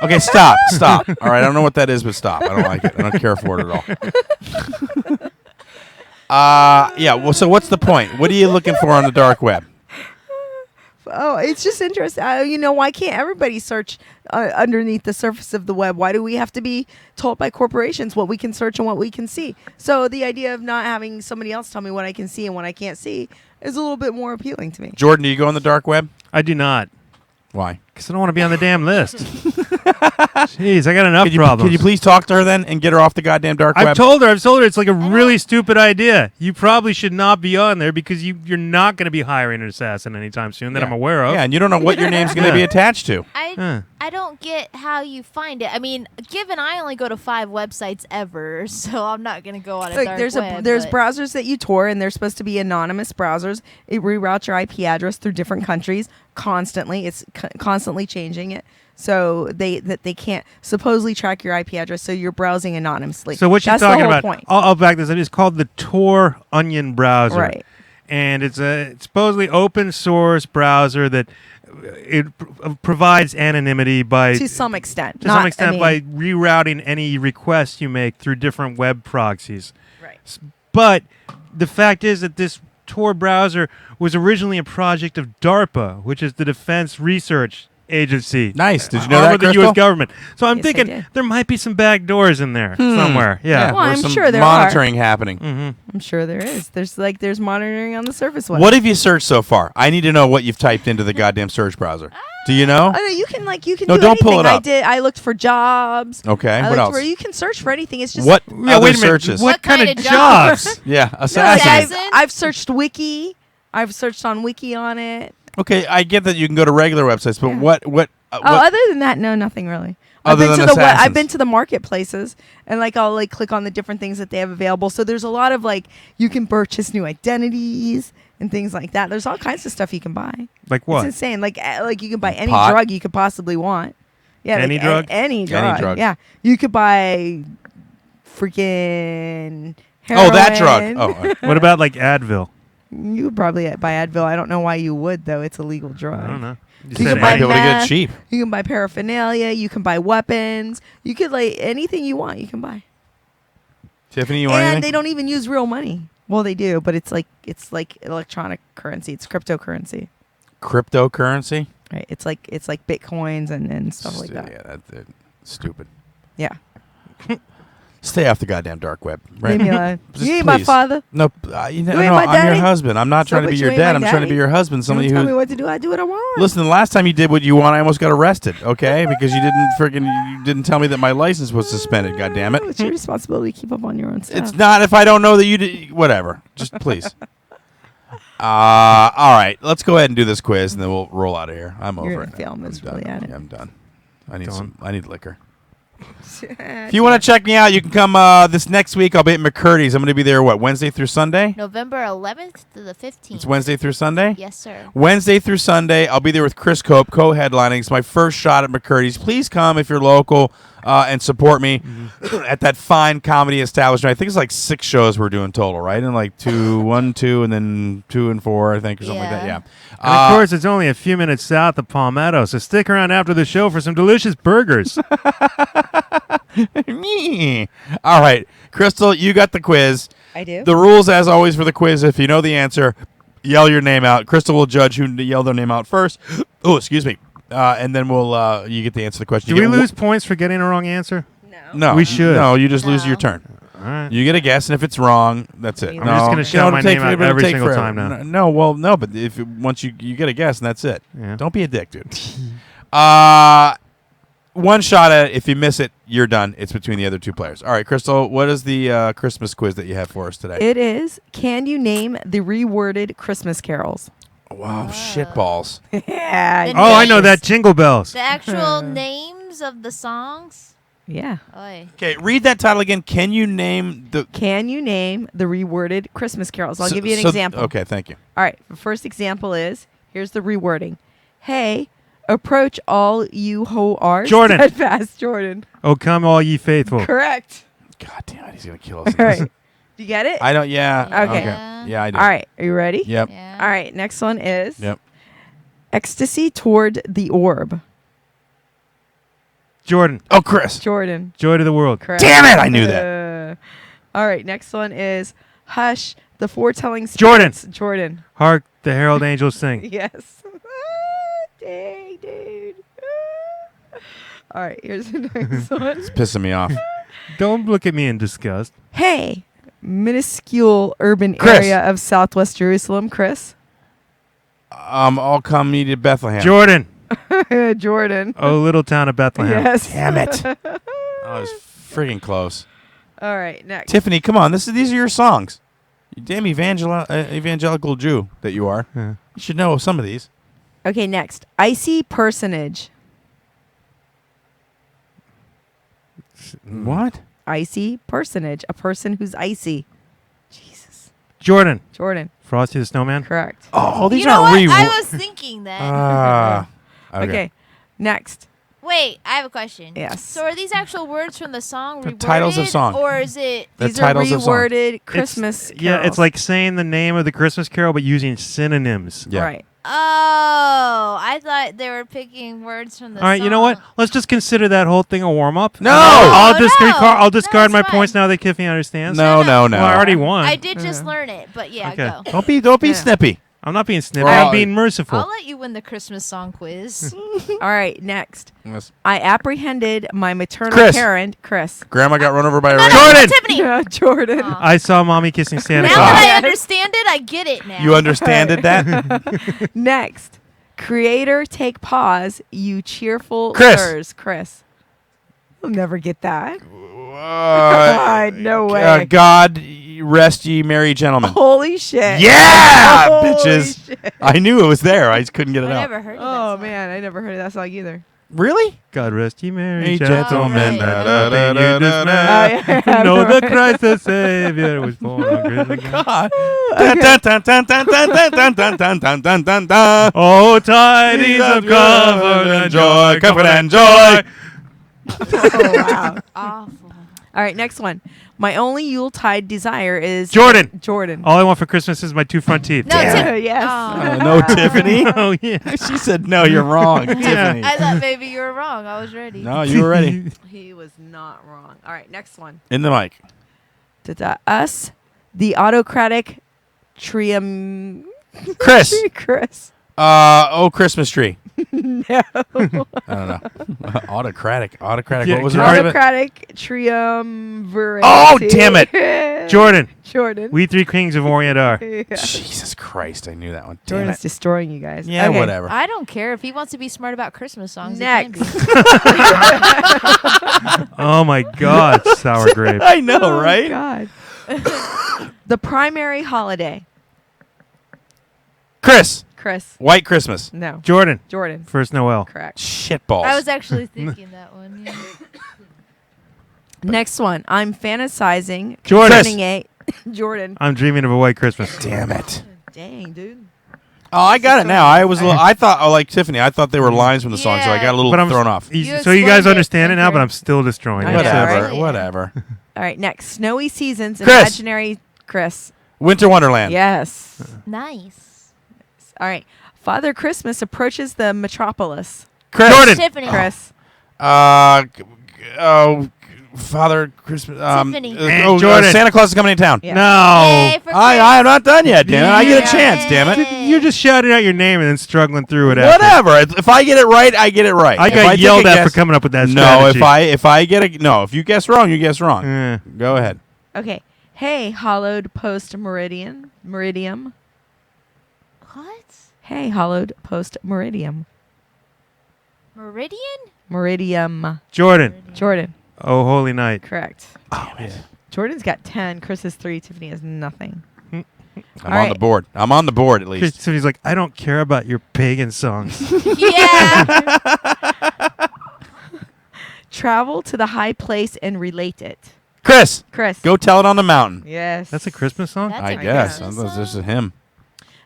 Okay, stop. All right, I don't know what that is, but stop. I don't like it. I don't care for it at all. Yeah. Well, so what's the point? What are you looking for on the dark web? Oh, it's just interesting. Why can't everybody search underneath the surface of the web? Why do we have to be told by corporations what we can search and what we can see? So the idea of not having somebody else tell me what I can see and what I can't see is a little bit more appealing to me. Jordan, do you go on the dark web? I do not. Why? Because I don't want to be on the damn list. Jeez, I got enough problems. Could you please talk to her then and get her off the goddamn dark web? I've told her it's like a really stupid idea. You probably should not be on there because you're not going to be hiring an assassin anytime soon that I'm aware of. Yeah, and you don't know what your name's going to be attached to. I don't get how you find it. I mean, given I only go to 5 websites ever, so I'm not going to go on a dark web. There's browsers that you Tor, and they're supposed to be anonymous browsers. It reroutes your IP address through different countries constantly. It's constantly changing it. So they can't supposedly track your IP address, so you're browsing anonymously. So what you're That's talking the whole about, point. I'll back this up. It's called the Tor Onion browser. Right. And it's a supposedly open source browser that provides anonymity by to some extent. by rerouting any requests you make through different web proxies. Right. But the fact is that this Tor browser was originally a project of DARPA, which is the Defense Research Agency. Nice. Did you know arm that, of the Crystal? U.S. government. So I'm Yes, I thinking did. there might be some back doors in there somewhere. Yeah. Well, there's I'm some sure there monitoring happening. I'm sure there is. There's monitoring on the surface web. What have you searched so far? I need to know what you've typed into the goddamn search browser. Do you know? Oh, no, you can No, do don't anything. pull it up. I looked for jobs. Okay. I What looked else? for you can search for anything. It's just What Yeah, other wait a minute. searches? What kind kind of of jobs? Yeah, No, assassin. I've searched Wiki. I've searched on Wiki on it. Okay, I get that you can go to regular websites, but Yeah. what Other than that, no, nothing really. Other than I've assassins. been to the marketplaces, and I'll click on the different things that they have available. So there's a lot of you can purchase new identities and things like that. There's all kinds of stuff you can buy. Like what? It's insane. Like you can buy any Pot? drug you could possibly want. Yeah, Any drug? Any drug. drug. Yeah, you could buy freaking heroin. Oh, that drug. Oh, What about like Advil? You would probably buy Advil. I don't know why you would though. It's a legal drug. I don't know. You You said can you buy might be able to get it meth. cheap. You can buy paraphernalia. You can buy weapons. You could anything you want. You can buy. Tiffany, you want And anything? they don't even use real money. Well, they do, but it's like electronic currency. It's cryptocurrency, Cryptocurrency? right? It's like bitcoins and stuff like that. Yeah, that's stupid. Yeah. Stay off the goddamn dark web. Right? Leave me alone. Just You ain't my please. father. No, ain't no, my I'm daddy? your husband. I'm not trying to but be you your ain't dad. my I'm trying to daddy? be your husband. Don't Somebody tell me who. what to do. I do what I want. Listen, the last time you did what you want, I almost got arrested. Okay, because you didn't tell me that my license was suspended. God damn it! It's your responsibility to keep up on your own stuff. It's not if I don't know that you did. Whatever. Just please. All right. Let's go ahead and do this quiz, and then we'll roll out of here. I'm You're over gonna it. fail I'm miserably done. at it. Yeah, I'm done. I need liquor. If If you want to check me out, you can come this next week. I'll be at McCurdy's. I'm going to be there, Wednesday through Sunday? November 11th to the 15th. It's Wednesday through Sunday? Yes, sir. Wednesday through Sunday. I'll be there with Chris Cope, co-headlining. It's my first shot at McCurdy's. Please come if you're local and support me at that fine comedy establishment. I think it's like 6 shows we're doing total, right? And like 1, 2, and then 2 and 4, I think, or something like that. Yeah. And of course, it's only a few minutes south of Palmetto, so stick around after the show for some delicious burgers. All right. Crystal, you got the quiz. I do. The rules, as always, for the quiz, if you know the answer, yell your name out. Crystal will judge who yelled their name out first. Oh, excuse me. And then you get to answer the question. Do You we get lose points for getting a wrong answer? No. We should. No, you just lose No. your turn. All right. You get a guess, and if it's wrong, that's it. I'm no, just gonna shout it'll my take name out it'll every take single forever. time now. No, but if once you get a guess, and that's it. Yeah. Don't be a dick, dude. One shot at it. If you miss it, you're done. It's between the other 2 players. All right, Crystal, what is the Christmas quiz that you have for us today? It is. Can you name the reworded Christmas carols? Wow, shitballs. Yeah. The Oh, I know names. that. Jingle bells. The actual names names of the songs. Yeah. Oy. Okay, read that title again. Can you name the reworded Christmas carols? I'll give you an example. Okay, thank you. All right. The first example is, here's the rewording. Hey, approach all you who are Jordan. steadfast. Jordan. Oh, come all ye faithful. Correct. God damn it, he's going to kill us. All right. Do you get it? I don't, yeah. Okay. Yeah, I do. All right. Are you ready? Yep. Yeah. All right. Next one is Yep. ecstasy toward the orb. Jordan. Oh, Chris. Jordan. Joy to the world. Correct. Damn it, I knew that. All right. Next one is hush, the foretelling Jordan. spirits. Jordan. Hark the herald angels sing. Yes. Dang, dude. All right. Here's the next one. It's pissing me off. Don't look at me in disgust. Hey, minuscule urban Chris. area of southwest Jerusalem. Chris. All come ye to Bethlehem. Jordan. Jordan. Oh, little town of Bethlehem. Yes. Damn it. Oh, it was freaking close. All right. Next. Tiffany, come on. These are your songs. You damn evangelical Jew that you are. Yeah. You should know some of these. Okay. Next. Icy personage. What? Icy personage. A person who's icy. Jesus. Jordan. Jordan. Frosty the Snowman. Correct. Oh, these You know aren't what? I was thinking that. Okay. Next. Wait, I have a question. Yes. So are these actual words from the song The reworded, titles of song. or is it? The These are titles of song. reworded Christmas Yeah, it's carols. like saying the name of the Christmas carol, but using synonyms. Yeah. Right. Oh, I thought they were picking words from the All right, song. you know what? Let's just consider that whole thing a warm up. No! I'll No, discard. no. I'll discard No, my it's points fine. now that Tiffany understands. No. Well, I already won. I did just learn it, but yeah, Okay. go. Don't be Yeah. snippy. I'm not being snippy. Well, I'm being merciful. I'll let you win the Christmas song quiz. All right. Next. Yes. I apprehended my maternal Chris. parent, Chris. Grandma got run over by a No, ram. no, Jordan! Tiffany. Yeah, Jordan. Aw. I saw mommy kissing Santa Now Claus. that I Yes. understand it, I get it now. You understanded that? Next. Creator, take pause, you cheerful Chris. sirs. Chris. You'll never get that. God, no way. God rest ye merry gentlemen. Holy shit. Yeah, Holy bitches. shit. I knew it was there. I just couldn't get I it out. never heard of that Oh, song. man. I never heard of that song either. Really? God rest ye merry Hey, gentlemen. gentlemen. that nothing you dismay. Oh, yeah. Know the Christ the Savior was born on Christmas. God. Dun, dun, dun, dun, dun, dun, dun, dun, dun, dun, dun, dun, dun. Oh, tidings of comfort and joy, comfort and joy. Oh, wow. Awful. All right, next one. My only Yuletide desire is Jordan. Jordan. All I want for Christmas is my 2 front teeth. No, Damn. Yes. Oh. No, Tiffany. Oh, yeah. She said, no, you're wrong, Tiffany. I thought maybe you were wrong. I was ready. No, you were ready. He was not wrong. All right, next one. In the mic. Us, the autocratic trium. Chris. Chris. Christmas tree. No. I don't know. Autocratic. Yeah, What was the all rest right, of it? Autocratic triumvirate. Oh, damn it. Jordan. Jordan. We 3 kings of Orient are. Yeah. Jesus Christ, I knew that one. Damn Jordan's it. destroying you guys. Yeah, Okay. whatever. I don't care if he wants to be smart about Christmas songs. he Next. can be. Oh, my God. Sour grape. I know, Oh, right? God. The primary holiday. Chris. Chris. White Christmas. No. Jordan. Jordan. First Noel. Correct. Shitballs. I was actually thinking that one. Yeah. Next one. I'm fantasizing. Jordan. concerning a Jordan. I'm dreaming of a white Christmas. Damn it. Dang, dude. Oh, I got it now. I was. I thought, like Tiffany, I thought they were lines from the song, so I Yeah. got a little But I'm thrown off. You So you guys explained it. understand it now, but Okay. I'm still destroying I it. know, Whatever. right? Whatever. All right, next. Snowy seasons. Chris. Imaginary Chris. Winter Wonderland. Yes. Nice. All right. Father Christmas approaches the metropolis. Chris. Jordan. Tiffany. Chris. Father Christmas. Tiffany. And Jordan. Santa Claus is coming to town. Yeah. No. Yay for I am not done yet, damn it. I get a Yeah. chance, damn it. Yay. You're just shouting out your name and then struggling through it after. Whatever. If I get it right, I get it right. I If got take yelled a at guess- for coming up with that No, strategy. if I get a no, if you guess wrong, you guess wrong. Eh. Go ahead. Okay. Hey, hollowed post meridian. Meridium. What? Hey, hollowed post meridium. Meridian? Meridium. Jordan. Jordan. Oh, holy night. Correct. Oh, man. Jordan's got 10. Chris has 3. Tiffany has nothing. I'm All on right. the board. I'm on the board at least. So he's like, I don't care about your pagan songs. Yeah. travel to the high place and relate it. Chris, Chris. go tell it on the mountain. Yes. That's a Christmas song? That's I a guess. Christmas This is song? him.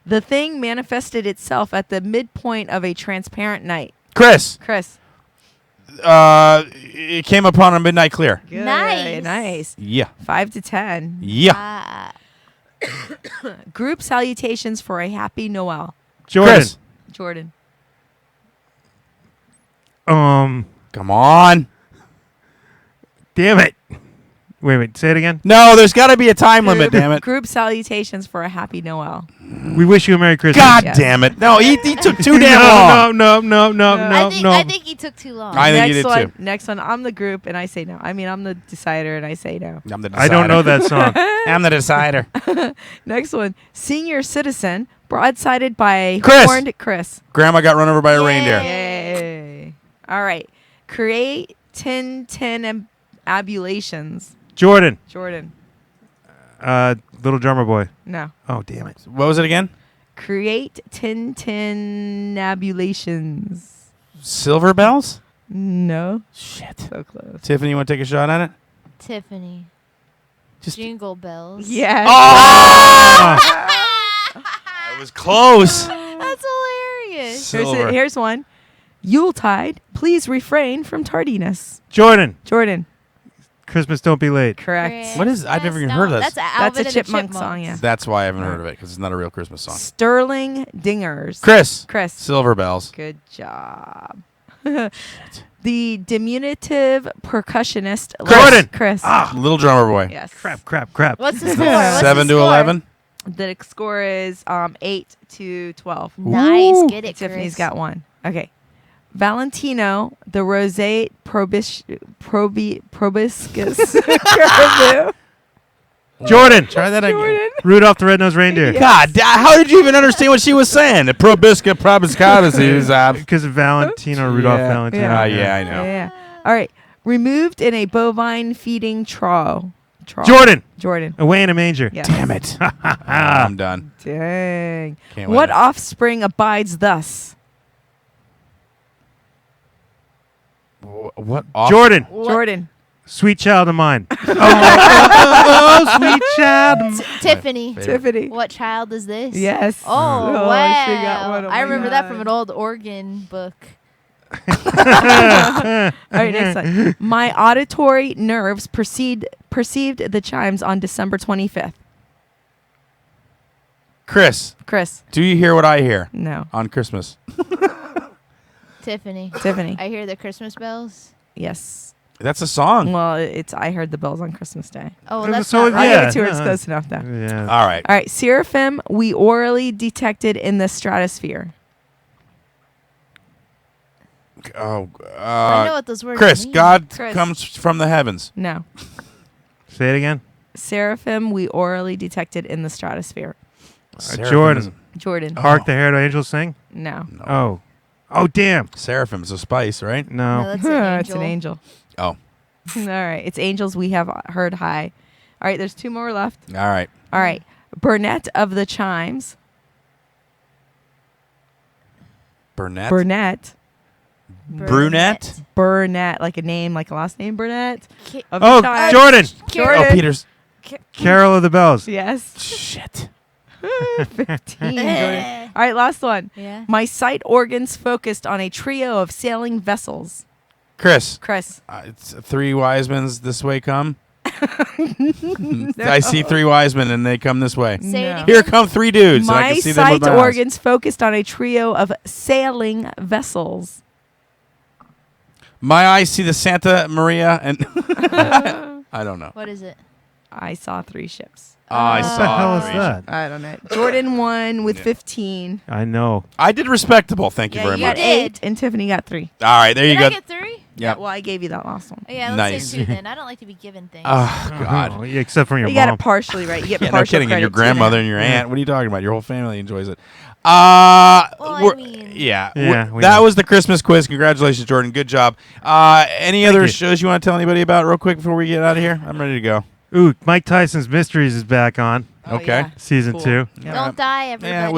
The thing manifested itself at the midpoint of a transparent night. Chris, Chris. it came upon a midnight clear. Good. Nice. Nice. Yeah. 5 to 10. Yeah. Group salutations for a happy Noel. Jordan. Chris, Jordan. Um, come on. damn it. Wait, say it again. No, there's got to be a time limit, damn it. Group salutations for a happy Noel. We wish you a Merry Christmas. God Yes. damn it. No, he took too damn long. No. I think he took too long. I think next you did one, too. Next one. I'm the group and I say no. I mean, I'm the decider and I say no. I'm the decider. I don't know that song. I'm the decider. Next one. Senior citizen broadsided by Chris. horned Chris. Grandma got run over by a Yay. reindeer. Yay. All right. Create 10 abulations. Jordan. Jordan. Little Drummer Boy. No. Oh, damn it. What was it again? Create 10 abulations. Silver bells? No. Shit. So close. Tiffany, you want to take a shot at it? Tiffany. Just Jingle bells. Yes. Oh! It was close. That's hilarious. Silver. Here's one. Yuletide, please refrain from tardiness. Jordan. Jordan. Christmas Don't Be Late. Correct. What is- I've never even heard of That's this. a That's Alvin a and the Chipmunk Chipmunks. song, yeah. That's why I haven't heard of it, because it's not a real Christmas song. Sterling Dingers. Chris. Chris. Silver bells. Good job. The diminutive percussionist. Jordan. Chris. Little drummer boy. Yes. Crap. What's the score? What's 7 the to score? 11. The score is 8 to 12. Nice. Ooh. Get it, Tiffany's Chris. got one. Okay. Valentino, the roseate proboscis caribou. Jordan. Try that again. Jordan. Rudolph the Red-Nosed Reindeer. God, how did you even understand what she was saying? The probisca probiscatus. Because of Valentino, Rudolph Yeah. Valentino. Yeah. Yeah, I know. Yeah. All right. Removed in a bovine feeding trough. Jordan. Jordan. Away in a manger. Yes. Damn it. I'm done. Dang. Can't What win. offspring abides thus? What? Off- Jordan. Jordan. Sweet child of mine. Oh, sweet child of mine. Tiffany. Tiffany. What child is this? Yes. Oh, Oh, wow. she got one. Oh I my remember that God. from an old organ book. All right, next one. My auditory nerves perceived the chimes on December 25th. Chris, Chris. do you hear what I hear No. on Christmas? Tiffany. Tiffany. I hear the Christmas bells. Yes. That's a song. Well, it's I heard the bells on Christmas Day. Oh, So that's so not I'll right. give Yeah, it to her. It's no. close enough, though. Yeah. All right. All right. Seraphim, we orally detected in the stratosphere. Oh, I know what those words Chris, mean. God Chris. comes from the heavens. No. Say it again. Seraphim, we orally detected in the stratosphere. Jordan. Jordan. Hark the Herald Angels sing. No. Oh. Oh, damn. Seraphim is a spice, right? No, No. that's an angel. It's an angel. Oh, All right. It's angels we have heard high. All right. There's 2 more left. all right. All right. Burnett of the chimes. Burnett. Burnett. Brunette. Burnett. Like a name, like a last name, Burnett. Ki- Of the Oh, chimes. Jordan. Jordan. Oh, Peter's. Carol of the Bells. Yes. Shit. 15. Jordan. All right. Last one. Yeah. My sight organs focused on a trio of sailing vessels. Chris, Chris. it's 3 wise men this way come. I see 3 wise men and they come this way. Say it No. again. Here come 3 dudes. and I My can see them with sight my eyes. organs focused on a trio of sailing vessels. My eyes see the Santa Maria and I don't know. What is it? I saw 3 ships. I What the hell saw. is that? I don't know. Jordan won with 15. I know. I did respectable. Thank you Yeah, very you much. did. 8, and Tiffany got 3. All right, there you Did go. I get 3? Yeah. Well, I gave you that last one. Oh, yeah, let's Nice. say 2 then. I don't like to be given things. Oh God. Oh, yeah, except from your You got mom. it partially right. You get Yeah, no partial kidding. And your credit, too, grandmother now. and your aunt. What are you talking about? Your whole family enjoys it. I We're- mean- yeah. Yeah, we That know. was the Christmas quiz. Congratulations, Jordan. Good job. Any other you. shows you want to tell anybody about real quick before we get out of here? I'm ready to go. Ooh, Mike Tyson's Mysteries is back on. Oh, Okay. yeah. Season Cool. 2. Don't die, everybody. Yeah, it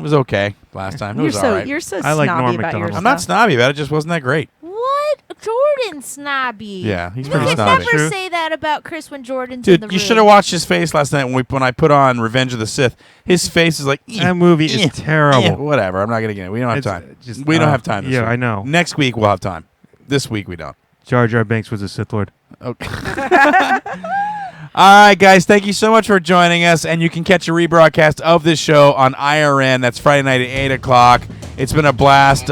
was okay last time. It You're was all so right. you're so I like snobby Norm about your Macdonald. I'm not stuff. snobby about it. It just wasn't that great. What? Jordan snobby. Yeah, he's You pretty can snobby. never True. say that about Chris when Jordan's in the Dude, room. you should have watched his face last night when I put on Revenge of the Sith. His face is like That movie is terrible. whatever. I'm not gonna get it. We don't have It's, time. just- We don't have time. This yeah, week. I know. Next week we'll have time. This week we don't. Jar Jar Binks was a Sith Lord. Okay. All right, guys. Thank you so much for joining us. And you can catch a rebroadcast of this show on IRN. That's Friday night at 8 o'clock. It's been a blast.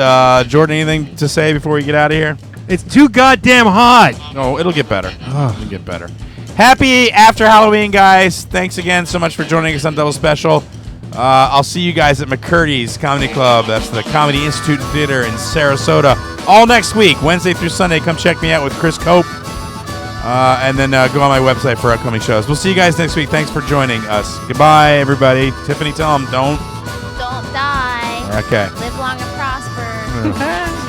Jordan, anything to say before we get out of here? It's too goddamn hot. No, it'll get better. It'll get better. Happy after Halloween, guys. Thanks again so much for joining us on Double Special. I'll see you guys at McCurdy's Comedy Club. That's the Comedy Institute Theater in Sarasota. All next week, Wednesday through Sunday. Come check me out with Chris Cope. And then go on my website for upcoming shows. We'll see you guys next week. Thanks for joining us. Goodbye, everybody. Tiffany, tell them don't Don't die. Okay. Live long and prosper.